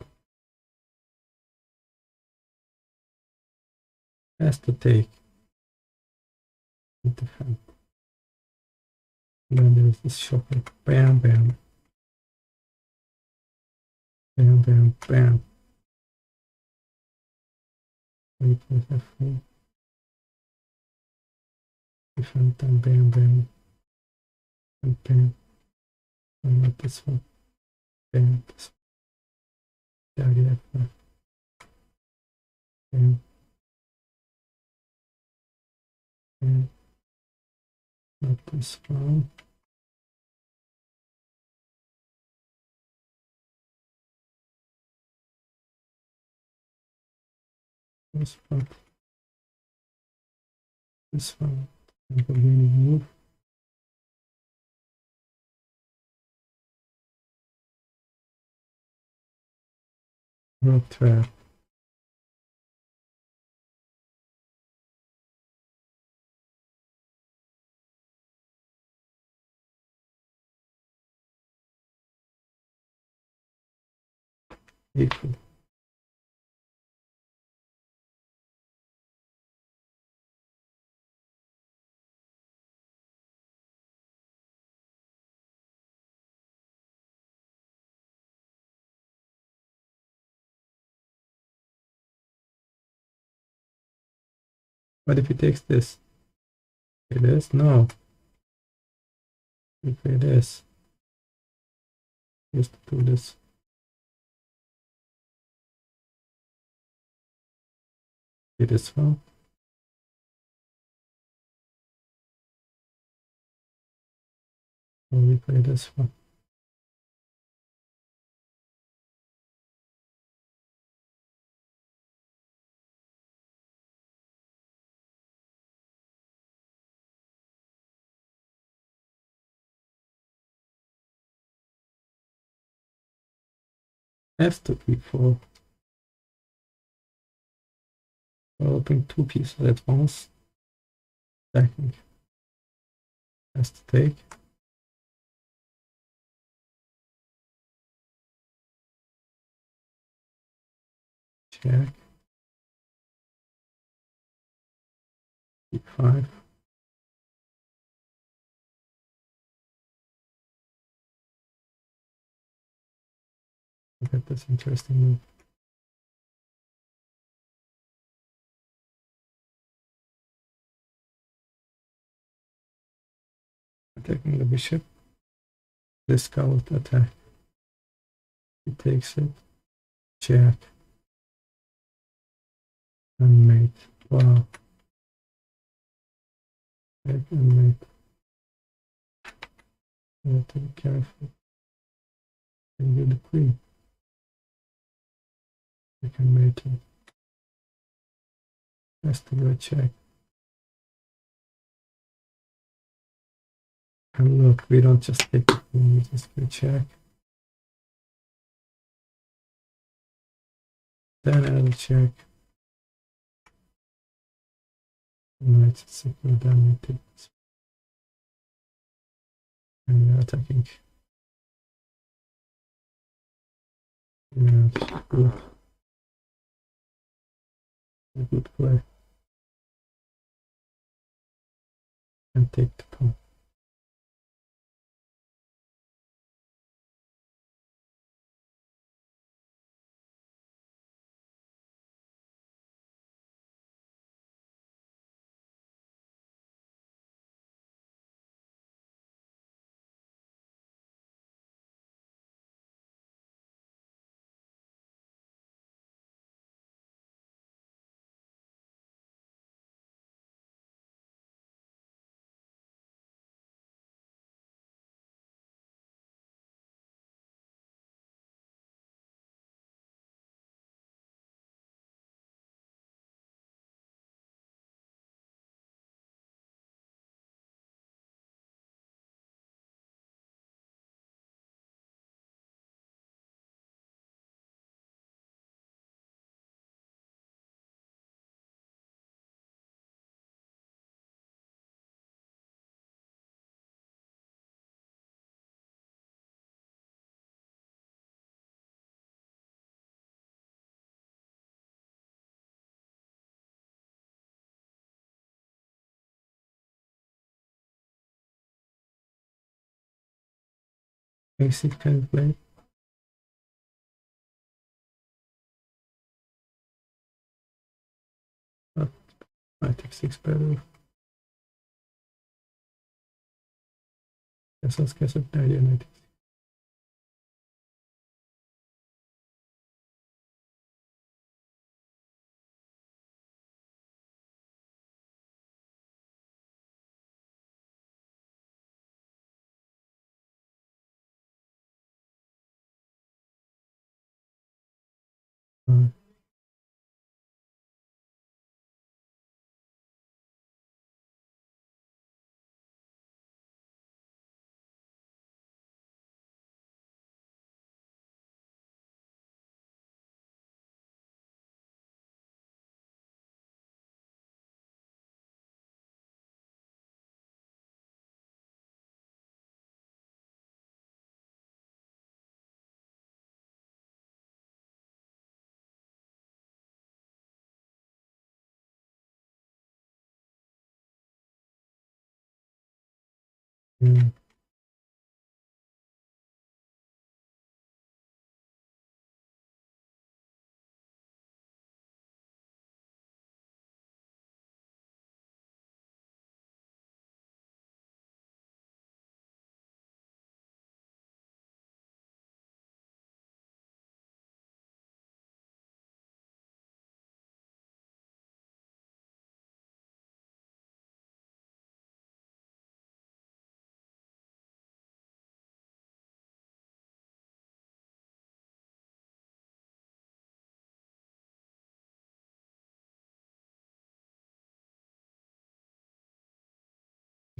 has to take and defend. And then there's this shocker. Bam, bam, bam, bam, bam. Replace F4. Defend and bam, bam, and bam. And not this one. Bam, this one. Yeah, F5. Bam, bam. Not this one. This one. This one. And the winning move. Rook trap. Equal. What if he takes this? It is? No. If it is. Just do this. It is well. We play this one. F to E4. Developing two pieces at once. Stacking. Has to take. Check. E5. Look at this interesting move. Attacking the bishop. This coward attack. He takes it. Check. And mate. Wow. Check and mate. You have to be careful. And you're the queen. You can mate it. Has to go check. And look, we don't just take the queen, we just go check. Then I'll check. Knight secure, then we take this. And we are attacking. Yeah, good. A good play. And take the pawn. Basic can play. But knight f6 better. Castle idea knight. Mm.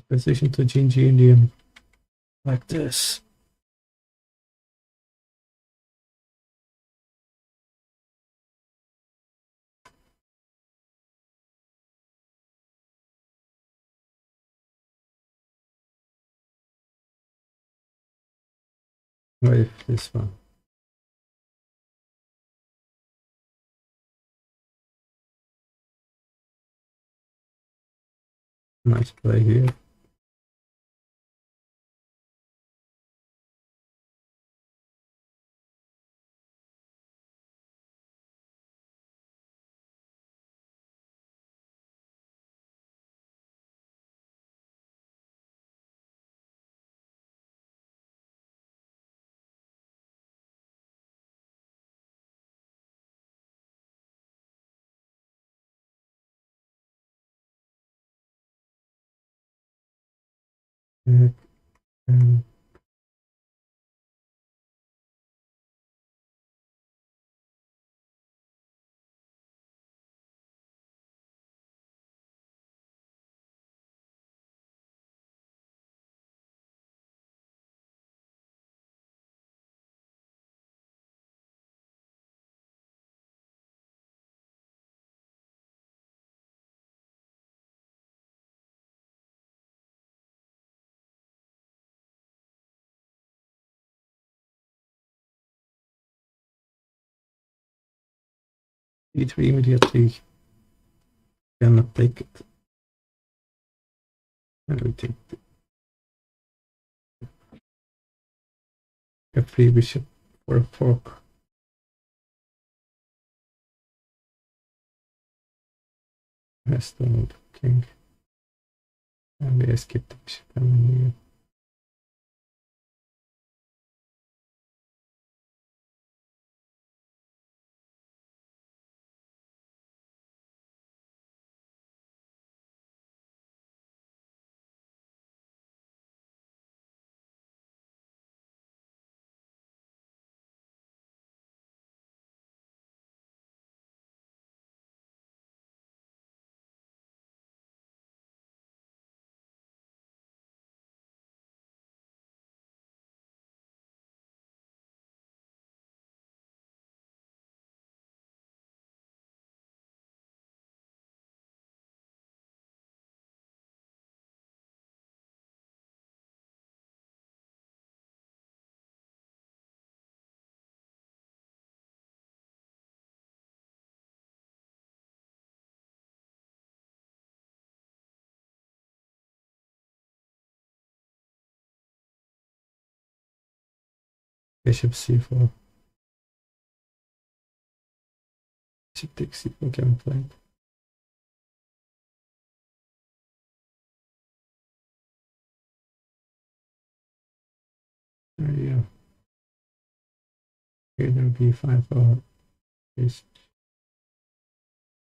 Position to GG Indian like this. Wait, this one. Nice play here. Uh, um, E3 immediately. Cannot take it. And we take a free bishop for a fork. Has to move king. And we escape the bishop. And Bishop c4. Bishop takes c4 can be played. There you go. Either b5 or this.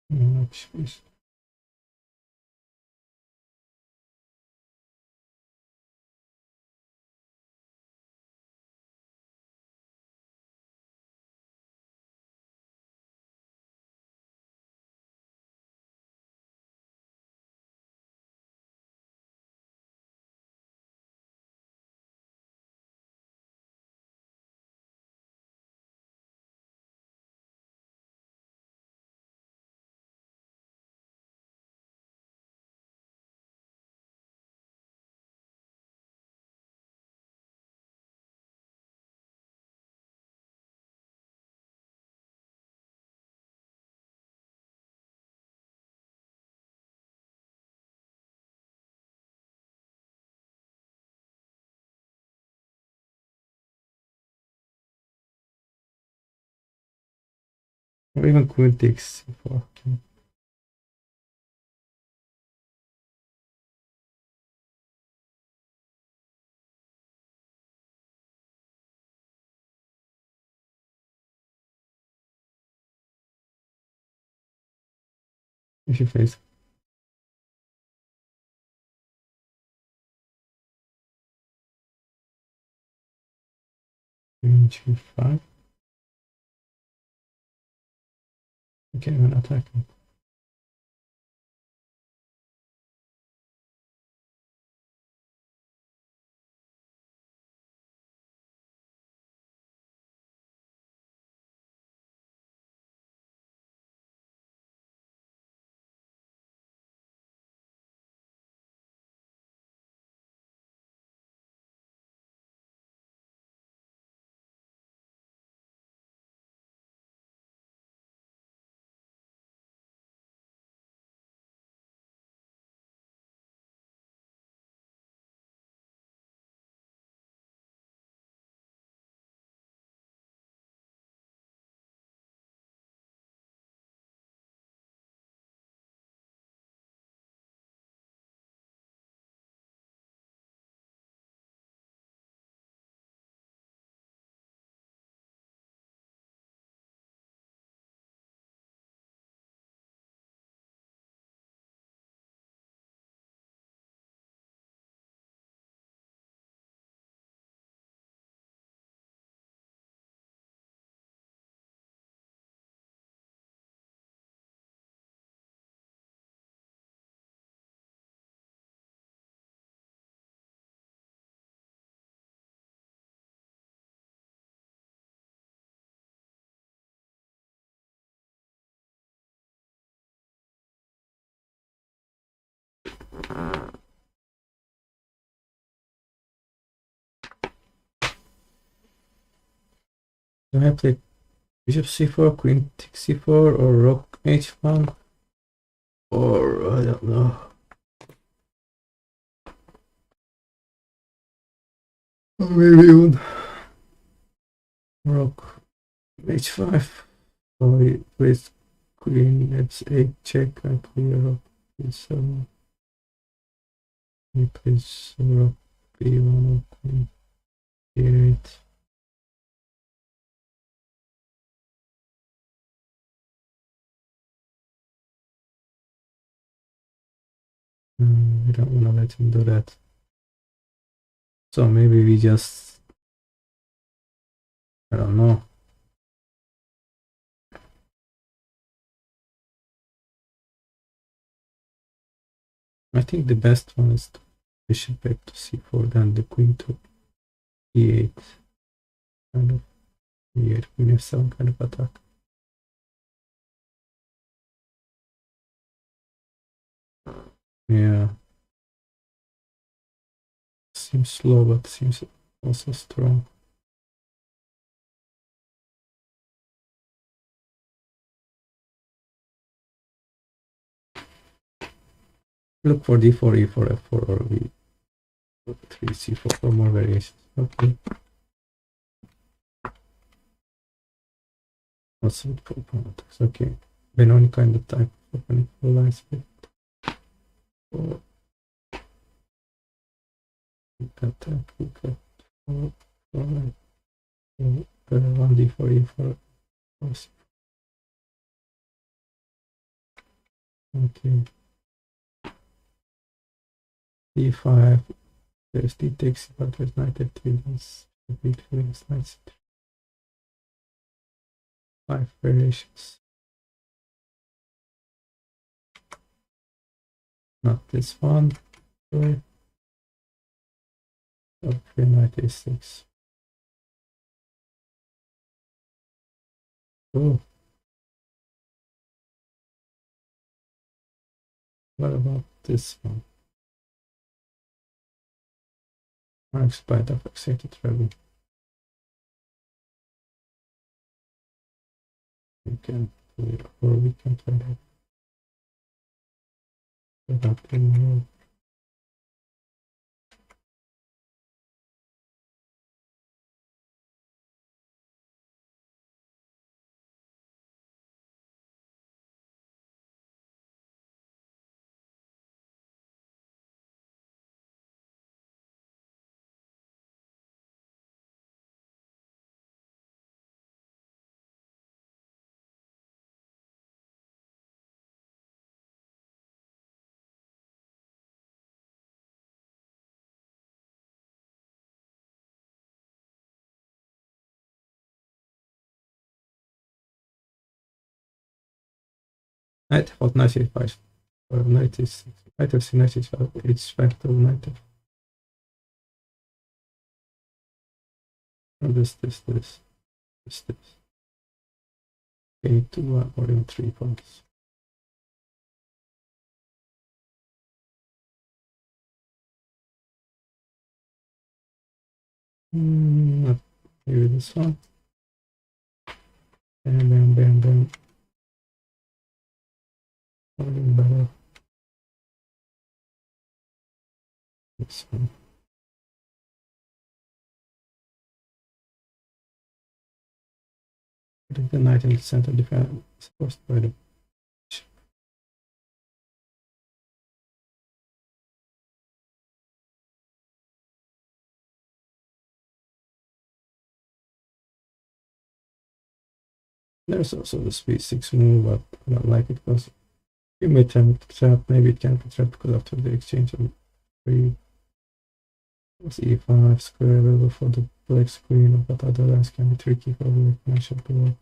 Much is. Or even queen takes c4. Okay. If you face queen g5. Okay, I'm attacking. Do I play bishop c4, queen takes c4, or rook h1? Or I don't know. Or maybe even rook h5. So he plays queen h8 check. I play rook b7. He plays rook b1 or queen d8. We don't want to let him do that. So maybe we just, I don't know. I think the best one is bishop back to c4, then the queen to e8. Kind of e8, queen f7 kind of attack. Yeah. Seems slow, but seems also strong. Look for d4, e4, f4, or v3, c4 for more variations. Okay. What's it for politics? Okay. Benoni kind of type of opening for lines with or attack, we got for 1d4 e4. Okay. d5. There's d takes, but there's knight f3. That's a bit feelings. Knight 5 variations. Not this one. Sorry. Okay, knight a6. Oh. What about this one? In spite of accepted travel. We can do it, or we can try that. Without more. Knight hot knight e5. Knight is knight of c knight is it's factor knight of this. Okay, 2 or even 3 points. Maybe this one. Bam. Better. This one. Putting the knight in the center defense supposed by the There's also the b6 move, but I don't like it because you may attempt to trap, maybe it can't be trapped because after the exchange of 3 e5 square available for the black queen, but other lines can be tricky for the matchup below.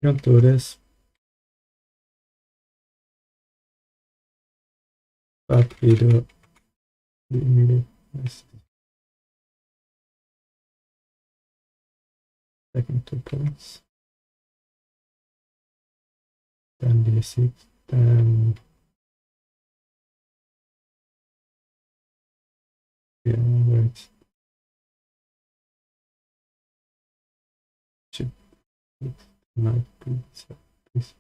Don't do this, but we do the immediate second 2 points. Then d6, then yeah, wait. Should knight b7, b6.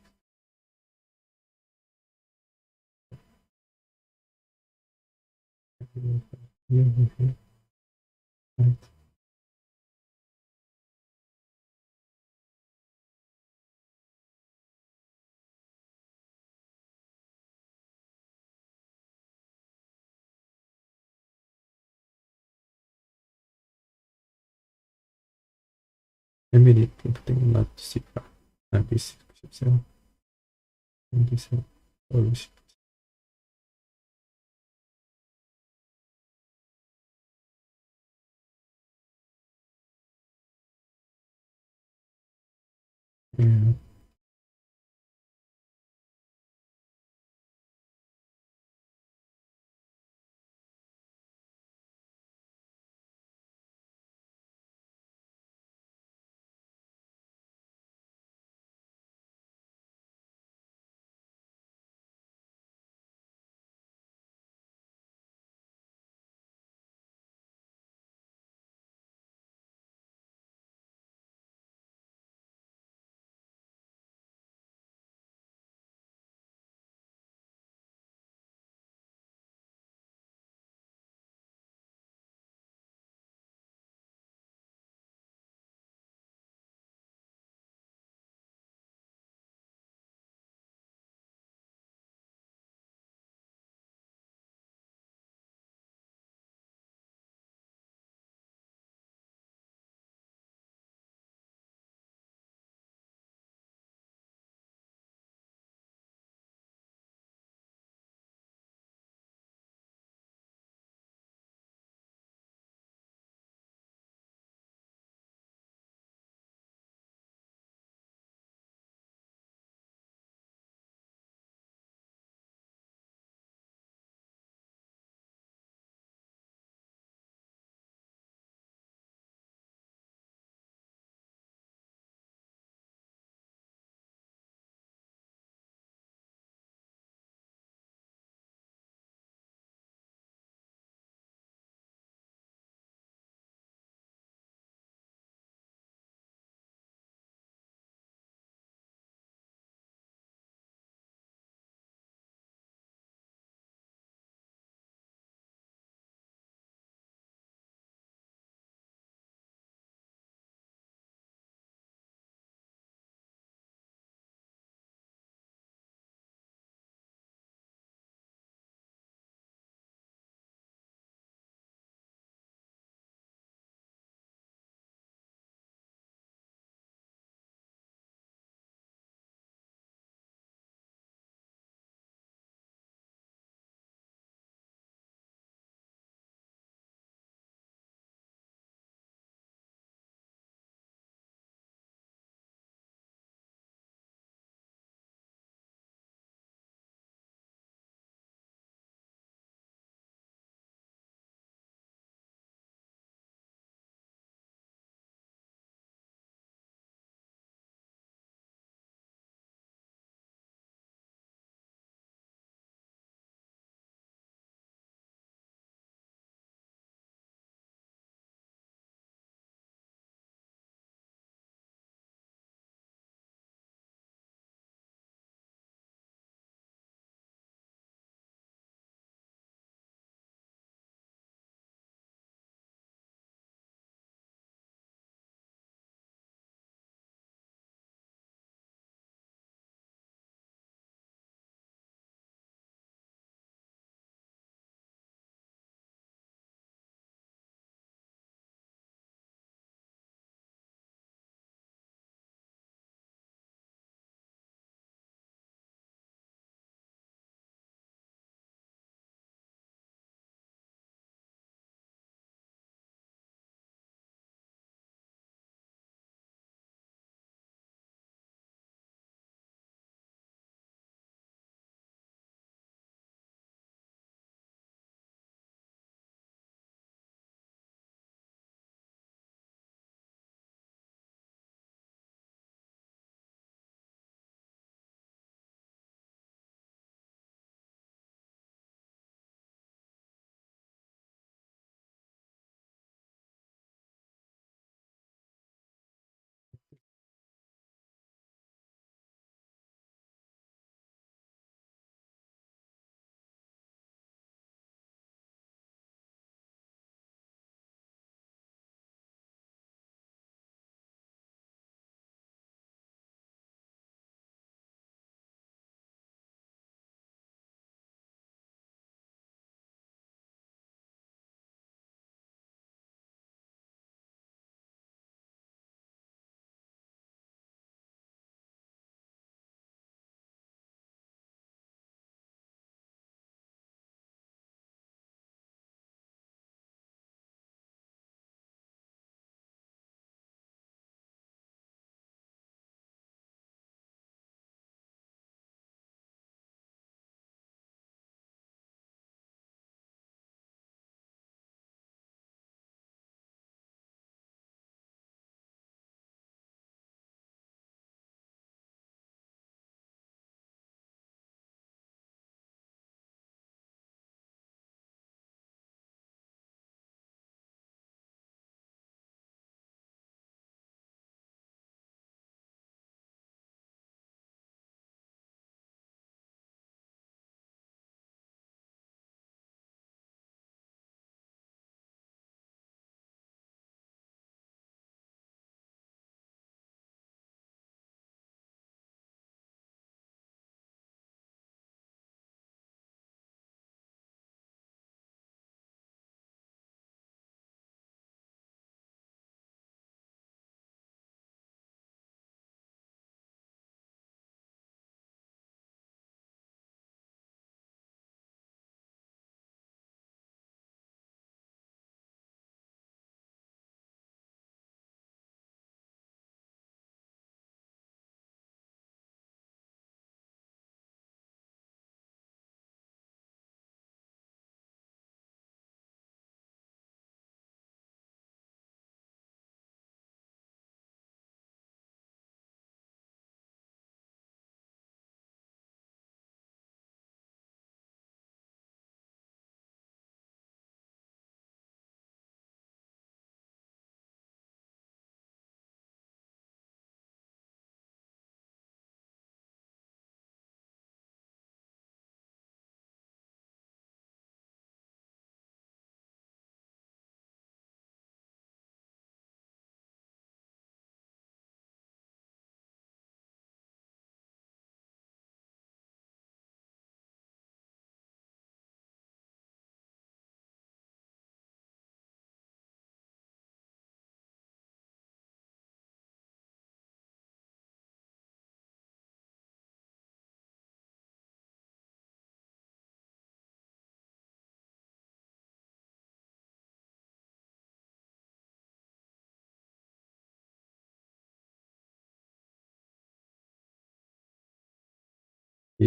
Here, right. Immediately putting knight to c5, knight b6, bishop 7, and b7, or bishop. Yeah.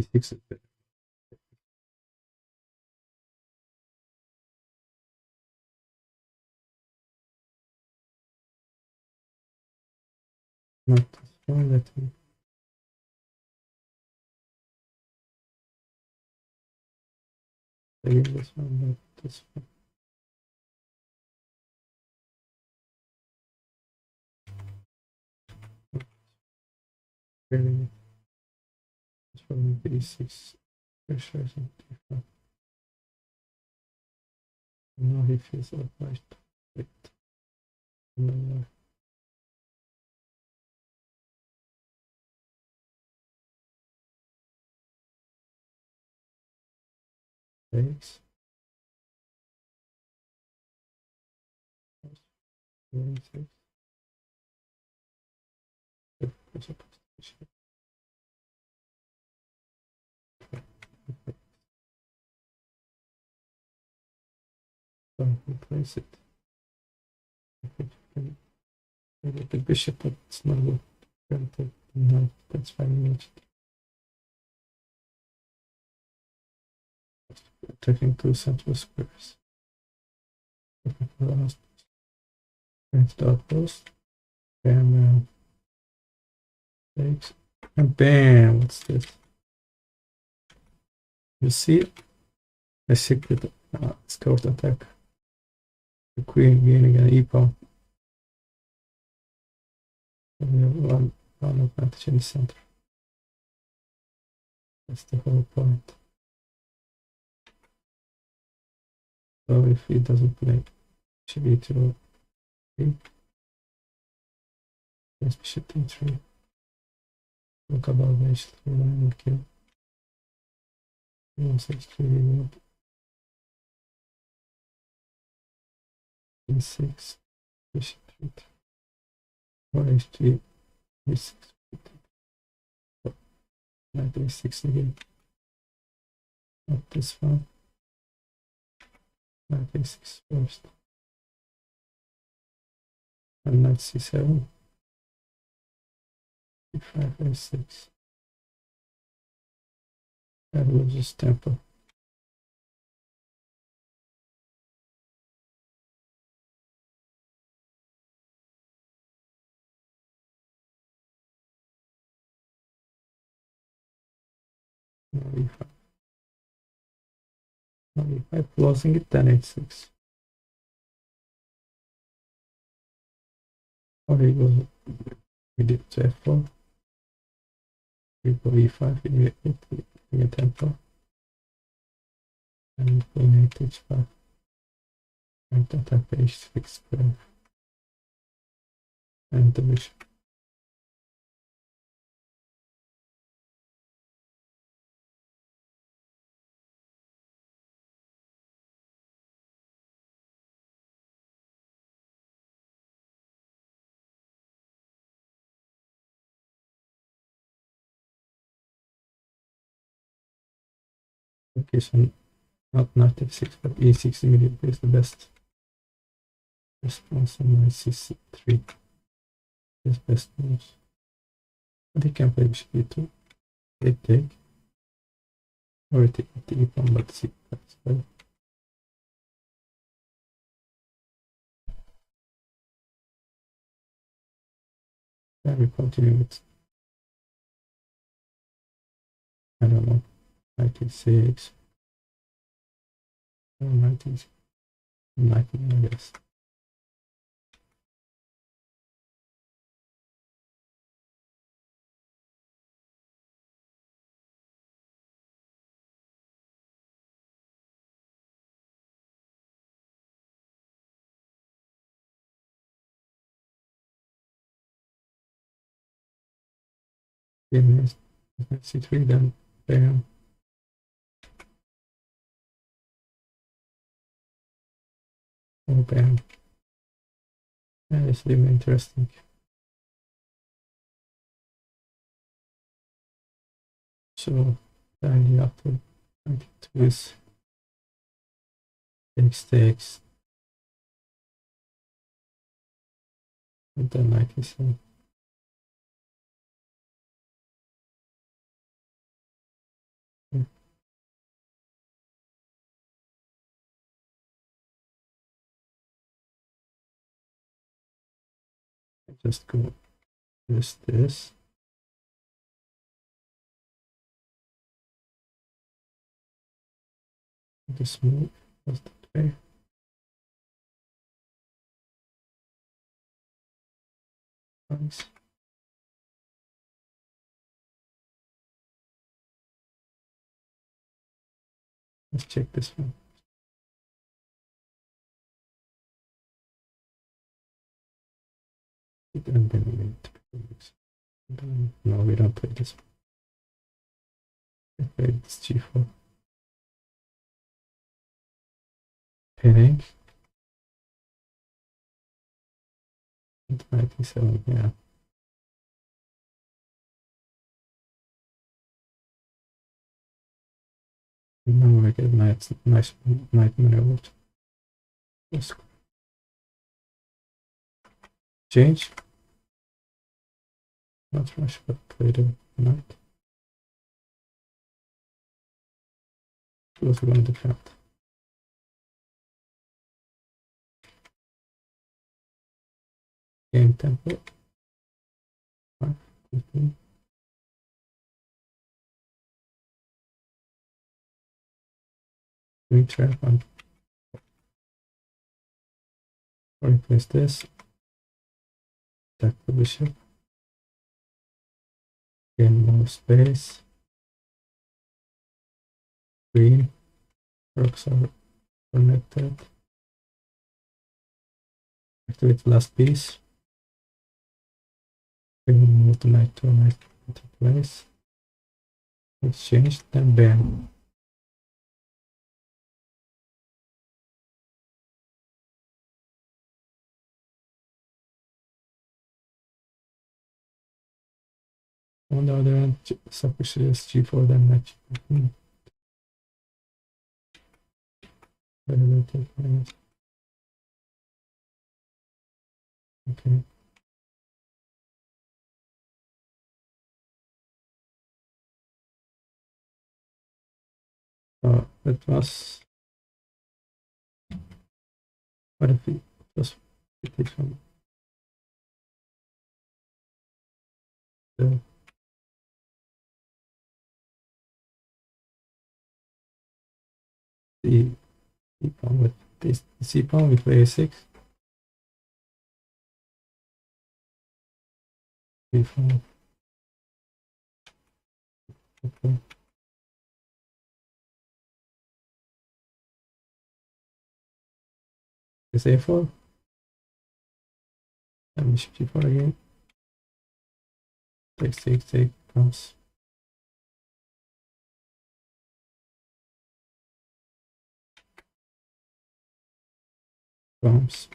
E6 is better. Not this one, let me. Again, this one, not this one. Really, this one will be E6. Pressure is not D5. Now he feels obliged. Wait. No, takes. E6. Pressure position. So replace it. Maybe the bishop, but it's not good. No, that's fine. Attacking two central squares. Last. Against the outpost. Bam, takes. And bam, what's this? You see a secret scout attack. The queen gaining an e-pawn. We have one advantage in the center. That's the whole point. So if he doesn't play bishop e2, yes, bishop d3. Look about the h3 line and kill. Yes, h3 reward. e6, bishop e3. Or h3, e6. Knight a6 again. Not this one. Knight a6 first. And knight c7. e5, a6. That will just tempo. Now e5. Now e5 closing it, then h6. Or he goes with it to f4. We go e5, we get tempo. And queen 8 h5. And attack h6 square. And the bishop. Okay, so not knight f6, but e6 immediately is the best response, and knight c3 is best moves. But he can play bishop e2, take, or take the e-pawn, but c that's well. Then we continue with, I don't know, knight e6, or knight e6, knight, I guess. Then knight c3, then bam. Oh, bam. Yeah, it's really interesting. So then after 92 is takes, and then 97. Just go this. This move was that way. Nice. Let's check this one. And then we need to no, we don't play this one. We play this g4. Pinning. 97, yeah. Now I get nice knight maneuver. Let's change. Not rush, but play the knight. Also going to defend. Game tempo. 5, 15. Green trap and replace this. Attack the bishop. Gain more space. Green. Rocks are connected. Activate the last piece. Move the knight to a knight into place. Exchange, then bam. On the other hand, sufficient g4, then knight g4. Okay. It was. What if it was 57? The C pawn with this C pawn with a6. B4. Okay. Is a4. And bishop g4 again. Take comes. Comes.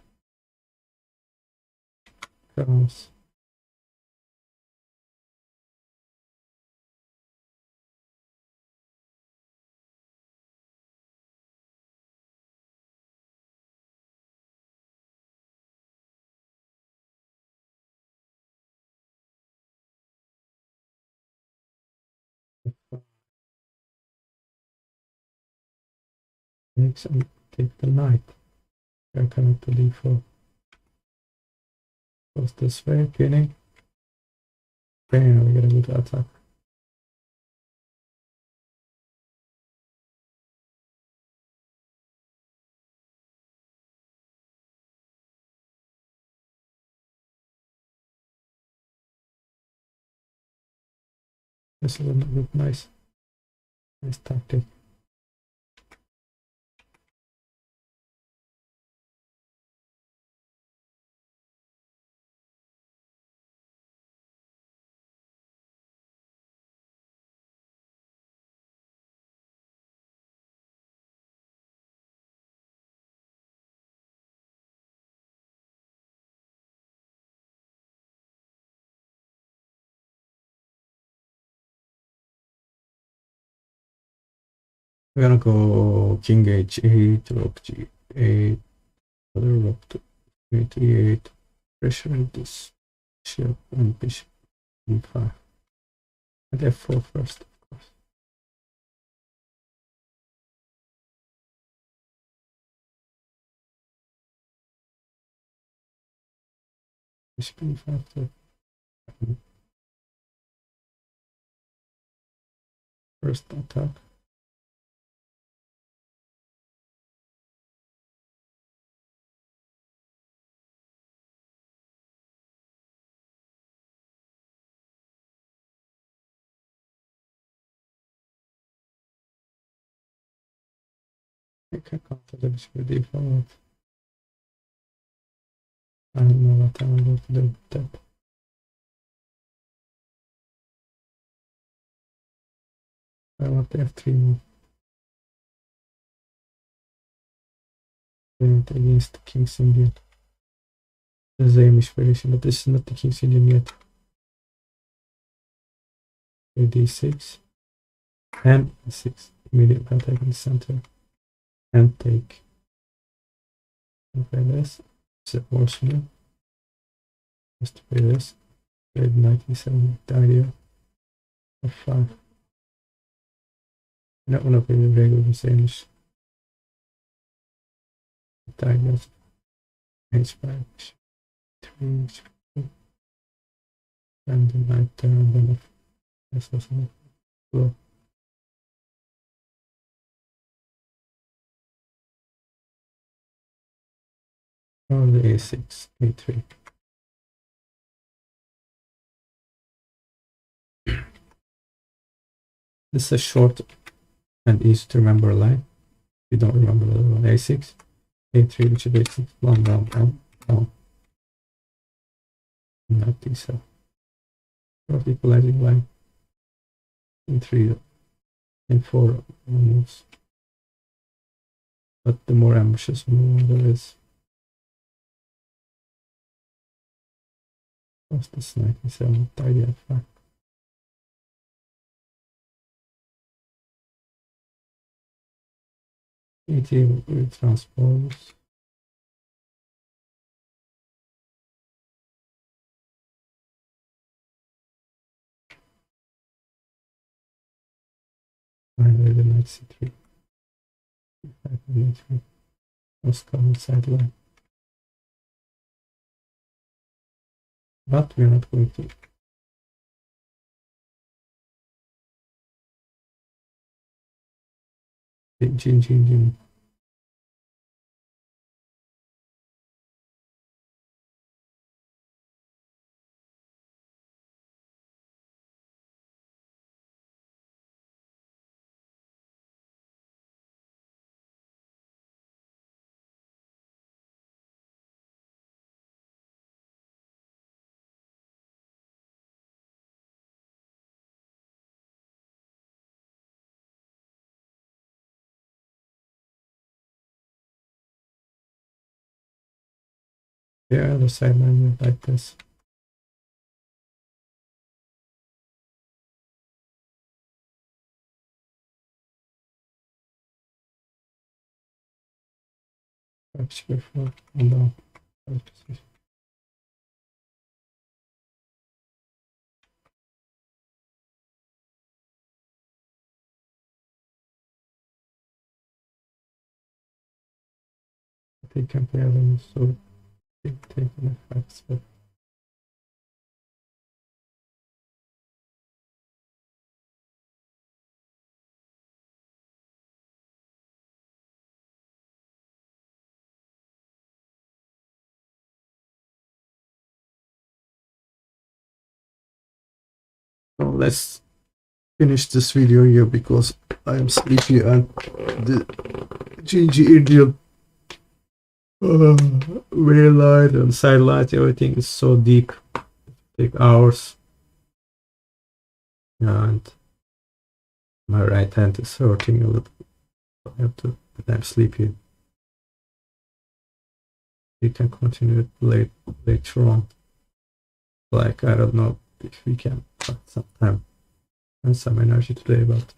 Next, and take the knight. I connect to d4. Goes this way, pinning. Bam, we get a good attack. This is a good, nice tactic. We're gonna go king h8, rook g8, other rook to e8, pressure this bishop and bishop e5. And f4 first, of course. Bishop e5. First attack. I can counter the bishop with d4. I don't know what I'm going to do with that. I want f3 move. Against the King's Indian. The same inspiration, but this is not the King's Indian yet. d6 and e6. Immediate attack in the center. And take. Okay, this is a worse move. Just play this. Played 97 with the idea of 5. I don't want to play the regular Danish. The idea of h5, 3, and the knight there, and then this was low. Or the a6, a3. This is a short and easy to remember line. If you don't remember the other one, a6, a3, which is a6, down. Not d7. Short equalizing line. In 3 and 4 moves. But the more ambitious move there is. What's this 97 with idea of 5? ET will transpose. Finally, the knight c3. e5 and e3. Moscow on sideline. But we're not going to. Jin. Yeah, the sideline like this. Perhaps before and down. They can play them, so they take an f5 step. So let's finish this video here because I am sleepy and the GG Indian rear light and side light, everything is so deep. Take hours. And my right hand is hurting a little. I have to, but I'm sleepy. We can continue it later on. Like, I don't know if we can find some time and some energy today, but